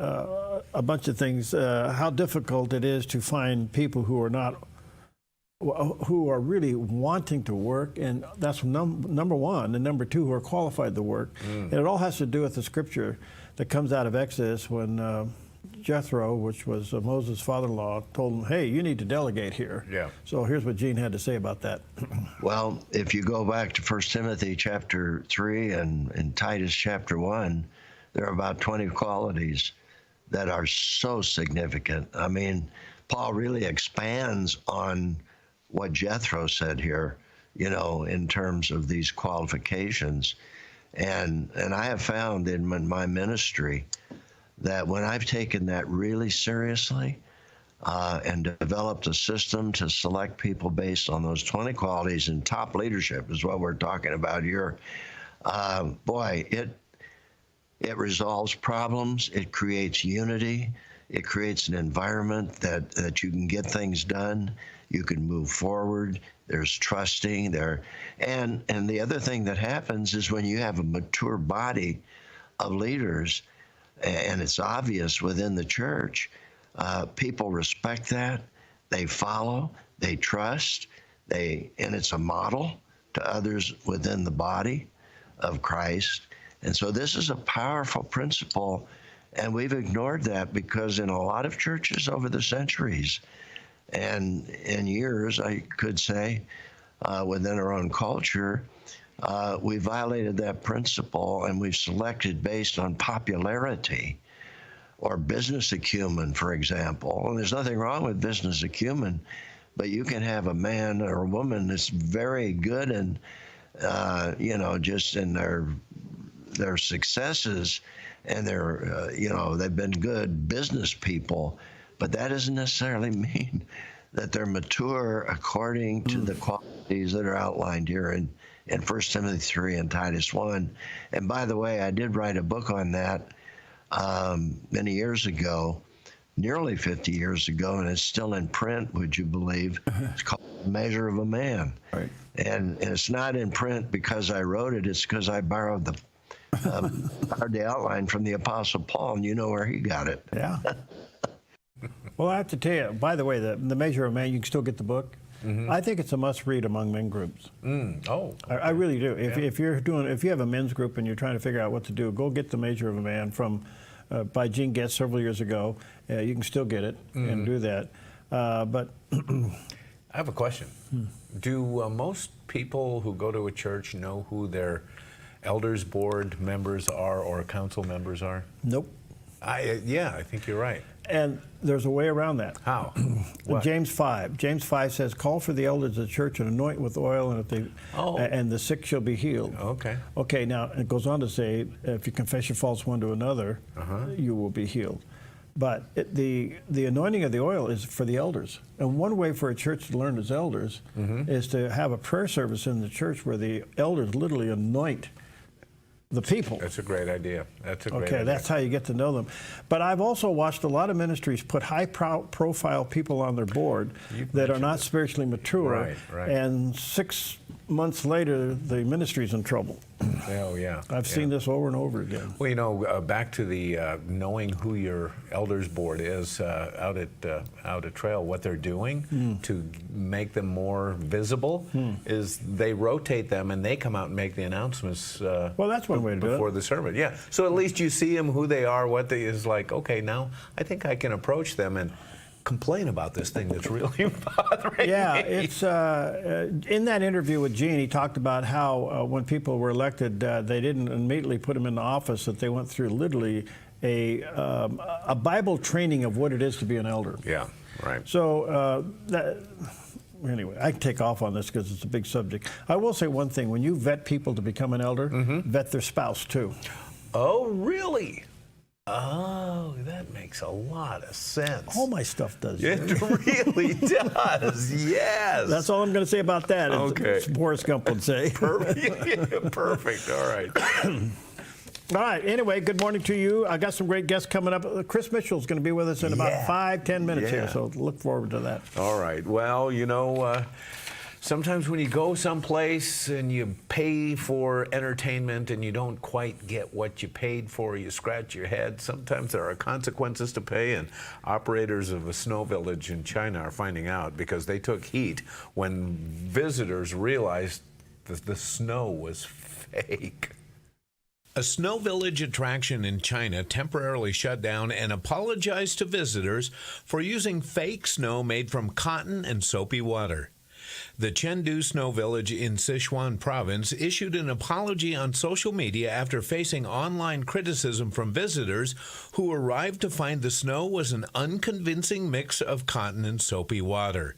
a bunch of things, how difficult it is to find people who are really wanting to work, and that's number one, and number two, who are qualified to work. And it all has to do with the scripture that comes out of Exodus when Jethro, which was Moses' father-in-law, told him, hey, you need to delegate here. Yeah. So here's what Gene had to say about that. Well, if you go back to 1 Timothy chapter 3 and Titus chapter 1, there are about 20 qualities that are so significant. I mean, Paul really expands on what Jethro said here, you know, in terms of these qualifications. And I have found in my ministry that when I've taken that really seriously and developed a system to select people based on those 20 qualities, and top leadership is what we're talking about here, boy, it resolves problems, it creates unity, it creates an environment that you can get things done, you can move forward, there's trusting there. And the other thing that happens is when you have a mature body of leaders, and it's obvious within the church, people respect that, they follow, they trust, And it's a model to others within the body of Christ. And so this is a powerful principle, and we've ignored that because in a lot of churches over the centuries and in years, I could say, within our own culture, we violated that principle, and we've selected based on popularity or business acumen, for example. And there's nothing wrong with business acumen, but you can have a man or a woman that's very good and, just in their successes, and they've been good business people, but that doesn't necessarily mean that they're mature according to the qualities that are outlined here in 1 Timothy 3 and Titus 1. And by the way, I did write a book on that many years ago, nearly 50 years ago, and it's still in print, would you believe? It's called The Measure of a Man. Right. And it's not in print because I wrote it, it's because I borrowed the outline from the Apostle Paul, and you know where he got it. Yeah. Well, I have to tell you, by the way, the Measure of a Man, you can still get the book. Mm-hmm. I think it's a must-read among men groups. Oh, okay. I really do. If you have a men's group and you're trying to figure out what to do, go get The Measure of a Man by Gene Getz several years ago. You can still get it and do that. But I have a question. Do most people who go to a church know who their elders board members are or council members are? Nope. I think you're right. And there's a way around that. How? James 5. James 5 says, "Call for the elders of the church and anoint with oil, and the sick shall be healed." Okay. Okay. Now it goes on to say, if you confess your faults one to another, you will be healed. But the anointing of the oil is for the elders. And one way for a church to learn as elders is to have a prayer service in the church where the elders literally anoint the people. That's a great idea. Okay, that's how you get to know them. But I've also watched a lot of ministries put high-profile people on their board that are not spiritually mature. Right. And 6 months later, the ministry's in trouble. Oh, yeah. I've seen this over and over again. Well, back to the knowing who your elders board is out at Trail, what they're doing to make them more visible is they rotate them and they come out and make the announcements. Well, that's one way to do it. Before the sermon, yeah. So at least you see them, who they are, what they is like. Okay, now I think I can approach them and complain about this thing that's really bothering me. Yeah, it's in that interview with Gene, he talked about how when people were elected, they didn't immediately put them in the office, that they went through literally a Bible training of what it is to be an elder. Yeah, right. So anyway, I can take off on this because it's a big subject. I will say one thing. When you vet people to become an elder, vet their spouse too. Oh, really? Oh, that makes a lot of sense. All my stuff does. It really does, yes. That's all I'm going to say about that. Okay. As Forrest Gump would say. Perfect. All right. All right. Anyway, good morning to you. I got some great guests coming up. Chris Mitchell's going to be with us in about 5-10 minutes here, so look forward to that. All right. Well, sometimes when you go someplace and you pay for entertainment and you don't quite get what you paid for, you scratch your head. Sometimes there are consequences to pay, and operators of a snow village in China are finding out because they took heat when visitors realized that the snow was fake. A snow village attraction in China temporarily shut down and apologized to visitors for using fake snow made from cotton and soapy water. The Chengdu Snow Village in Sichuan Province issued an apology on social media after facing online criticism from visitors who arrived to find the snow was an unconvincing mix of cotton and soapy water.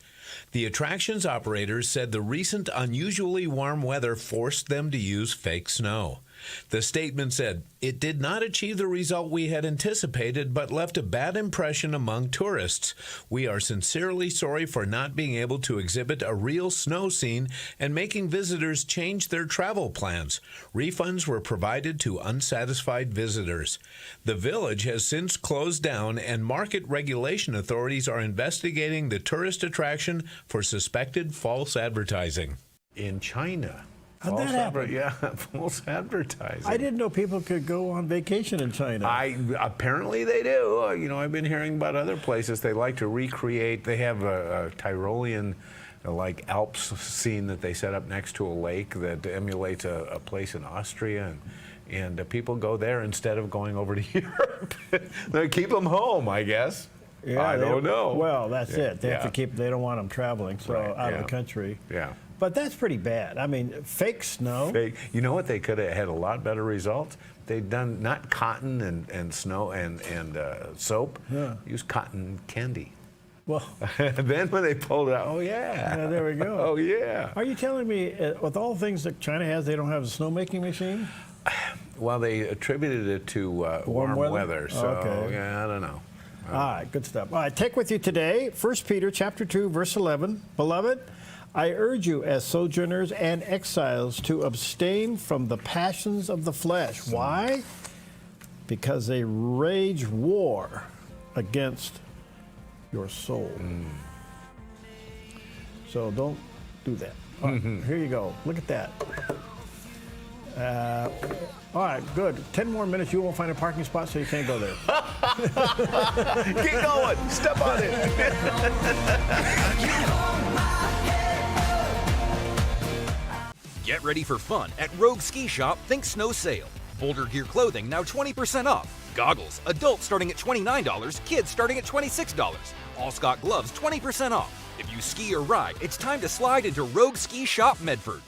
The attraction's operators said the recent unusually warm weather forced them to use fake snow. The statement said, "It did not achieve the result we had anticipated, but left a bad impression among tourists. We are sincerely sorry for not being able to exhibit a real snow scene and making visitors change their travel plans. Refunds were provided to unsatisfied visitors." The village has since closed down, and market regulation authorities are investigating the tourist attraction for suspected false advertising. In China. How'd that happen? Yeah, false advertising. I didn't know people could go on vacation in China. Apparently they do. I've been hearing about other places they like to recreate. They have a Tyrolean like Alps scene that they set up next to a lake that emulates a place in Austria, and people go there instead of going over to Europe. They keep them home, I guess. Yeah, I don't know. Well, that's it. They have to keep. They don't want them traveling out of the country. Yeah. But that's pretty bad. I mean, fake snow. You know what? They could have had a lot better results. They'd done not cotton and snow and soap. Yeah. Use cotton candy. Well, then when they pulled it out, oh yeah. There we go. Oh yeah. Are you telling me, with all the things that China has, they don't have a snowmaking machine? Well, they attributed it to warm weather. So okay. Yeah, I don't know. All right, good stuff. All right, take with you today 1 Peter chapter 2, verse 11. Beloved, I urge you as sojourners and exiles to abstain from the passions of the flesh. Why? Because they wage war against your soul. So don't do that. All right, here you go. Look at that. All right, good. 10 more minutes, you won't find a parking spot, so you can't go there. Keep going. Step on it. Get ready for fun at Rogue Ski Shop Think Snow Sale. Boulder Gear clothing now 20% off. Goggles, adults starting at $29, kids starting at $26. All Scott gloves 20% off. If you ski or ride, it's time to slide into Rogue Ski Shop Medford.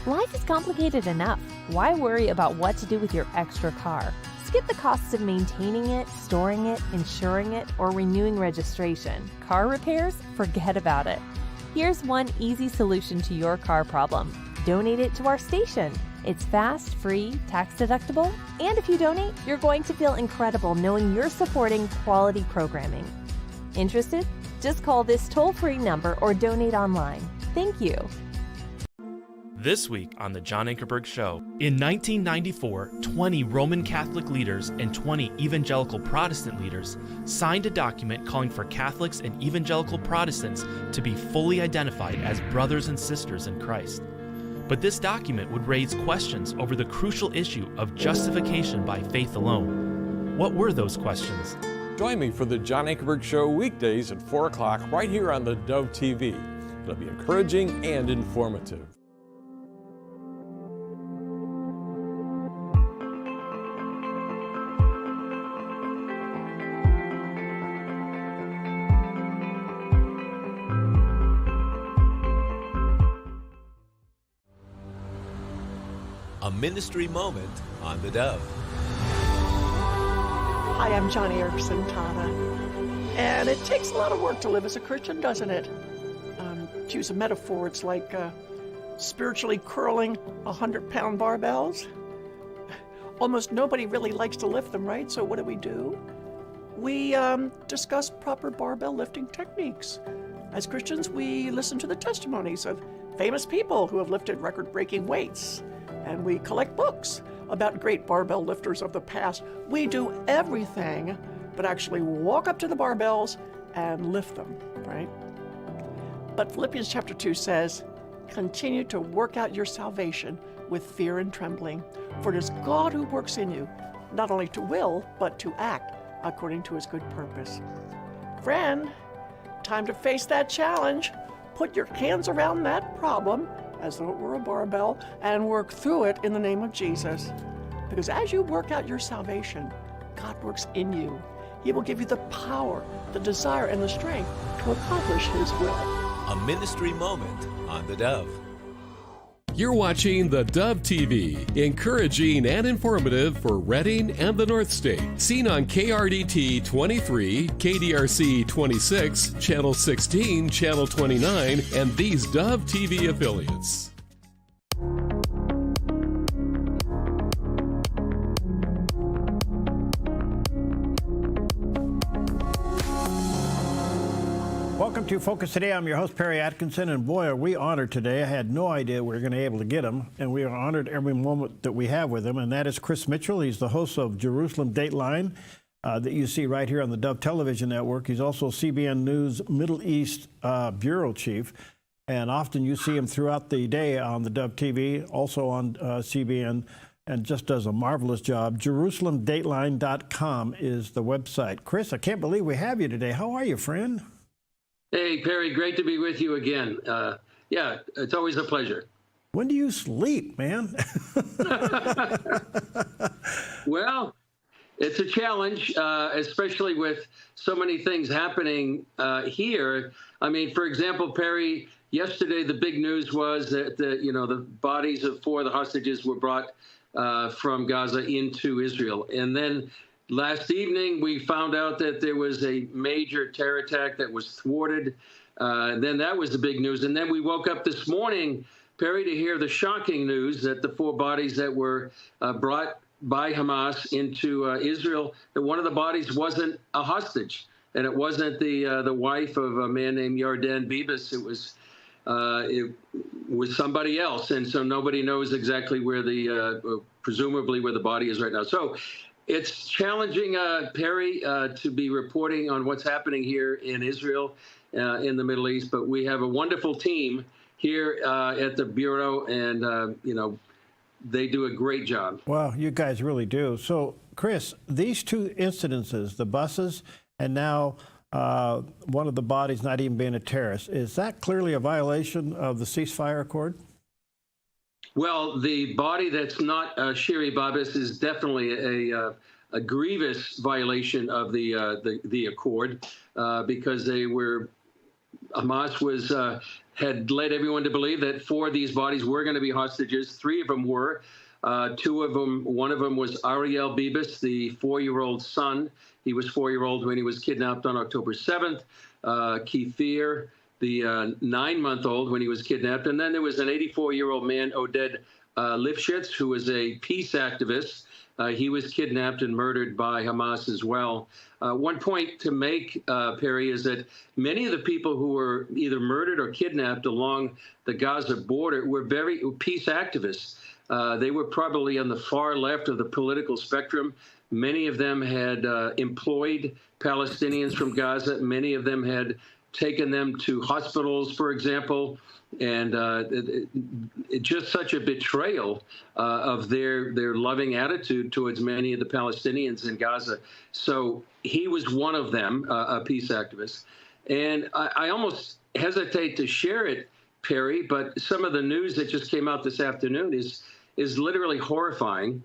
Life is complicated enough. Why worry about what to do with your extra car? Skip the costs of maintaining it, storing it, insuring it, or renewing registration. Car repairs? Forget about it. Here's one easy solution to your car problem. Donate it to our station. It's fast, free, tax deductible, and if you donate, you're going to feel incredible knowing you're supporting quality programming. Interested? Just call this toll-free number or donate online. Thank you. This week on The John Ankerberg Show, in 1994, 20 Roman Catholic leaders and 20 evangelical Protestant leaders signed a document calling for Catholics and evangelical Protestants to be fully identified as brothers and sisters in Christ. But this document would raise questions over the crucial issue of justification by faith alone. What were those questions? Join me for The John Ankerberg Show weekdays at 4 o'clock right here on the Dove TV. It'll be encouraging and informative. A ministry moment on the Dove. Hi, I'm Johnny Erickson Tata. And it takes a lot of work to live as a Christian, doesn't it? To use a metaphor, it's like spiritually curling 100-pound barbells. Almost nobody really likes to lift them, right? So what do? We discuss proper barbell lifting techniques. As Christians, we listen to the testimonies of famous people who have lifted record-breaking weights. And we collect books about great barbell lifters of the past. We do everything but actually walk up to the barbells and lift them, right? But Philippians chapter 2 says, continue to work out your salvation with fear and trembling, for it is God who works in you, not only to will, but to act according to his good purpose. Friend, time to face that challenge. Put your hands around that problem as though it were a barbell, and work through it in the name of Jesus. Because as you work out your salvation, God works in you. He will give you the power, the desire, and the strength to accomplish his will. A ministry moment on the Dove. You're watching the Dove TV, encouraging and informative for Redding and the North State. Seen on KRDT 23, KDRC 26, Channel 16, Channel 29, and these Dove TV affiliates. Welcome to Focus Today. I'm your host, Perry Atkinson, and boy, are we honored today. I had no idea we were going to be able to get him, and we are honored every moment that we have with him, and that is Chris Mitchell. He's the host of Jerusalem Dateline that you see right here on the Dove Television Network. He's also CBN News Middle East Bureau Chief, and often you see him throughout the day on the Dove TV, also on CBN, and just does a marvelous job. JerusalemDateline.com is the website. Chris, I can't believe we have you today. How are you, friend? Hey, Perry, great to be with you again. Yeah, it's always a pleasure. When do you sleep, man? Well, it's a challenge, especially with so many things happening here. I mean, for example, Perry, yesterday the big news was that the bodies of 4 of the hostages were brought from Gaza into Israel. And then last evening, we found out that there was a major terror attack that was thwarted. Then that was the big news. And then we woke up this morning, Perry, to hear the shocking news that the 4 bodies that were brought by Hamas into Israel, that one of the bodies wasn't a hostage, and it wasn't the wife of a man named Yarden Bibas. It was somebody else, and so nobody knows exactly where presumably where the body is right now. So it's challenging, Perry, to be reporting on what's happening here in Israel, in the Middle East. But we have a wonderful team here at the Bureau, and they do a great job. Well, you guys really do. So, Chris, these 2 incidences, the buses and now one of the bodies not even being a terrorist, is that clearly a violation of the ceasefire accord? Well, the body that's not Shiri Babis is definitely a grievous violation of the accord because Hamas had led everyone to believe that 4 of these bodies were going to be hostages. 3 of them were. 2 of them, one of them was Ariel Bibas, the 4-year-old son. He was 4-year-old when he was kidnapped on October 7th. Keithir, the 9-month-old, when he was kidnapped. And then there was an 84-year-old man, Oded Lifshitz, who was a peace activist. He was kidnapped and murdered by Hamas as well. One point to make, Perry, is that many of the people who were either murdered or kidnapped along the Gaza border were very peace activists. They were probably on the far left of the political spectrum. Many of them had employed Palestinians from Gaza. Many of them had taken them to hospitals, for example. And it's just such a betrayal of their loving attitude towards many of the Palestinians in Gaza. So he was one of them, a peace activist. And I almost hesitate to share it, Perry, but some of the news that just came out this afternoon is literally horrifying,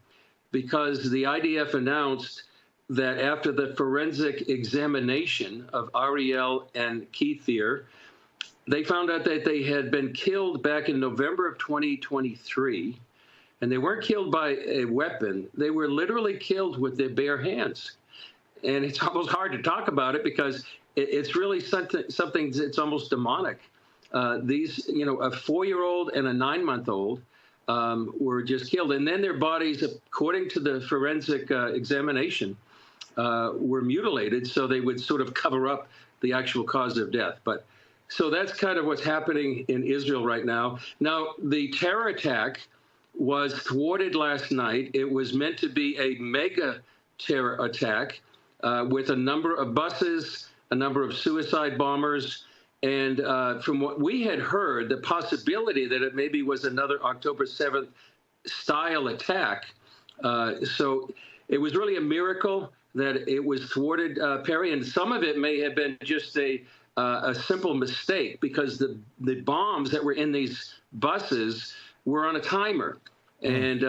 because the IDF announced that after the forensic examination of Ariel and Keithir, they found out that they had been killed back in November of 2023, and they weren't killed by a weapon. They were literally killed with their bare hands. And it's almost hard to talk about it because it's really something that's almost demonic. These, a 4-year-old and a 9-month-old were just killed. And then their bodies, according to the forensic examination, were mutilated so they would sort of cover up the actual cause of death. So that's kind of what's happening in Israel right now. Now, the terror attack was thwarted last night. It was meant to be a mega terror attack with a number of buses, a number of suicide bombers, and from what we had heard, the possibility that it maybe was another October 7th style attack. So it was really a miracle that it was thwarted, Perry, and some of it may have been just a simple mistake, because the bombs that were in these buses were on a timer. And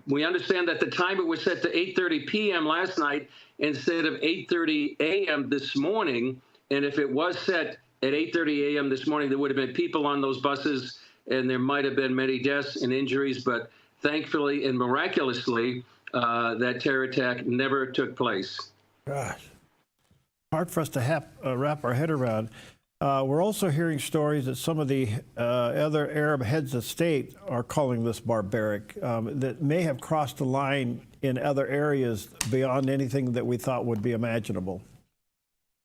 we understand that the timer was set to 8:30 p.m. last night instead of 8:30 a.m. this morning. And if it was set at 8:30 a.m. this morning, there would have been people on those buses, and there might have been many deaths and injuries. But thankfully and miraculously, that terror attack never took place. Gosh. Hard for us to wrap our head around. We're also hearing stories that some of the other Arab heads of state are calling this barbaric, that may have crossed the line in other areas beyond anything that we thought would be imaginable.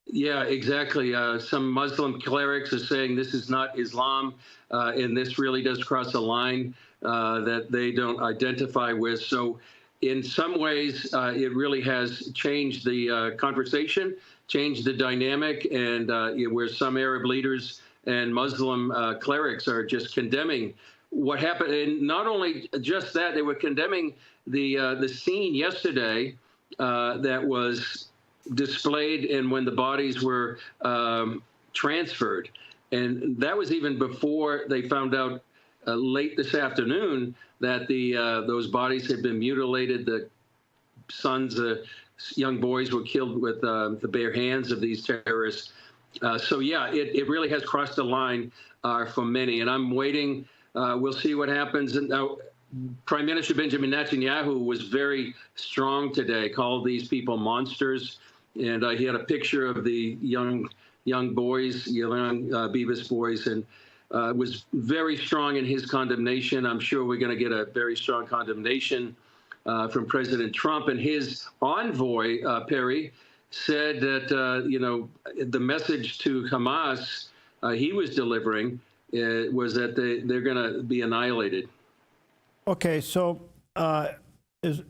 Yeah, exactly. Some Muslim clerics are saying this is not Islam, and this really does cross a line that they don't identify with. So in some ways, it really has changed the conversation, changed the dynamic, and where some Arab leaders and Muslim clerics are just condemning what happened. And not only just that, they were condemning the scene yesterday that was displayed, and when the bodies were transferred. And that was even before they found out late this afternoon that those bodies had been mutilated. The sons, young boys, were killed with the bare hands of these terrorists. So yeah, it really has crossed the line for many, and I'm waiting. We'll see what happens. And now, Prime Minister Benjamin Netanyahu was very strong today, called these people monsters, and he had a picture of the young boys, young Bibas boys, and was very strong in his condemnation. I'm sure we're going to get a very strong condemnation from President Trump. And his envoy, Perry, said that, the message to Hamas he was delivering was that they're going to be annihilated. Okay, so is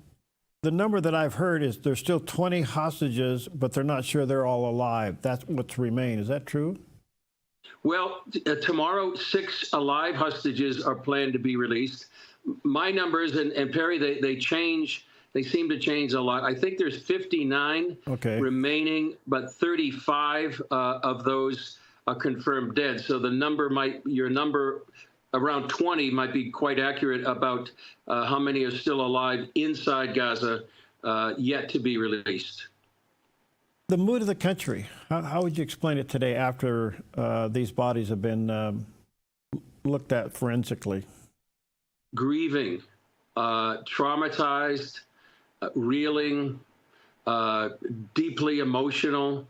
the number that I've heard is there's still 20 hostages, but they're not sure they're all alive. That's what's remained. Is that true? Well, tomorrow, 6 alive hostages are planned to be released. My numbers, and Perry, they change. They seem to change a lot. I think there's 59 remaining, but 35 of those are confirmed dead. So your number around 20 might be quite accurate about how many are still alive inside Gaza yet to be released. The mood of the country, how would you explain it today after these bodies have been looked at forensically? Grieving, traumatized, reeling, deeply emotional.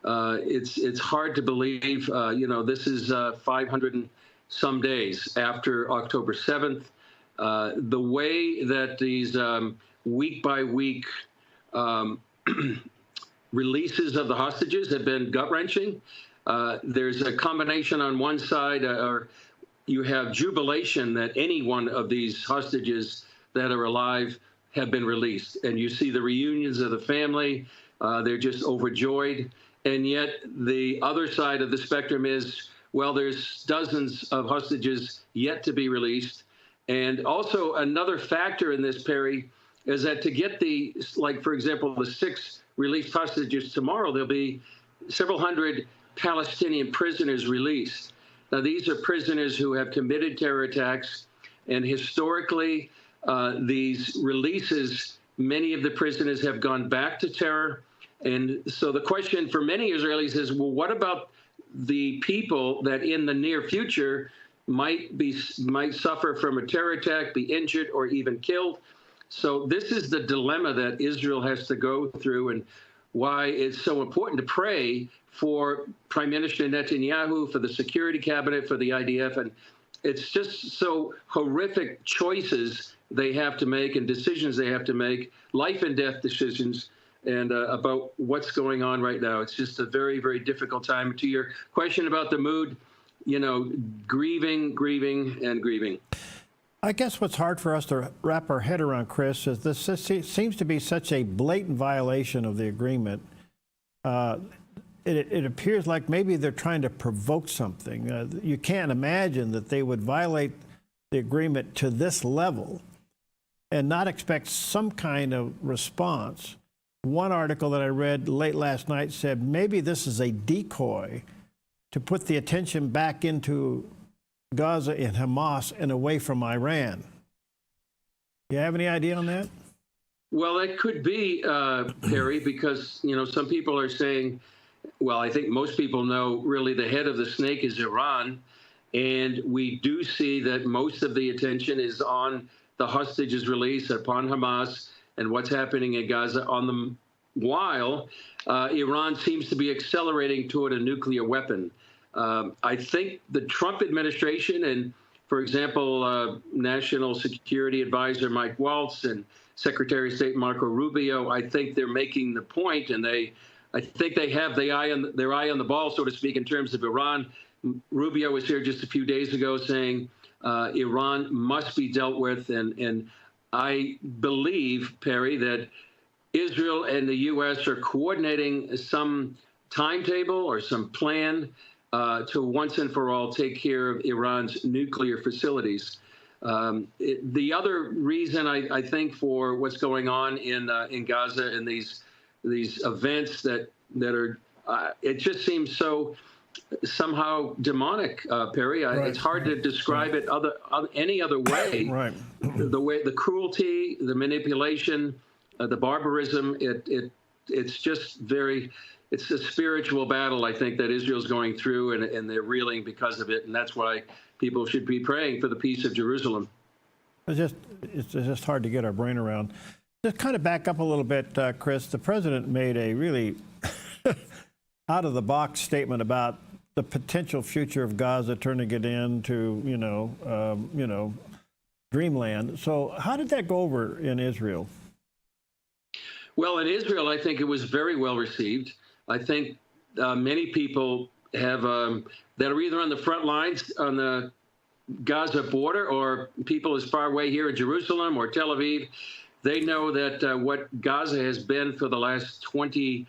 It's hard to believe, this is 500 and some days after October 7th. The way that these week by week releases of the hostages have been gut-wrenching. There's a combination on one side, or you have jubilation that any one of these hostages that are alive have been released. And you see the reunions of the family. They're just overjoyed. And yet the other side of the spectrum is, well, there's dozens of hostages yet to be released. And also another factor in this, Perry, is that to get for example, the 6 released hostages tomorrow, there'll be several hundred Palestinian prisoners released. Now, these are prisoners who have committed terror attacks, and historically, these releases, many of the prisoners have gone back to terror. And so the question for many Israelis is, well, what about the people that in the near future might suffer from a terror attack, be injured, or even killed? So this is the dilemma that Israel has to go through, and why it's so important to pray for Prime Minister Netanyahu, for the Security Cabinet, for the IDF. And it's just so horrific choices they have to make and decisions they have to make, life and death decisions, and about what's going on right now. It's just a very, very difficult time. To your question about the mood, grieving, and grieving. I guess what's hard for us to wrap our head around, Chris, is this seems to be such a blatant violation of the agreement. It appears like maybe they're trying to provoke something. You can't imagine that they would violate the agreement to this level and not expect some kind of response. One article that I read late last night said maybe this is a decoy to put the attention back into Gaza and Hamas and away from Iran. You have any idea on that? Well, it could be, Perry, because, some people are saying, well, I think most people know really the head of the snake is Iran. And we do see that most of the attention is on the hostages release, upon Hamas, and what's happening in Gaza, while Iran seems to be accelerating toward a nuclear weapon. I think the Trump administration and, for example, National Security Advisor Mike Waltz and Secretary of State Marco Rubio, I think they're making the point, and I think they have their eye on the ball, so to speak, in terms of Iran. Rubio was here just a few days ago saying Iran must be dealt with, and I believe, Perry, that Israel and the U.S. are coordinating some timetable or some plan to once and for all take care of Iran's nuclear facilities. The other reason I think for what's going on in Gaza and these events that are, it just seems so somehow demonic, Perry. Right. It's hard to describe it any other way. Right. The cruelty, the manipulation, the barbarism. It's just very. It's a spiritual battle, I think, that Israel's going through, and they're reeling because of it, and that's why people should be praying for the peace of Jerusalem. It's just hard to get our brain around. Just kind of back up a little bit, Chris. The president made a really out-of-the-box statement about the potential future of Gaza, turning it into, dreamland. So how did that go over in Israel? Well, in Israel, I think it was very well received. I think many people have that are either on the front lines on the Gaza border, or people as far away here in Jerusalem or Tel Aviv. They know that what Gaza has been for the last 20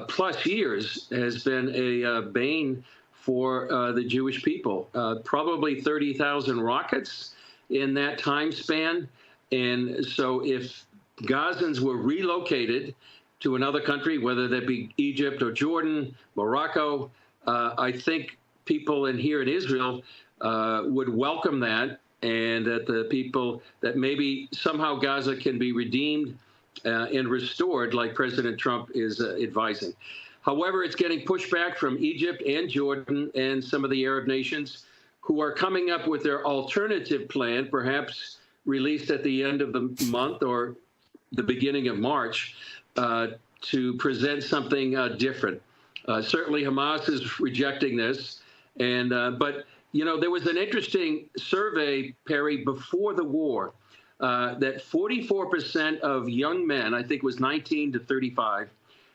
plus years has been a bane for the Jewish people. Probably 30,000 rockets in that time span. And so if Gazans were relocated to another country, whether that be Egypt or Jordan, Morocco, I think people here in Israel would welcome that, and that the people, that maybe somehow Gaza can be redeemed and restored like President Trump is advising. However, it's getting pushback from Egypt and Jordan and some of the Arab nations who are coming up with their alternative plan, perhaps released at the end of the month or the beginning of March, to present something different. Certainly Hamas is rejecting this, and but there was an interesting survey, Perry, before the war, that 44% of young men, I think it was 19 to 35,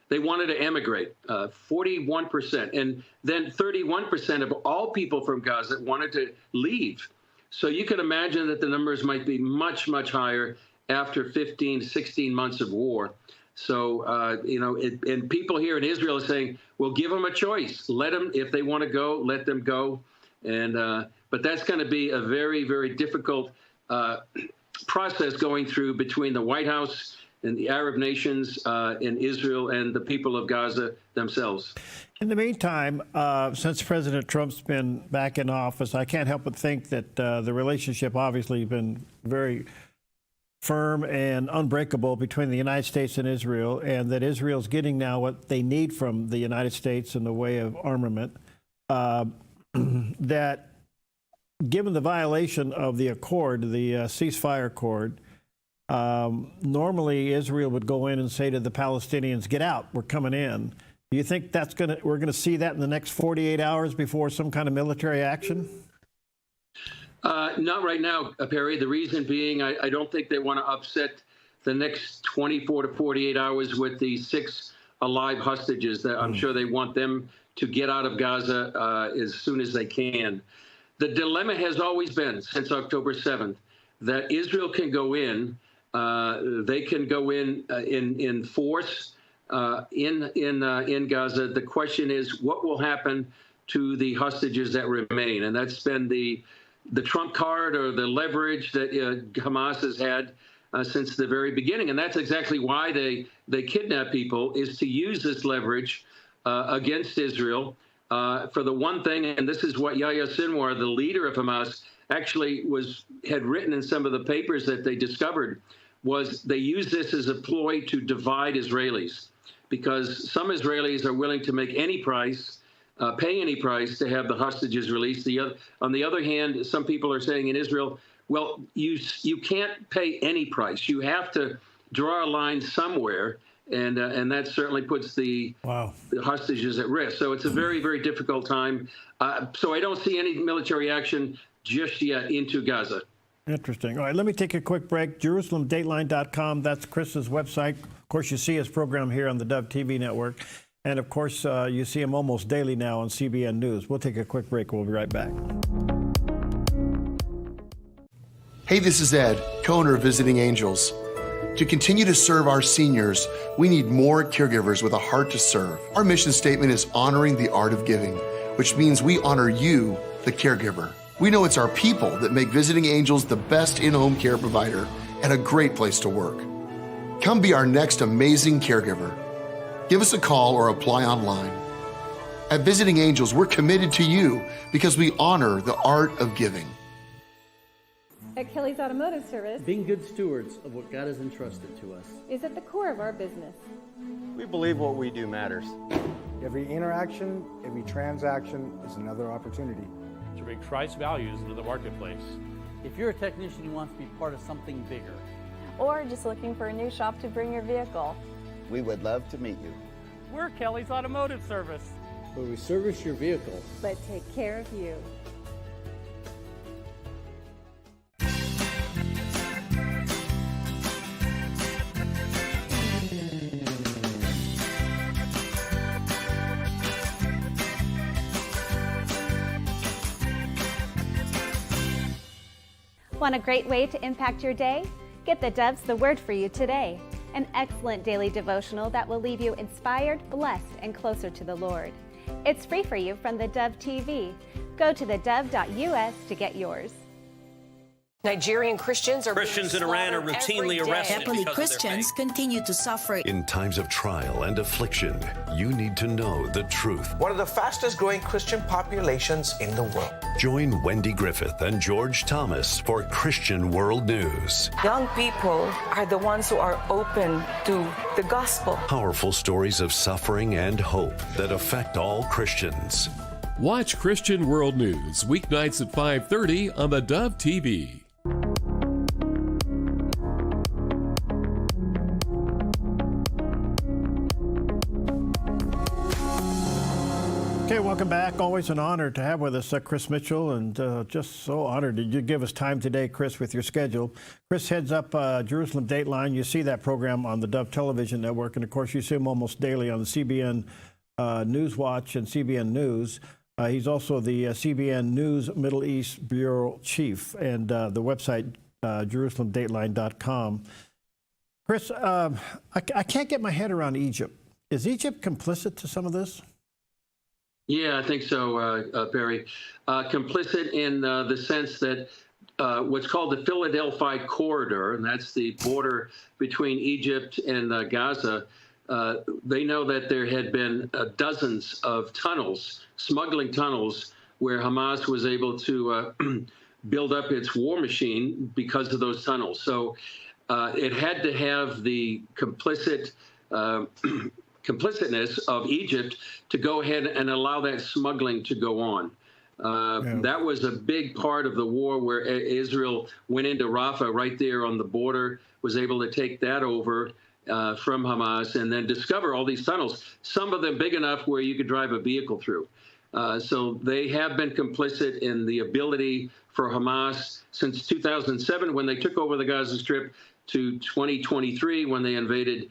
they wanted to emigrate, 41%. And then 31% of all people from Gaza wanted to leave. So you can imagine that the numbers might be much, much higher after 15, 16 months of war. So, and people here in Israel are saying, well, give them a choice. Let them, if they want to go, let them go. And but that's going to be a very, very difficult process going through between the White House and the Arab nations in Israel and the people of Gaza themselves. In the meantime, since President Trump's been back in office, I can't help but think that the relationship obviously has been very firm and unbreakable between the United States and Israel, and that Israel's getting now what they need from the United States in the way of armament. That given the violation of the accord, the ceasefire accord, normally Israel would go in and say to the Palestinians, get out, we're coming in. Do you think we're going to see that in the next 48 hours before some kind of military action? Not right now, Perry. The reason being, I don't think they want to upset the next 24 to 48 hours with the 6 alive hostages. That I'm sure they want them to get out of Gaza as soon as they can. The dilemma has always been, since October 7th, that Israel can go in. They can go in force in Gaza. The question is, what will happen to the hostages that remain? And that's been the trump card or the leverage that Hamas has had since the very beginning. And that's exactly why they kidnap people, is to use this leverage against Israel. For the one thing, and this is what Yahya Sinwar, the leader of Hamas, actually had written in some of the papers that they discovered, was they use this as a ploy to divide Israelis, because some Israelis are willing to make any price, pay any price to have the hostages released. On the other hand, some people are saying in Israel, well, you can't pay any price. You have to draw a line somewhere, and that certainly puts the hostages at risk. So it's a very, very difficult time. So I don't see any military action just yet into Gaza. Interesting. All right, let me take a quick break. JerusalemDateline.com, that's Chris's website. Of course, you see his program here on the Dove TV network. And of course, you see him almost daily now on CBN News. We'll take a quick break. We'll be right back. Hey, this is Ed, co-owner of Visiting Angels. To continue to serve our seniors, we need more caregivers with a heart to serve. Our mission statement is honoring the art of giving, which means we honor you, the caregiver. We know it's our people that make Visiting Angels the best in-home care provider and a great place to work. Come be our next amazing caregiver. Give us a call or apply online. At Visiting Angels, we're committed to you because we honor the art of giving. At Kelly's Automotive Service, being good stewards of what God has entrusted to us is at the core of our business. We believe what we do matters. Every interaction, every transaction is another opportunity to bring Christ's values into the marketplace. If you're a technician who wants to be part of something bigger, or just looking for a new shop to bring your vehicle, we would love to meet you. We're Kelly's Automotive Service, where we service your vehicle, but take care of you. Want a great way to impact your day? Get theDove's The Word for You today, an excellent daily devotional that will leave you inspired, blessed, and closer to the Lord. It's free for you from theDove TV. Go to thedove.us to get yours. Nigerian Christians in Iran are routinely arrested. Catholic Christians continue to suffer. In times of trial and affliction, you need to know the truth. One of the fastest growing Christian populations in the world. Join Wendy Griffith and George Thomas for Christian World News. Young people are the ones who are open to the gospel. Powerful stories of suffering and hope that affect all Christians. Watch Christian World News weeknights at 5:30 on the Dove TV. Okay, welcome back. Always an honor to have with us Chris Mitchell, and just so honored that you give us time today, Chris, with your schedule. Chris heads up Jerusalem Dateline. You see that program on the Dove Television Network, and of course you see him almost daily on the CBN News Watch and CBN News. He's also the CBN News Middle East Bureau Chief, and the website JerusalemDateline.com. Chris, I can't get my head around Egypt. Is Egypt complicit to some of this? Yeah, I think so, Perry. Complicit in the sense that what's called the Philadelphia Corridor, and that's the border between Egypt and Gaza, they know that there had been dozens of tunnels, smuggling tunnels, where Hamas was able to build up its war machine because of those tunnels. So it had to have the complicitness of Egypt to go ahead and allow that smuggling to go on. That was a big part of the war, where Israel went into Rafah right there on the border, was able to take that over from Hamas, and then discover all these tunnels, some of them big enough where you could drive a vehicle through. So they have been complicit in the ability for Hamas since 2007, when they took over the Gaza Strip, to 2023, when they invaded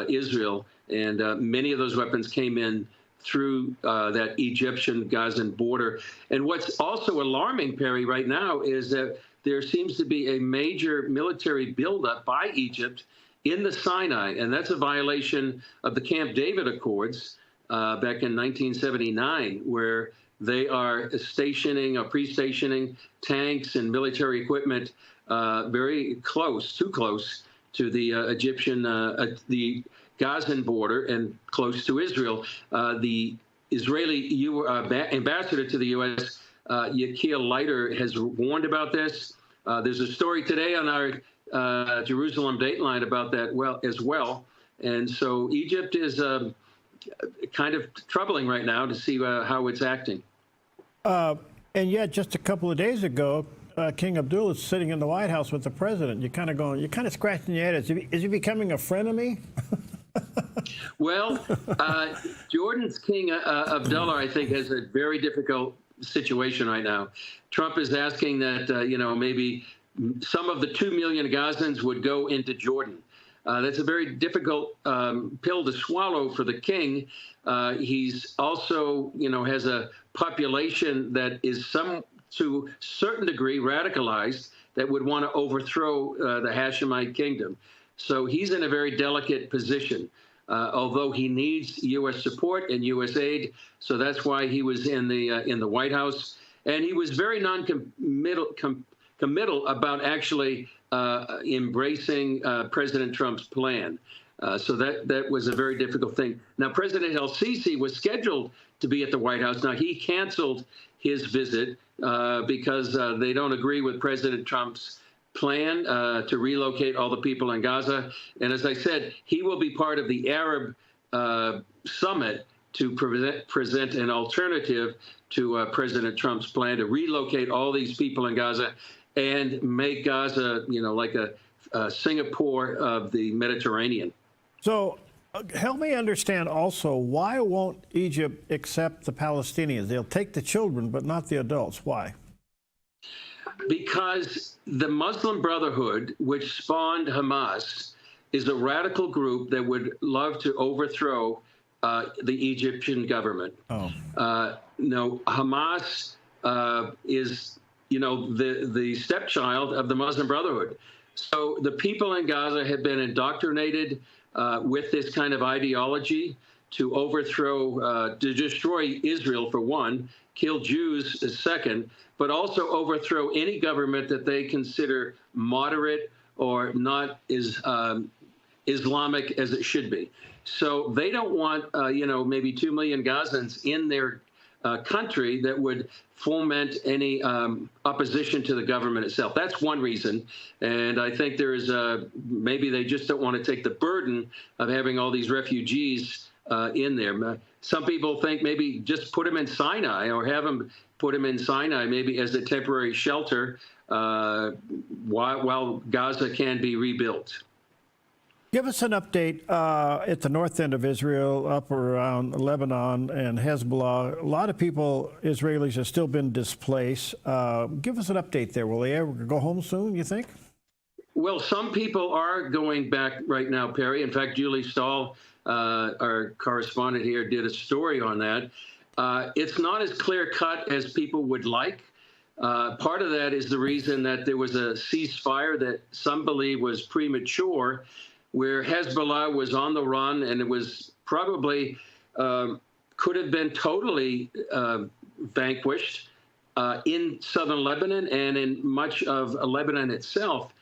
Israel. And many of those weapons came in through that Egyptian-Gazan border. And what's also alarming, Perry, right now is that there seems to be a major military buildup by Egypt in the Sinai, and that's a violation of the Camp David Accords back in 1979, where they are stationing or pre-stationing tanks and military equipment very close, too close to the Egyptian, the Gazan border, and close to Israel. The Israeli ambassador to the U.S., Yakil Leiter, has warned about this. There's a story today on our Jerusalem Dateline about that as well. And so Egypt is kind of troubling right now to see how it's acting. And yet, just a couple of days ago, King Abdullah is sitting in the White House with the president. You're kind of scratching your head. Is he becoming a frenemy? Well, Jordan's King Abdullah, I think, has a very difficult situation right now. Trump is asking that, maybe some of the 2 million Gazans would go into Jordan. That's a very difficult pill to swallow for the king. He's also, has a population that is to a certain degree radicalized, that would want to overthrow the Hashemite kingdom. So he's in a very delicate position, although he needs U.S. support and U.S. aid. So that's why he was in the White House, and he was very committal about actually embracing President Trump's plan. So that was a very difficult thing. Now, President el-Sisi was scheduled to be at the White House. Now, he canceled his visit because they don't agree with President Trump's plan to relocate all the people in Gaza. And as I said, he will be part of the Arab summit to present an alternative to President Trump's plan to relocate all these people in Gaza and make Gaza, like a Singapore of the Mediterranean. So help me understand also, why won't Egypt accept the Palestinians? They'll take the children, but not the adults. Why? Because the Muslim Brotherhood, which spawned Hamas, is a radical group that would love to overthrow the Egyptian government. No, Hamas is, the stepchild of the Muslim Brotherhood. So the people in Gaza have been indoctrinated with this kind of ideology to overthrow, to destroy Israel, for one, kill Jews, second, but also overthrow any government that they consider moderate or not as Islamic as it should be. So they don't want, maybe 2 million Gazans in their country that would foment any opposition to the government itself. That's one reason. And I think there is maybe they just don't want to take the burden of having all these refugees in there. Some people think maybe just put them in Sinai, or have them put them in Sinai maybe as a temporary shelter while Gaza can be rebuilt. Give us an update at the north end of Israel, up around Lebanon and Hezbollah. A lot of people, Israelis, have still been displaced. Give us an update there. Will they ever go home soon, you think? Well, some people are going back right now, Perry. In fact, Julie Stahl, our correspondent here, did a story on that. It's not as clear-cut as people would like. Part of that is the reason that there was a ceasefire that some believe was premature, where Hezbollah was on the run, and it was probably could have been totally vanquished in southern Lebanon and in much of Lebanon itself.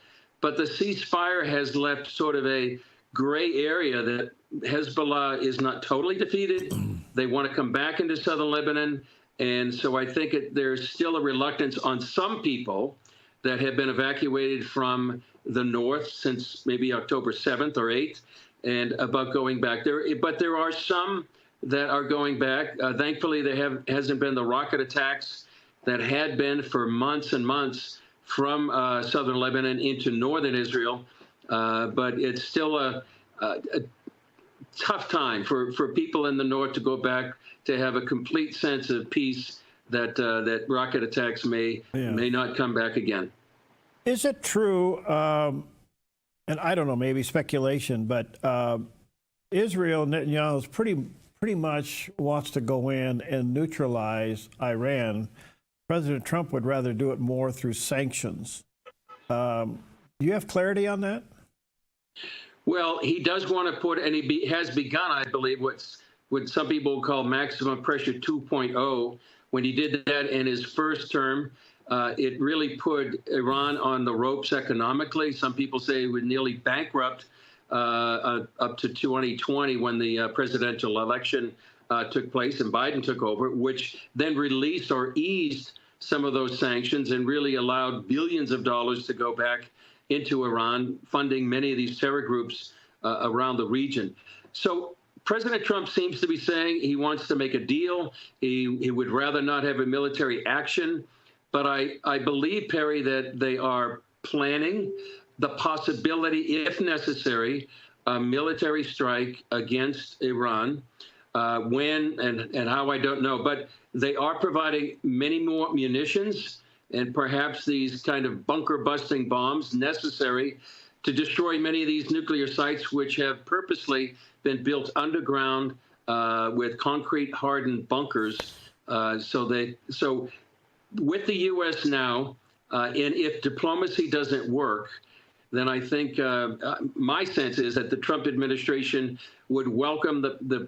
But the ceasefire has left sort of a gray area that Hezbollah is not totally defeated. They want to come back into southern Lebanon. And so I think there's still a reluctance on some people that have been evacuated from the north since maybe October 7th or 8th, and about going back there. But there are some that are going back. Thankfully, there hasn't been the rocket attacks that had been for months and months from southern Lebanon into northern Israel. But it's still a tough time for people in the north to go back to have a complete sense of peace that rocket attacks may not come back again. Is it true, and I don't know, maybe speculation, but Israel, Netanyahu's pretty much wants to go in and neutralize Iran. President Trump would rather do it more through sanctions. Do you have clarity on that? Well, he does want to put, and he has begun, I believe, what some people call maximum pressure 2.0. When he did that in his first term, it really put Iran on the ropes economically. Some people say it would nearly bankrupt up to 2020 when the presidential election took place and Biden took over, which then released or eased some of those sanctions and really allowed billions of dollars to go back into Iran, funding many of these terror groups around the region. So President Trump seems to be saying he wants to make a deal. He would rather not have a military action. But I believe, Perry, that they are planning the possibility, if necessary, a military strike against Iran. When and how, I don't know. But they are providing many more munitions and perhaps these kind of bunker-busting bombs necessary to destroy many of these nuclear sites, which have purposely been built underground with concrete-hardened bunkers. So with the U.S. now, and if diplomacy doesn't work, then I think my sense is that the Trump administration would welcome the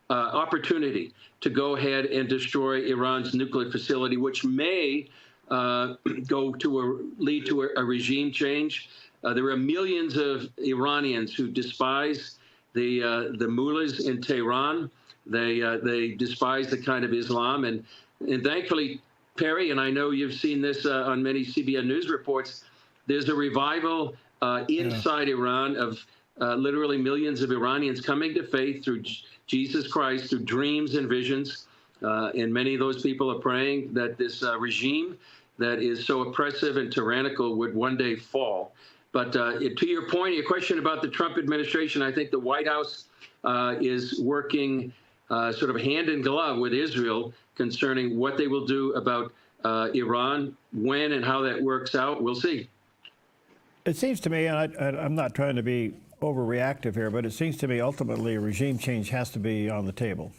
opportunity to go ahead and destroy Iran's nuclear facility, which may lead to a regime change. There are millions of Iranians who despise the mullahs in Tehran. They despise the kind of Islam, and thankfully, Perry, and I know you've seen this on many CBN News reports, there's a revival inside Iran of literally millions of Iranians coming to faith through Jesus Christ, through dreams and visions. And many of those people are praying that this regime that is so oppressive and tyrannical would one day fall. But to your point, your question about the Trump administration, I think the White House is working sort of hand in glove with Israel concerning what they will do about Iran. When and how that works out, we'll see. It seems to me, and I'm not trying to be overreactive here, but it seems to me ultimately a regime change has to be on the table.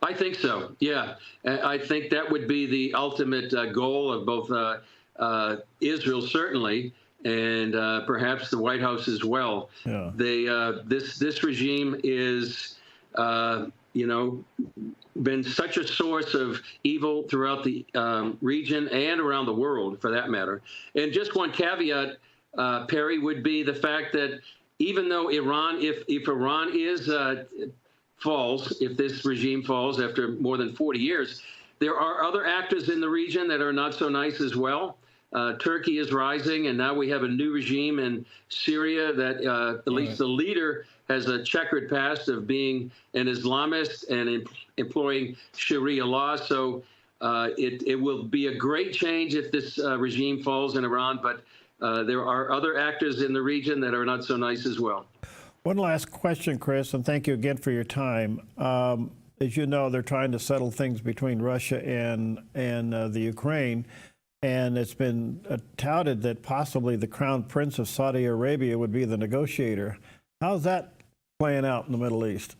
I think so, yeah. I think that would be the ultimate goal of both Israel, certainly, and perhaps the White House as well. Yeah. This regime is, been such a source of evil throughout the region and around the world, for that matter. And just one caveat, Perry, would be the fact that even though Iran, if Iran is falls, if this regime falls after more than 40 years, there are other actors in the region that are not so nice as well. Turkey is rising, and now we have a new regime in Syria that at least the leader has a checkered past of being an Islamist and employing Sharia law. So it will be a great change if this regime falls in Iran, but there are other actors in the region that are not so nice as well. One last question, Chris, and thank you again for your time. As you know, they're trying to settle things between Russia and the Ukraine, and it's been touted that possibly the Crown Prince of Saudi Arabia would be the negotiator. How's that playing out in the Middle East?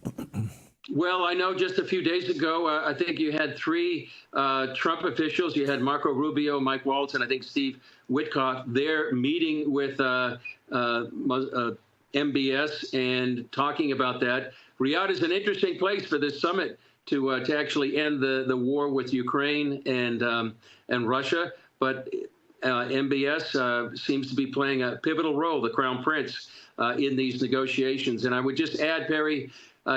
Well, I know just a few days ago, I think you had three Trump officials. You had Marco Rubio, Mike Waltz, and I think Steve Witkoff. They're meeting with MBS and talking about that. Riyadh is an interesting place for this summit to actually end the war with Ukraine and Russia. But MBS seems to be playing a pivotal role, the Crown Prince, in these negotiations. And I would just add, Perry,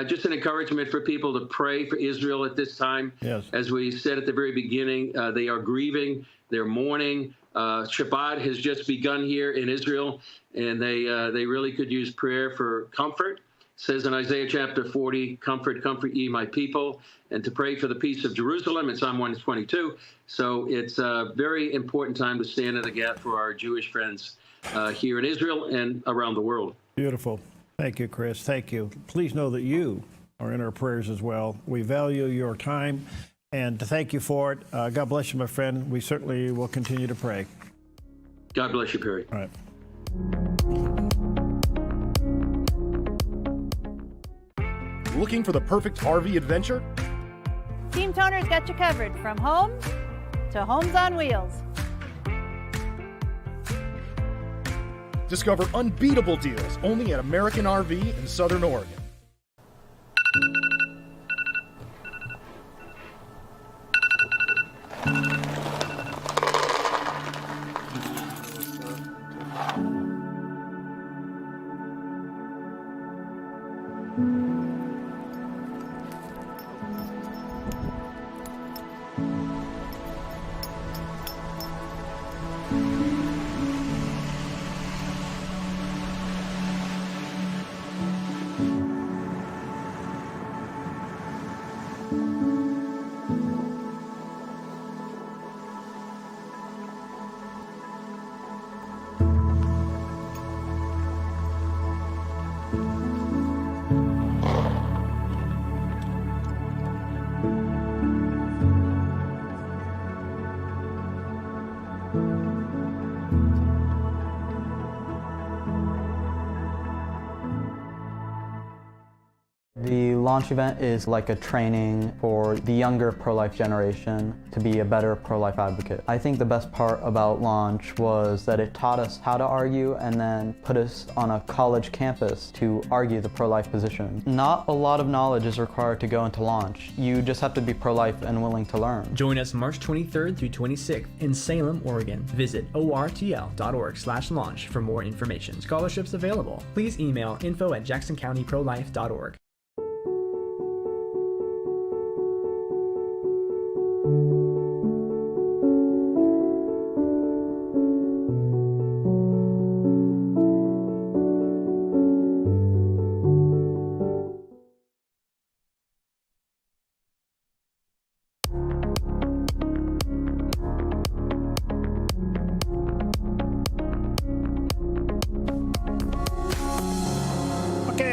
just an encouragement for people to pray for Israel at this time. Yes. As we said at the very beginning, they are grieving, they're mourning. Shabbat has just begun here in Israel, and they really could use prayer for comfort. It says in Isaiah chapter 40, comfort ye my people, and to pray for the peace of Jerusalem in Psalm 122. So it's a very important time to stand in the gap for our Jewish friends here in Israel and around the world. Beautiful. Thank you, Chris. Thank you. Please know that you are in our prayers as well. We value your time, and to thank you for it. God bless you, my friend. We certainly will continue to pray. God bless you, Perry. All right. Looking for the perfect RV adventure? Team Toner's got you covered from home to Homes on Wheels. Discover unbeatable deals only at American RV in Southern Oregon. launch event is like a training for the younger pro-life generation to be a better pro-life advocate. I think the best part about launch was that it taught us how to argue and then put us on a college campus to argue the pro-life position. Not a lot of knowledge is required to go into launch. You just have to be pro-life and willing to learn. Join us March 23rd through 26th in Salem, Oregon. Visit ortl.org/launch for more information. Scholarships available. Please email info@jacksoncountyprolife.org.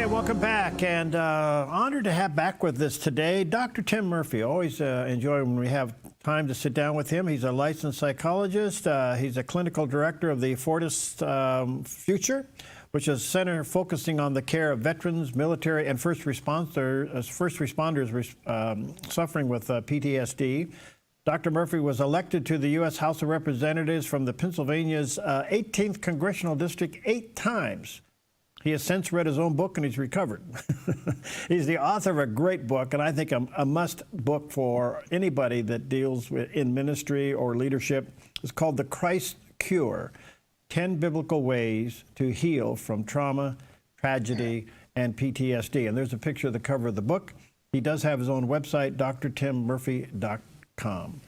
Welcome back, and honored to have back with us today Dr. Tim Murphy. Always enjoy when we have time to sit down with him. He's a licensed psychologist. He's a clinical director of the Fortis Future, which is a center focusing on the care of veterans, military, and first responders suffering with PTSD. Dr. Murphy was elected to the U.S. House of Representatives from the Pennsylvania's 18th Congressional District 8 times. He has since read his own book and he's recovered. He's the author of a great book, and I think a must book for anybody that deals in ministry or leadership. It's called The Christ Cure, 10 Biblical Ways to Heal from Trauma, Tragedy, and PTSD. And there's a picture of the cover of the book. He does have his own website, drtimmurphy.com.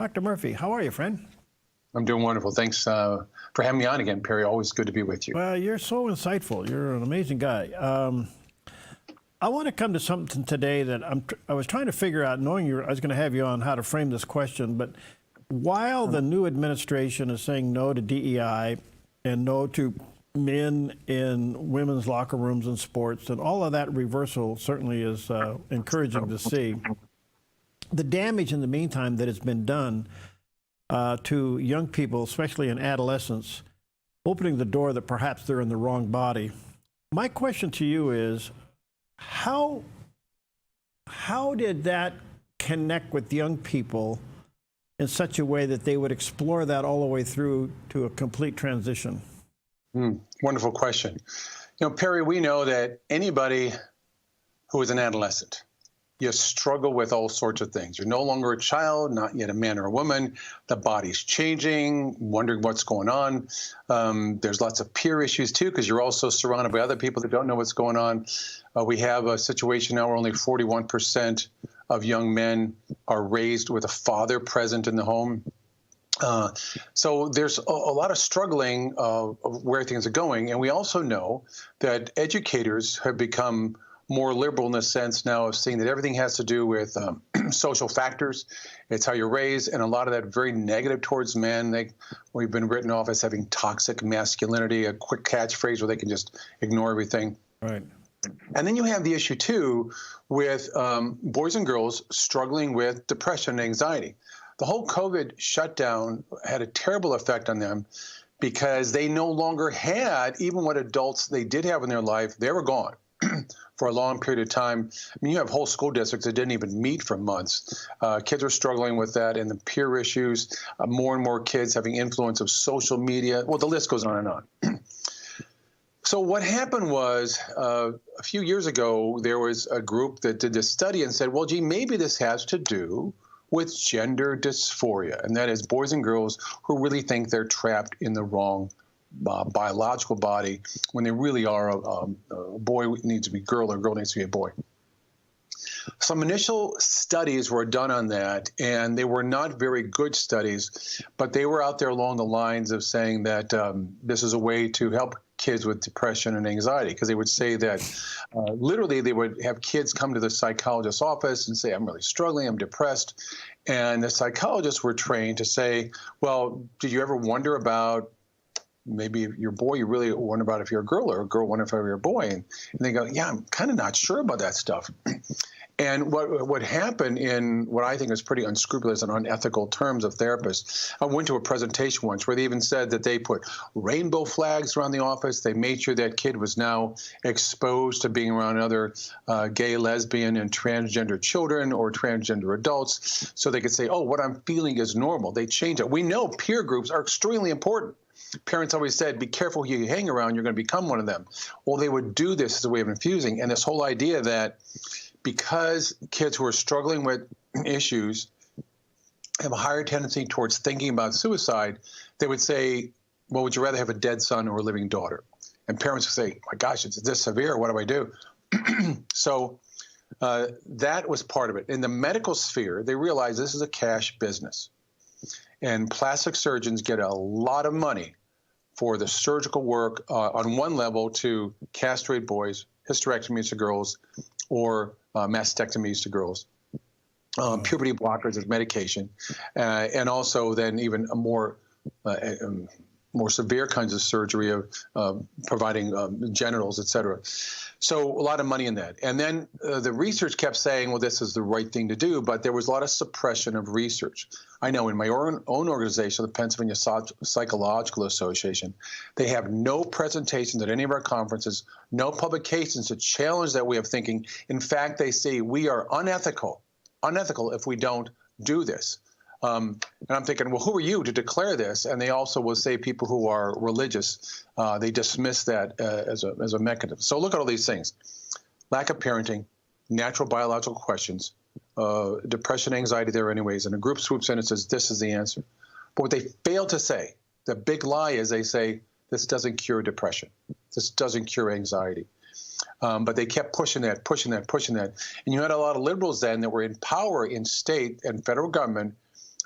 Dr. Murphy, how are you, friend? I'm doing wonderful. Thanks for having me on again, Perry. Always good to be with you. Well, you're so insightful. You're an amazing guy. I want to come to something today that I was trying to figure out, knowing I was going to have you on, how to frame this question. But while the new administration is saying no to DEI and no to men in women's locker rooms and sports, and all of that reversal certainly is encouraging to see, the damage in the meantime that has been done to young people, especially in adolescence, opening the door that perhaps they're in the wrong body. My question to you is, how did that connect with young people in such a way that they would explore that all the way through to a complete transition? Wonderful question. You know, Perry, we know that anybody who is an adolescent, you struggle with all sorts of things. You're no longer a child, not yet a man or a woman. The body's changing, wondering what's going on. There's lots of peer issues, too, because you're also surrounded by other people that don't know what's going on. We have a situation now where only 41% of young men are raised with a father present in the home. So there's a lot of struggling of where things are going. And we also know that educators have become more liberal in the sense now of seeing that everything has to do with social factors. It's how you're raised, and a lot of that very negative towards men. We've been written off as having toxic masculinity, a quick catchphrase where they can just ignore everything. Right. And then you have the issue, too, with boys and girls struggling with depression and anxiety. The whole COVID shutdown had a terrible effect on them because they no longer had, even what adults they did have in their life, they were gone for a long period of time. I mean, you have whole school districts that didn't even meet for months. Kids are struggling with that and the peer issues, more and more kids having influence of social media. Well, the list goes on and on. So what happened was a few years ago, there was a group that did this study and said, well, gee, maybe this has to do with gender dysphoria, and that is boys and girls who really think they're trapped in the wrong biological body when they really are a boy needs to be a girl or a girl needs to be a boy. Some initial studies were done on that, and they were not very good studies, but they were out there along the lines of saying that this is a way to help kids with depression and anxiety, because they would say that literally they would have kids come to the psychologist's office and say, I'm really struggling, I'm depressed. And the psychologists were trained to say, well, did you ever wonder about maybe your boy, you really wonder about if you're a girl, or a girl wonder if you're a boy? And they go, yeah, I'm kind of not sure about that stuff. And what happened in what I think is pretty unscrupulous and unethical terms of therapists, I went to a presentation once where they even said that they put rainbow flags around the office. They made sure that kid was now exposed to being around other gay, lesbian, and transgender children or transgender adults so they could say, oh, what I'm feeling is normal. They changed it. We know peer groups are extremely important. Parents always said, be careful who you hang around, you're going to become one of them. Well, they would do this as a way of infusing. And this whole idea that because kids who are struggling with issues have a higher tendency towards thinking about suicide, they would say, well, would you rather have a dead son or a living daughter? And parents would say, my gosh, it's this severe. What do I do? So that was part of it. In the medical sphere, they realized this is a cash business. And plastic surgeons get a lot of money for the surgical work on one level to castrate boys, hysterectomies to girls, or mastectomies to girls, puberty blockers as medication, and also then even a more severe kinds of surgery of providing genitals, et cetera. So a lot of money in that. And then the research kept saying, well, this is the right thing to do, but there was a lot of suppression of research. I know in my own organization, the Pennsylvania Psychological Association, they have no presentations at any of our conferences, no publications to challenge that way of thinking. In fact, they say we are unethical if we don't do this. And I'm thinking, well, who are you to declare this? And they also will say people who are religious, they dismiss that as a mechanism. So look at all these things. Lack of parenting, natural biological questions, depression, anxiety there anyways. And a group swoops in and says, this is the answer. But what they fail to say, the big lie is they say, this doesn't cure depression. This doesn't cure anxiety. But they kept pushing that. And you had a lot of liberals then that were in power in state and federal government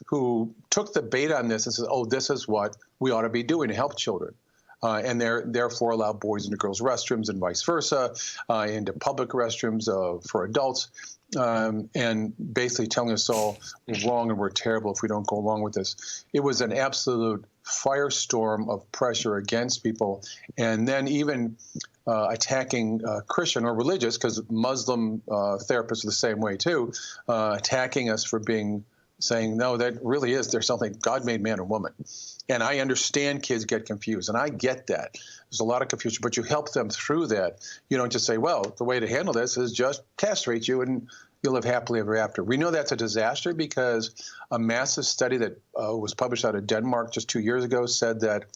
who took the bait on this and said, oh, this is what we ought to be doing to help children. And therefore allow boys into girls' restrooms and vice versa, into public restrooms for adults, and basically telling us all we're wrong and we're terrible if we don't go along with this. It was an absolute firestorm of pressure against people. And then even attacking Christian or religious, because Muslim therapists are the same way too, attacking us for saying, no, that really is, there's something, God made man and woman. And I understand kids get confused, and I get that. There's a lot of confusion, but you help them through that. You don't just say, well, the way to handle this is just castrate you and you'll live happily ever after. We know that's a disaster because a massive study that was published out of Denmark just 2 years ago said that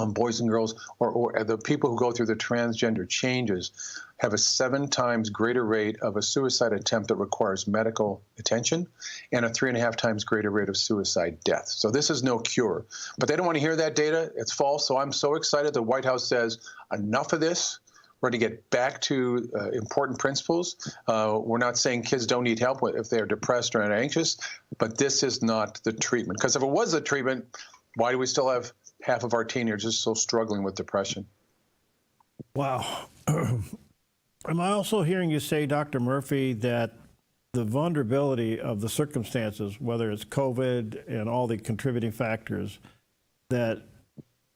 boys and girls, or the people who go through the transgender changes, have a 7 times greater rate of a suicide attempt that requires medical attention and a 3.5 times greater rate of suicide death. So this is no cure. But they don't want to hear that data. It's false. So I'm so excited the White House says, enough of this. We're going to get back to important principles. We're not saying kids don't need help if they're depressed or anxious, but this is not the treatment. Because if it was the treatment, why do we still have half of our teenagers still struggling with depression? Wow. Am I also hearing you say, Dr. Murphy, that the vulnerability of the circumstances, whether it's COVID and all the contributing factors, that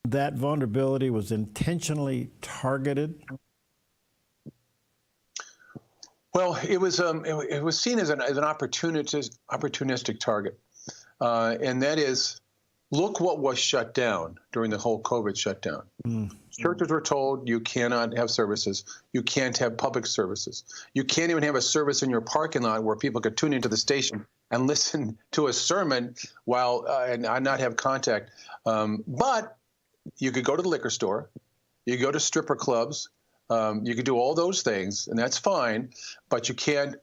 vulnerability was intentionally targeted? Well, it was seen as an opportunistic target, and that is, look what was shut down during the whole COVID shutdown. Churches were told you cannot have services. You can't have public services. You can't even have a service in your parking lot where people could tune into the station and listen to a sermon while and not have contact. But you could go to the liquor store. You could go to stripper clubs. You could do all those things, and that's fine, but you can't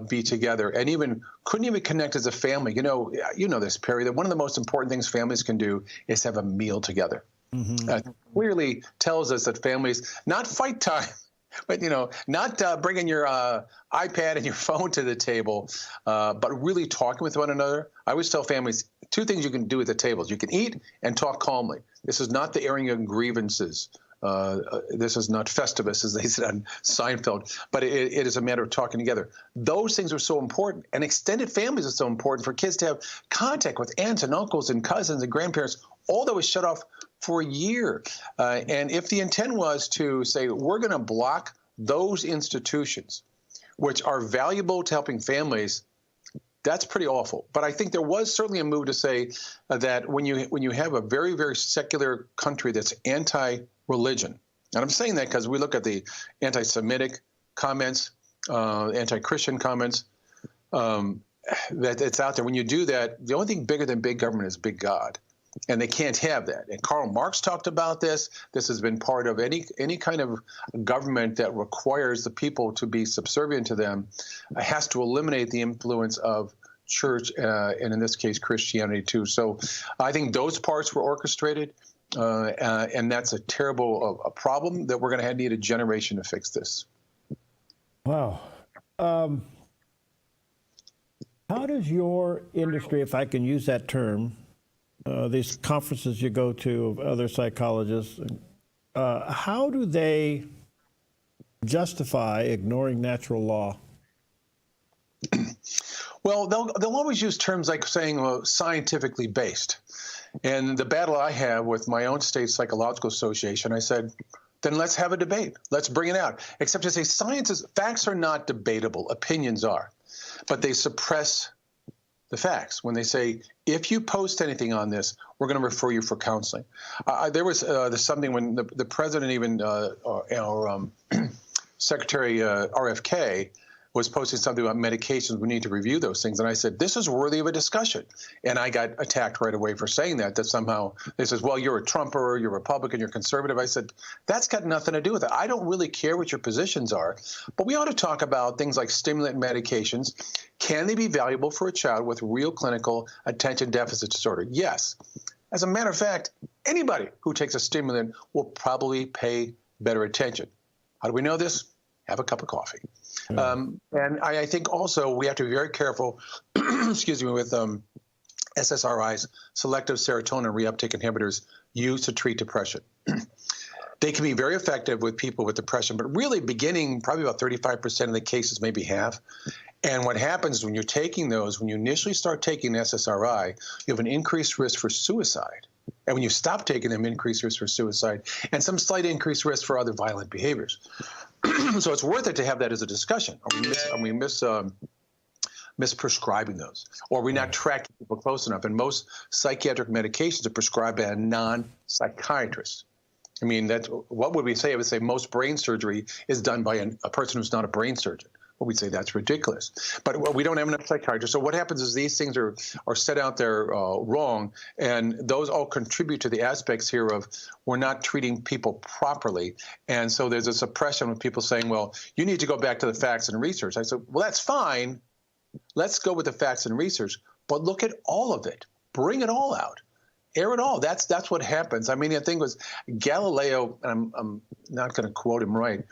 be together and couldn't even connect as a family. You know this, Perry, that one of the most important things families can do is have a meal together. Clearly tells us that families, not fight time, but, not bringing your iPad and your phone to the table, but really talking with one another. I always tell families 2 things you can do at the tables. You can eat and talk calmly. This is not the airing of grievances. This is not Festivus, as they said on Seinfeld, but it is a matter of talking together. Those things are so important, and extended families are so important for kids to have contact with aunts and uncles and cousins and grandparents. All that was shut off for a year. And if the intent was to say, we're going to block those institutions which are valuable to helping families, that's pretty awful. But I think there was certainly a move to say that when you have a very, very secular country that's anti-religion, and I'm saying that because we look at the anti-Semitic comments, anti-Christian comments, that it's out there. When you do that, the only thing bigger than big government is big God. And they can't have that. And Karl Marx talked about this. This has been part of any kind of government that requires the people to be subservient to them, has to eliminate the influence of church, and in this case, Christianity too. So I think those parts were orchestrated, and that's a terrible a problem that we're going to need a generation to fix this. Wow. How does your industry, if I can use that term, these conferences you go to of other psychologists, how do they justify ignoring natural law? Well, they'll always use terms like saying, well, scientifically based. And the battle I have with my own state psychological association, I said, then let's have a debate. Let's bring it out. Except to say facts are not debatable. Opinions are. But they suppress the facts when they say, if you post anything on this, we're going to refer you for counseling. There was something when the president, even Secretary RFK, was posting something about medications. We need to review those things. And I said, this is worthy of a discussion. And I got attacked right away for saying that somehow they says, well, you're a Trumper, you're Republican, you're conservative. I said, that's got nothing to do with it. I don't really care what your positions are, but we ought to talk about things like stimulant medications. Can they be valuable for a child with real clinical attention deficit disorder? Yes. As a matter of fact, anybody who takes a stimulant will probably pay better attention. How do we know this? Have a cup of coffee. And I think also we have to be very careful, excuse me, with SSRIs, selective serotonin reuptake inhibitors, used to treat depression. They can be very effective with people with depression, but really beginning probably about 35% of the cases, maybe half. And what happens when you're taking those, when you initially start taking SSRI, you have an increased risk for suicide. And when you stop taking them, increased risk for suicide and some slight increased risk for other violent behaviors. So it's worth it to have that as a discussion. Are we misprescribing those? Or are we not tracking people close enough? And most psychiatric medications are prescribed by a non-psychiatrist. I mean, what would we say? I would say most brain surgery is done by a person who's not a brain surgeon. Well, we'd say that's ridiculous. But we don't have enough psychiatrists. So what happens is these things are set out there wrong, and those all contribute to the aspects here of we're not treating people properly. And so there's a suppression with people saying, well, you need to go back to the facts and research. I said, well, that's fine. Let's go with the facts and research, but look at all of it. Bring it all out. Air it all. That's what happens. I mean, the thing was Galileo, and I'm not going to quote him right,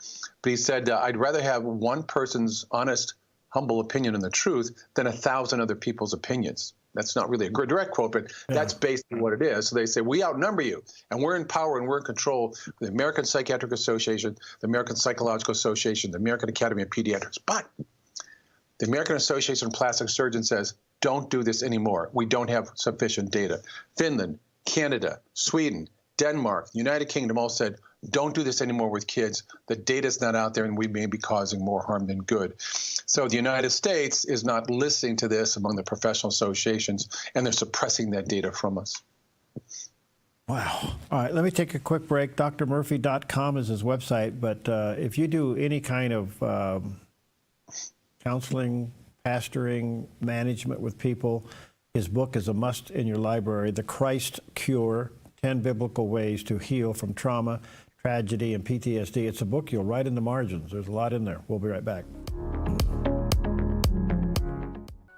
but he said, I'd rather have one person's honest, humble opinion on the truth than 1,000 other people's opinions. That's not really a direct quote, but that's basically what it is. So they say, we outnumber you, and we're in power and we're in control. The American Psychiatric Association, the American Psychological Association, the American Academy of Pediatrics. But the American Association of Plastic Surgeons says, don't do this anymore. We don't have sufficient data. Finland, Canada, Sweden, Denmark, United Kingdom all said, don't do this anymore with kids. The data's not out there, and we may be causing more harm than good. So the United States is not listening to this among the professional associations, and they're suppressing that data from us. Wow. All right, let me take a quick break. drmurphy.com is his website, but if you do any kind of counseling, pastoring, management with people, his book is a must in your library, The Christ Cure, 10 Biblical Ways to Heal from Trauma, Tragedy, and PTSD. It's a book you'll write in the margins. There's a lot in there. We'll be right back.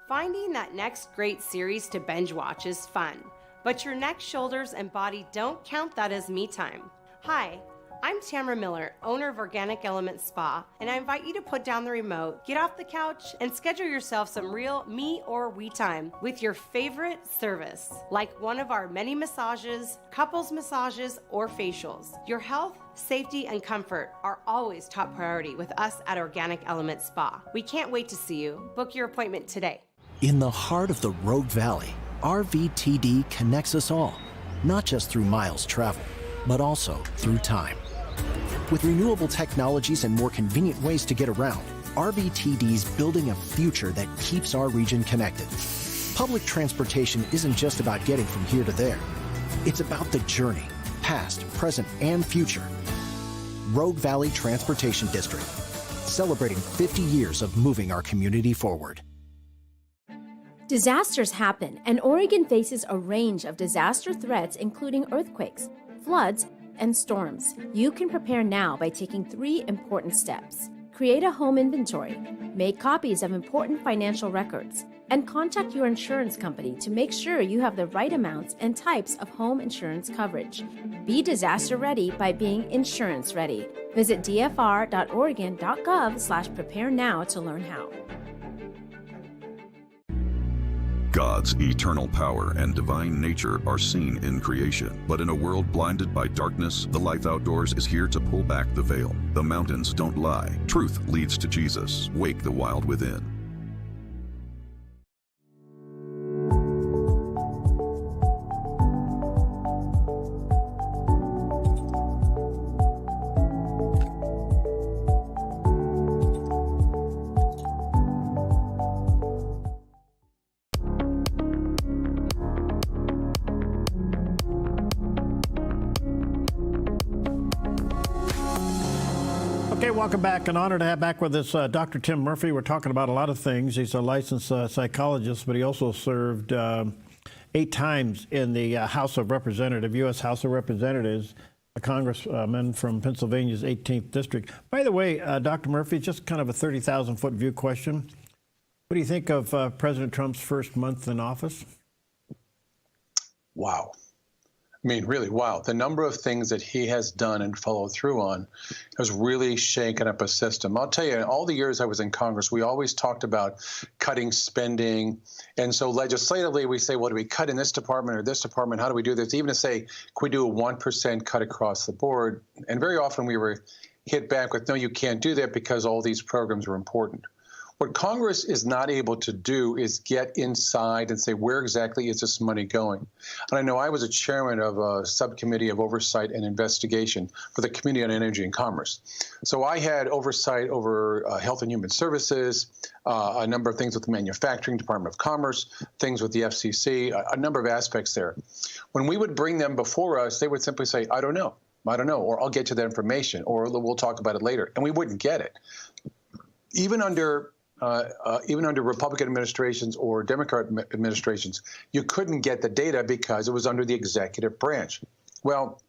Finding that next great series to binge watch is fun, but your neck, shoulders, and body don't count that as me time. Hi, I'm Tamara Miller, owner of Organic Element Spa, and I invite you to put down the remote, get off the couch, and schedule yourself some real me or we time with your favorite service, like one of our many massages, couples massages, or facials. Your health, safety, and comfort are always top priority with us at Organic Element Spa. We can't wait to see you. Book your appointment today. In the heart of the Rogue Valley, RVTD connects us all, not just through miles traveled, but also through time. With renewable technologies and more convenient ways to get around, RVTD's building a future that keeps our region connected. Public transportation isn't just about getting from here to there. It's about the journey, past, present, and future. Rogue Valley Transportation District, celebrating 50 years of moving our community forward. Disasters happen, and Oregon faces a range of disaster threats, including earthquakes, floods, and storms. You can prepare now by taking 3 important steps. Create a home inventory, make copies of important financial records, and contact your insurance company to make sure you have the right amounts and types of home insurance coverage. Be disaster ready by being insurance ready. Visit dfr.oregon.gov/prepare now to learn how. God's eternal power and divine nature are seen in creation. But in a world blinded by darkness, the life outdoors is here to pull back the veil. The mountains don't lie. Truth leads to Jesus. Wake the wild within. Okay, welcome back. An honor to have back with us Dr. Tim Murphy. We're talking about a lot of things. He's a licensed psychologist, but he also served 8 times in the House of Representatives, U.S. House of Representatives, a congressman from Pennsylvania's 18th District. By the way, Dr. Murphy, just kind of a 30,000-foot view question. What do you think of President Trump's first month in office? Wow. I mean, really, wow. The number of things that he has done and followed through on has really shaken up a system. I'll tell you, in all the years I was in Congress, we always talked about cutting spending. And so legislatively, we say, well, do we cut in this department or this department? How do we do this? Even to say, can we do a 1% cut across the board? And very often we were hit back with, no, you can't do that because all these programs are important. What Congress is not able to do is get inside and say, where exactly is this money going? And I know I was a chairman of a subcommittee of oversight and investigation for the Committee on Energy and Commerce. So I had oversight over Health and Human Services, a number of things with the Manufacturing Department of Commerce, things with the FCC, a number of aspects there. When we would bring them before us, they would simply say, I don't know, or I'll get you that information, or we'll talk about it later. And we wouldn't get it. Even under Republican administrations or Democrat administrations, you couldn't get the data because it was under the executive branch. Well,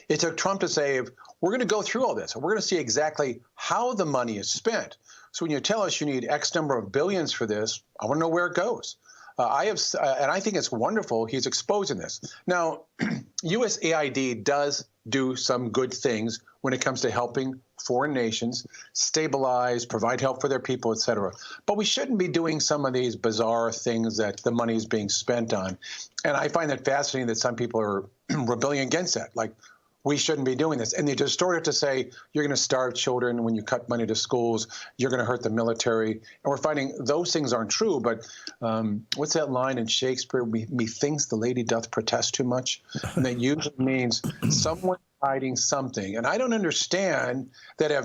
it took Trump to say, we're going to go through all this, and we're going to see exactly how the money is spent. So when you tell us you need X number of billions for this, I want to know where it goes. And I think it's wonderful he's exposing this. Now, USAID does do some good things when it comes to helping foreign nations stabilize, provide help for their people, et cetera. But we shouldn't be doing some of these bizarre things that the money is being spent on. And I find that fascinating that some people are rebelling against that. Like, we shouldn't be doing this. And they distort it to say, you're going to starve children when you cut money to schools, you're going to hurt the military. And we're finding those things aren't true. But what's that line in Shakespeare? Methinks the lady doth protest too much. And that usually means someone hiding something. And I don't understand that if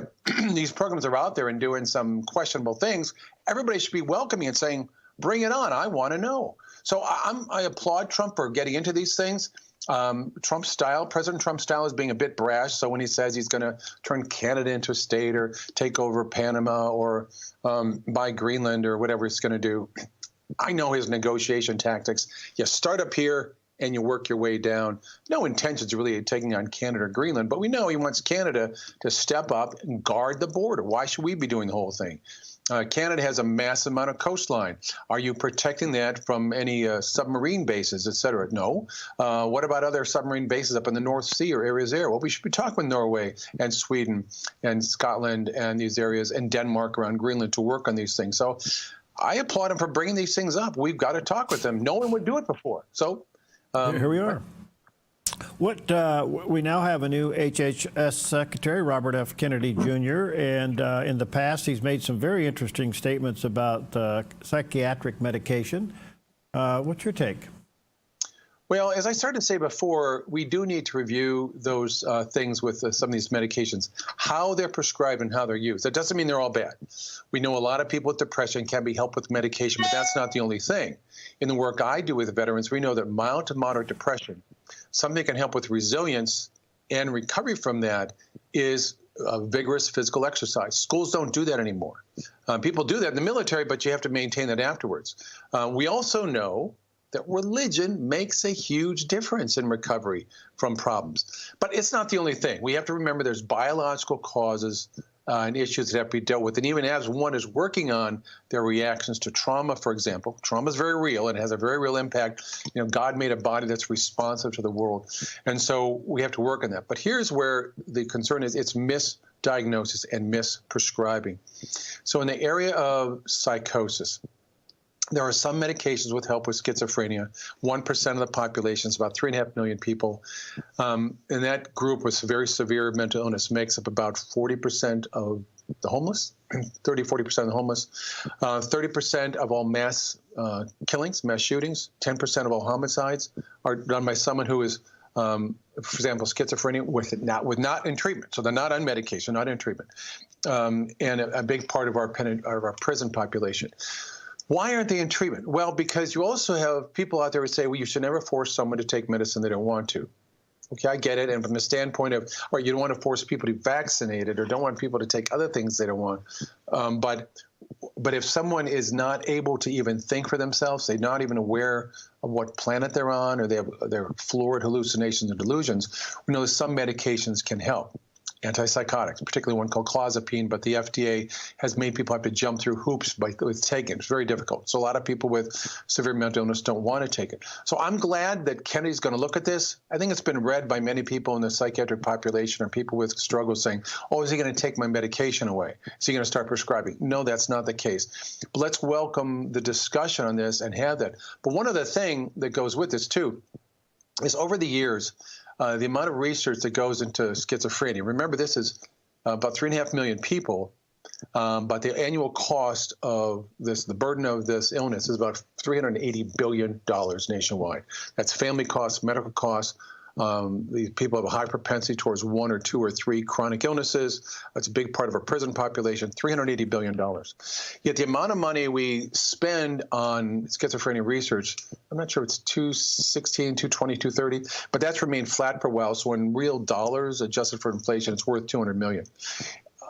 these programs are out there and doing some questionable things, everybody should be welcoming and saying, bring it on, I want to know. So I applaud Trump for getting into these things. President Trump style is being a bit brash. So when he says he's going to turn Canada into a state or take over Panama or buy Greenland or whatever he's going to do, I know his negotiation tactics. You start up here and you work your way down. No intentions really of taking on Canada or Greenland, but we know he wants Canada to step up and guard the border. Why should we be doing the whole thing? Canada has a massive amount of coastline. Are you protecting that from any submarine bases, et cetera? No. What about other submarine bases up in the North Sea or areas there? Well, we should be talking with Norway and Sweden and Scotland and these areas and Denmark around Greenland to work on these things. So I applaud him for bringing these things up. We've got to talk with them. No one would do it before. So here we are. We now have a new HHS Secretary, Robert F. Kennedy Jr., and in the past he's made some very interesting statements about psychiatric medication. What's your take? Well, as I started to say before, we do need to review those things with some of these medications, how they're prescribed and how they're used. That doesn't mean they're all bad. We know a lot of people with depression can be helped with medication, but that's not the only thing. In the work I do with veterans, we know that mild to moderate depression, something that can help with resilience and recovery from that, is vigorous physical exercise. Schools don't do that anymore. People do that in the military, but you have to maintain that afterwards. We also know that religion makes a huge difference in recovery from problems. But it's not the only thing. We have to remember there's biological causes and issues that have to be dealt with. And even as one is working on their reactions to trauma, for example, trauma is very real and it has a very real impact. You know, God made a body that's responsive to the world. And so we have to work on that. But here's where the concern is: it's misdiagnosis and misprescribing. So in the area of psychosis, there are some medications with help with schizophrenia. 1% of the population is about 3.5 million people. And that group with very severe mental illness makes up about 40% of the homeless, 40% of the homeless, 30% of all mass killings, mass shootings, 10% of all homicides are done by someone who is, for example, schizophrenia not in treatment. So they're not on medication, not in treatment. And a big part of our prison population. Why aren't they in treatment? Well, because you also have people out there who say, well, you should never force someone to take medicine they don't want to. Okay, I get it. And from the standpoint of, or you don't want to force people to be vaccinated or don't want people to take other things they don't want. But if someone is not able to even think for themselves, they're not even aware of what planet they're on, or they're floored hallucinations and delusions, we know that some medications can help. Antipsychotics, particularly one called clozapine, but the FDA has made people have to jump through hoops with taking it. It's very difficult. So a lot of people with severe mental illness don't want to take it. So I'm glad that Kennedy's going to look at this. I think it's been read by many people in the psychiatric population or people with struggles saying, oh, is he going to take my medication away? Is he going to start prescribing? No, that's not the case. But let's welcome the discussion on this and have that. But one other thing that goes with this, too, is over the years, the amount of research that goes into schizophrenia. Remember, this is about 3.5 million people, but the annual cost of this, the burden of this illness, is about $380 billion nationwide. That's family costs, medical costs. These people have a high propensity towards 1 or 2 or 3 chronic illnesses. That's a big part of our prison population, $380 billion. Yet the amount of money we spend on schizophrenia research, I'm not sure it's 216, 220, 230, but that's remained flat for a while. So in real dollars, adjusted for inflation, it's worth $200 million.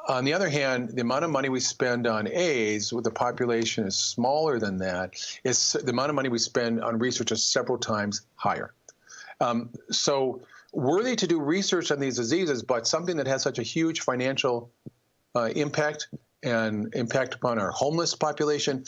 On the other hand, the amount of money we spend on AIDS, with the population is smaller than that, is the amount of money we spend on research is several times higher. So worthy to do research on these diseases, but something that has such a huge financial impact and impact upon our homeless population,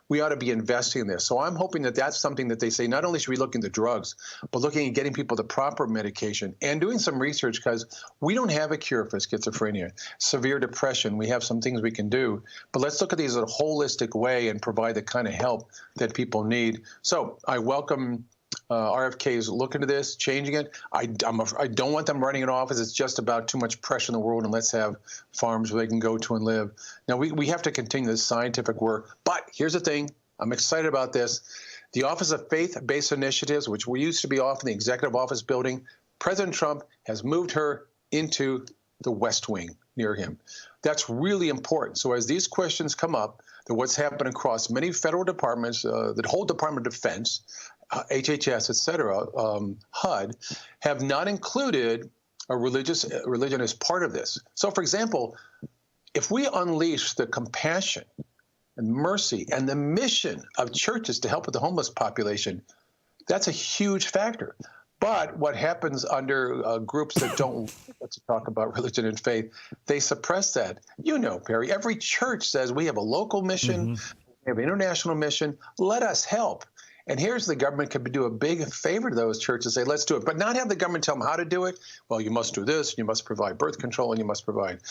we ought to be investing in this. So I'm hoping that that's something that they say, not only should we look into drugs, but looking at getting people the proper medication and doing some research, because we don't have a cure for schizophrenia. Severe depression, we have some things we can do, but let's look at these in a holistic way and provide the kind of help that people need. So I welcome RFK's look into this, changing it. I don't want them running an office. It's just about too much pressure in the world, and let's have farms where they can go to and live. Now, we have to continue this scientific work. But here's the thing. I'm excited about this. The Office of Faith-Based Initiatives, which we used to be off in the Executive Office building, President Trump has moved her into the West Wing near him. That's really important. So as these questions come up, that what's happened across many federal departments, the whole Department of Defense, HHS, et cetera, HUD, have not included a religion as part of this. So, for example, if we unleash the compassion and mercy and the mission of churches to help with the homeless population, that's a huge factor. But what happens under groups that don't let's talk about religion and faith, they suppress that. You know, Perry, every church says we have a local mission, we have an international mission, let us help. And here's the government could do a big favor to those churches, say, let's do it, but not have the government tell them how to do it. Well, you must do this, and you must provide birth control, and you must provide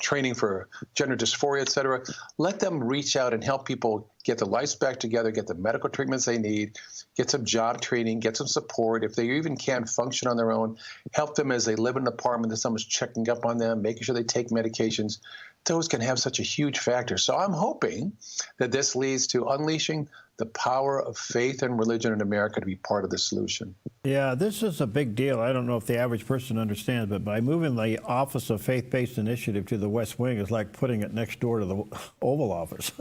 training for gender dysphoria, et cetera. Let them reach out and help people get their lives back together, get the medical treatments they need, get some job training, get some support. If they even can't function on their own, help them as they live in an apartment that someone's checking up on them, making sure they take medications. Those can have such a huge factor. So I'm hoping that this leads to unleashing the power of faith and religion in America to be part of the solution. Yeah, this is a big deal. I don't know if the average person understands, but by moving the Office of Faith-Based Initiative to the West Wing is like putting it next door to the Oval Office,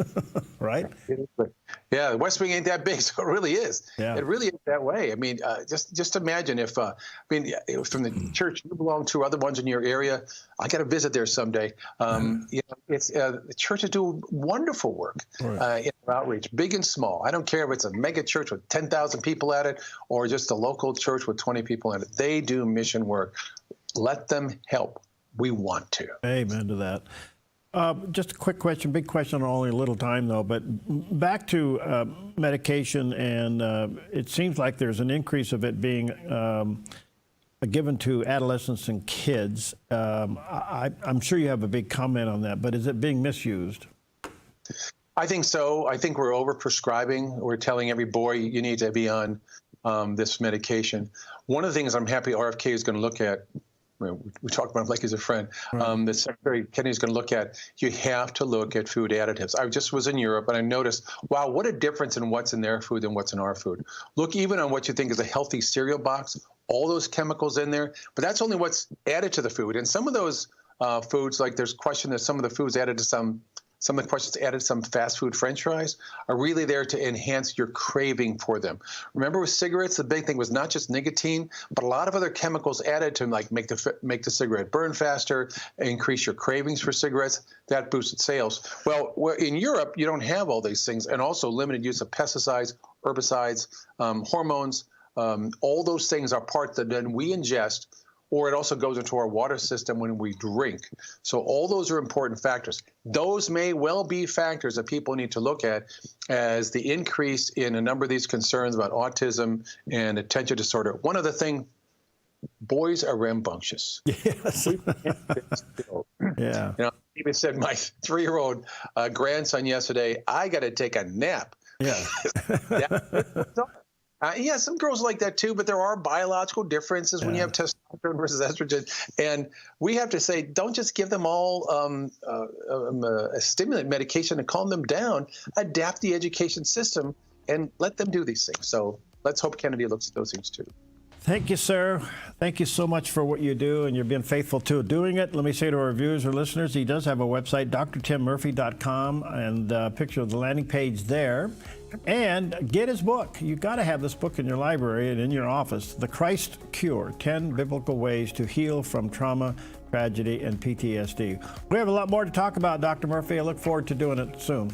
right? Yeah, the West Wing ain't that big, so it really is. Yeah. It really is that way. I mean, just imagine if, from the church you belong to, other ones in your area, I got to visit there someday. It's the churches do wonderful work in outreach, big and small. I don't care if it's a mega church with 10,000 people at it or just a local church with 20 people in it. They do mission work. Let them help. We want to. Amen to that. Just a quick question, big question, only a little time though, but back to medication, and it seems like there's an increase of it being given to adolescents and kids. I'm sure you have a big comment on that, but is it being misused? I think so. I think we're overprescribing. We're telling every boy you need to be on this medication. One of the things I'm happy RFK is going to look at, we talked about him like he's a friend, that Secretary Kennedy is going to look at, you have to look at food additives. I just was in Europe and I noticed, wow, what a difference in what's in their food than what's in our food. Look even on what you think is a healthy cereal box, all those chemicals in there, but that's only what's added to the food. And some of those foods, like there's question that some of the foods added to some of the questions added some fast food French fries are really there to enhance your craving for them. Remember with cigarettes, the big thing was not just nicotine, but a lot of other chemicals added to like make the cigarette burn faster, increase your cravings for cigarettes. That boosted sales. Well, in Europe, you don't have all these things, and also limited use of pesticides, herbicides, hormones. All those things are parts that then we ingest, or it also goes into our water system when we drink. So all those are important factors. Those may well be factors that people need to look at as the increase in a number of these concerns about autism and attention disorder. One other thing, boys are rambunctious. Yes. Yeah. You know, I even said my 3-year-old grandson yesterday, I got to take a nap. Yeah. Yeah, some girls like that too, but there are biological differences when you have testosterone versus estrogen. And we have to say, don't just give them all a stimulant medication and calm them down. Adapt the education system and let them do these things. So let's hope Kennedy looks at those things too. Thank you, sir. Thank you so much for what you do, and you've been faithful to doing it. Let me say to our viewers or listeners, he does have a website, drtimmurphy.com, and a picture of the landing page there. And get his book. You've got to have this book in your library and in your office, The Christ Cure, 10 Biblical Ways to Heal from Trauma, Tragedy, and PTSD. We have a lot more to talk about, Dr. Murphy. I look forward to doing it soon.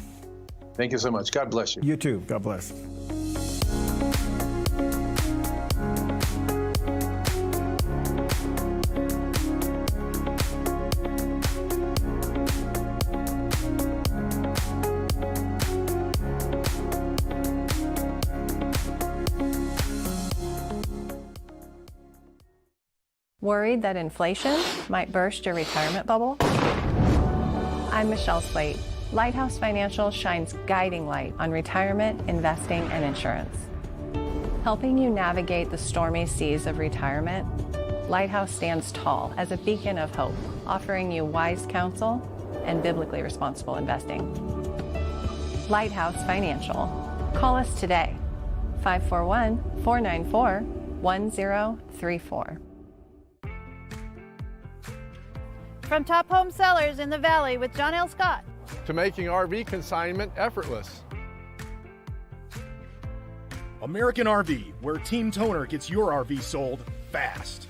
Thank you so much. God bless you. You too. God bless. Worried that inflation might burst your retirement bubble? I'm Michelle Slate. Lighthouse Financial shines guiding light on retirement, investing, and insurance. Helping you navigate the stormy seas of retirement, Lighthouse stands tall as a beacon of hope, offering you wise counsel and biblically responsible investing. Lighthouse Financial. Call us today, 541-494-1034. From top home sellers in the Valley with John L. Scott. To making RV consignment effortless. American RV, where Team Toner gets your RV sold fast.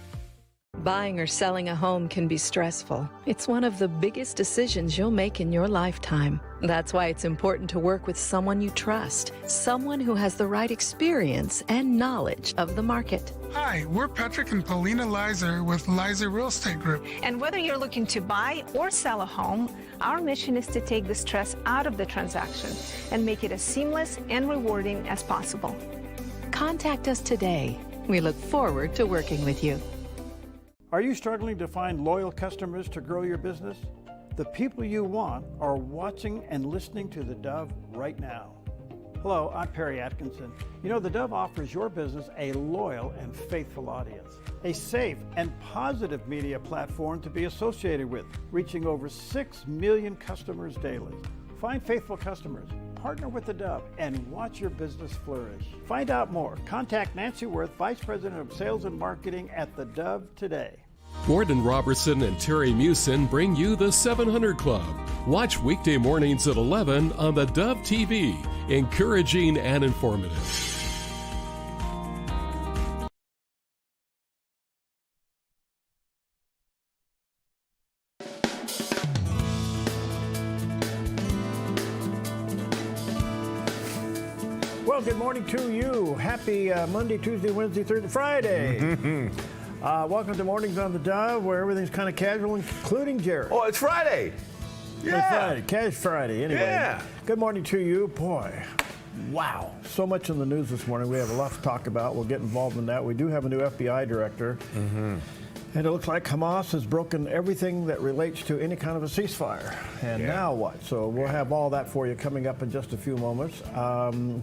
Buying or selling a home can be stressful. It's one of the biggest decisions you'll make in your lifetime. That's why it's important to work with someone you trust, someone who has the right experience and knowledge of the market. Hi, we're Patrick and Paulina Lizer with Lizer Real Estate Group. And whether you're looking to buy or sell a home, our mission is to take the stress out of the transaction and make it as seamless and rewarding as possible. Contact us today. We look forward to working with you. Are you struggling to find loyal customers to grow your business? The people you want are watching and listening to the Dove right now. Hello, I'm Perry Atkinson. You know, the Dove offers your business a loyal and faithful audience, a safe and positive media platform to be associated with, reaching over 6 million customers daily. Find faithful customers, partner with the Dove and watch your business flourish. Find out more. Contact Nancy Worth, Vice President of Sales and Marketing at the Dove today. Gordon Robertson and Terry Mewson bring you the 700 Club. Watch weekday mornings at 11 on the Dove TV. Encouraging and informative. Well, good morning to you. Happy Monday, Tuesday, Wednesday, Thursday, Friday. Welcome to Mornings on the Dove, where everything's kind of casual, including Jared. Oh, it's Friday. Yeah. It's Friday. Cash Friday. Anyway, yeah. Good morning to you. Boy, wow. So much in the news this morning. We have a lot to talk about. We'll get involved in that. We do have a new FBI director. And it looks like Hamas has broken everything that relates to any kind of a ceasefire. And now what? So we'll have all that for you coming up in just a few moments.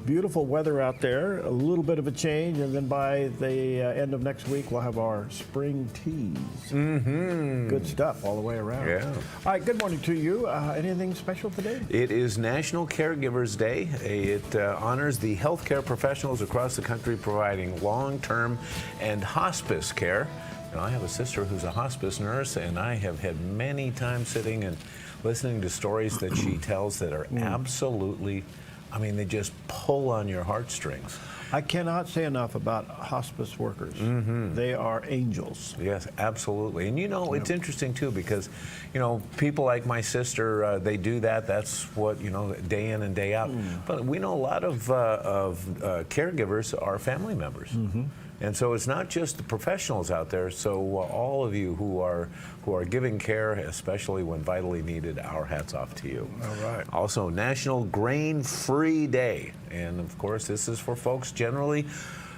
Beautiful weather out there, a little bit of a change, and then by the end of next week, we'll have our spring teas. Good stuff all the way around. Yeah. All right, good morning to you. Anything special today? It is National Caregivers Day. It honors the healthcare professionals across the country providing long-term and hospice care. You know, I have a sister who's a hospice nurse, and I have had many times sitting and listening to stories that she tells that are absolutely, I mean, they just pull on your heartstrings. I cannot say enough about hospice workers. They are angels. Yes, absolutely. And you know, it's interesting too, because, you know, people like my sister, they do that. That's what, you know, day in and day out. But we know a lot of caregivers are family members. And so it's not just the professionals out there. So all of you who are giving care, especially when vitally needed, our hats off to you. All right. Also, National Grain-Free Day. And of course, this is for folks generally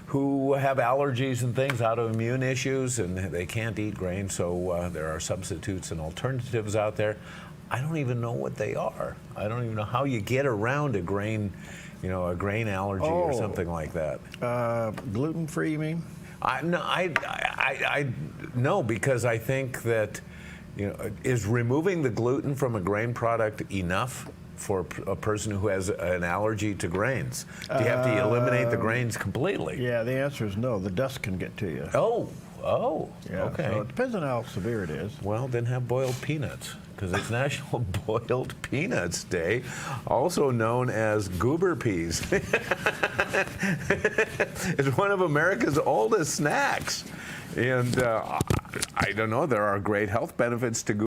who have allergies and things, autoimmune issues, and they can't eat grain. So there are substitutes and alternatives out there. I don't even know what they are. I don't even know how you get around a grain, you know, a grain allergy or something like that. Gluten-free, you mean? No, because I think that, you know, is removing the gluten from a grain product enough for a person who has an allergy to grains? Do you have to eliminate the grains completely? Yeah, the answer is no. The dust can get to you. Oh, yeah, okay. So it depends on how severe it is. Well, then have boiled peanuts, because it's National Boiled Peanuts Day, also known as goober peas. It's one of America's oldest snacks. And I don't know, there are great health benefits to goober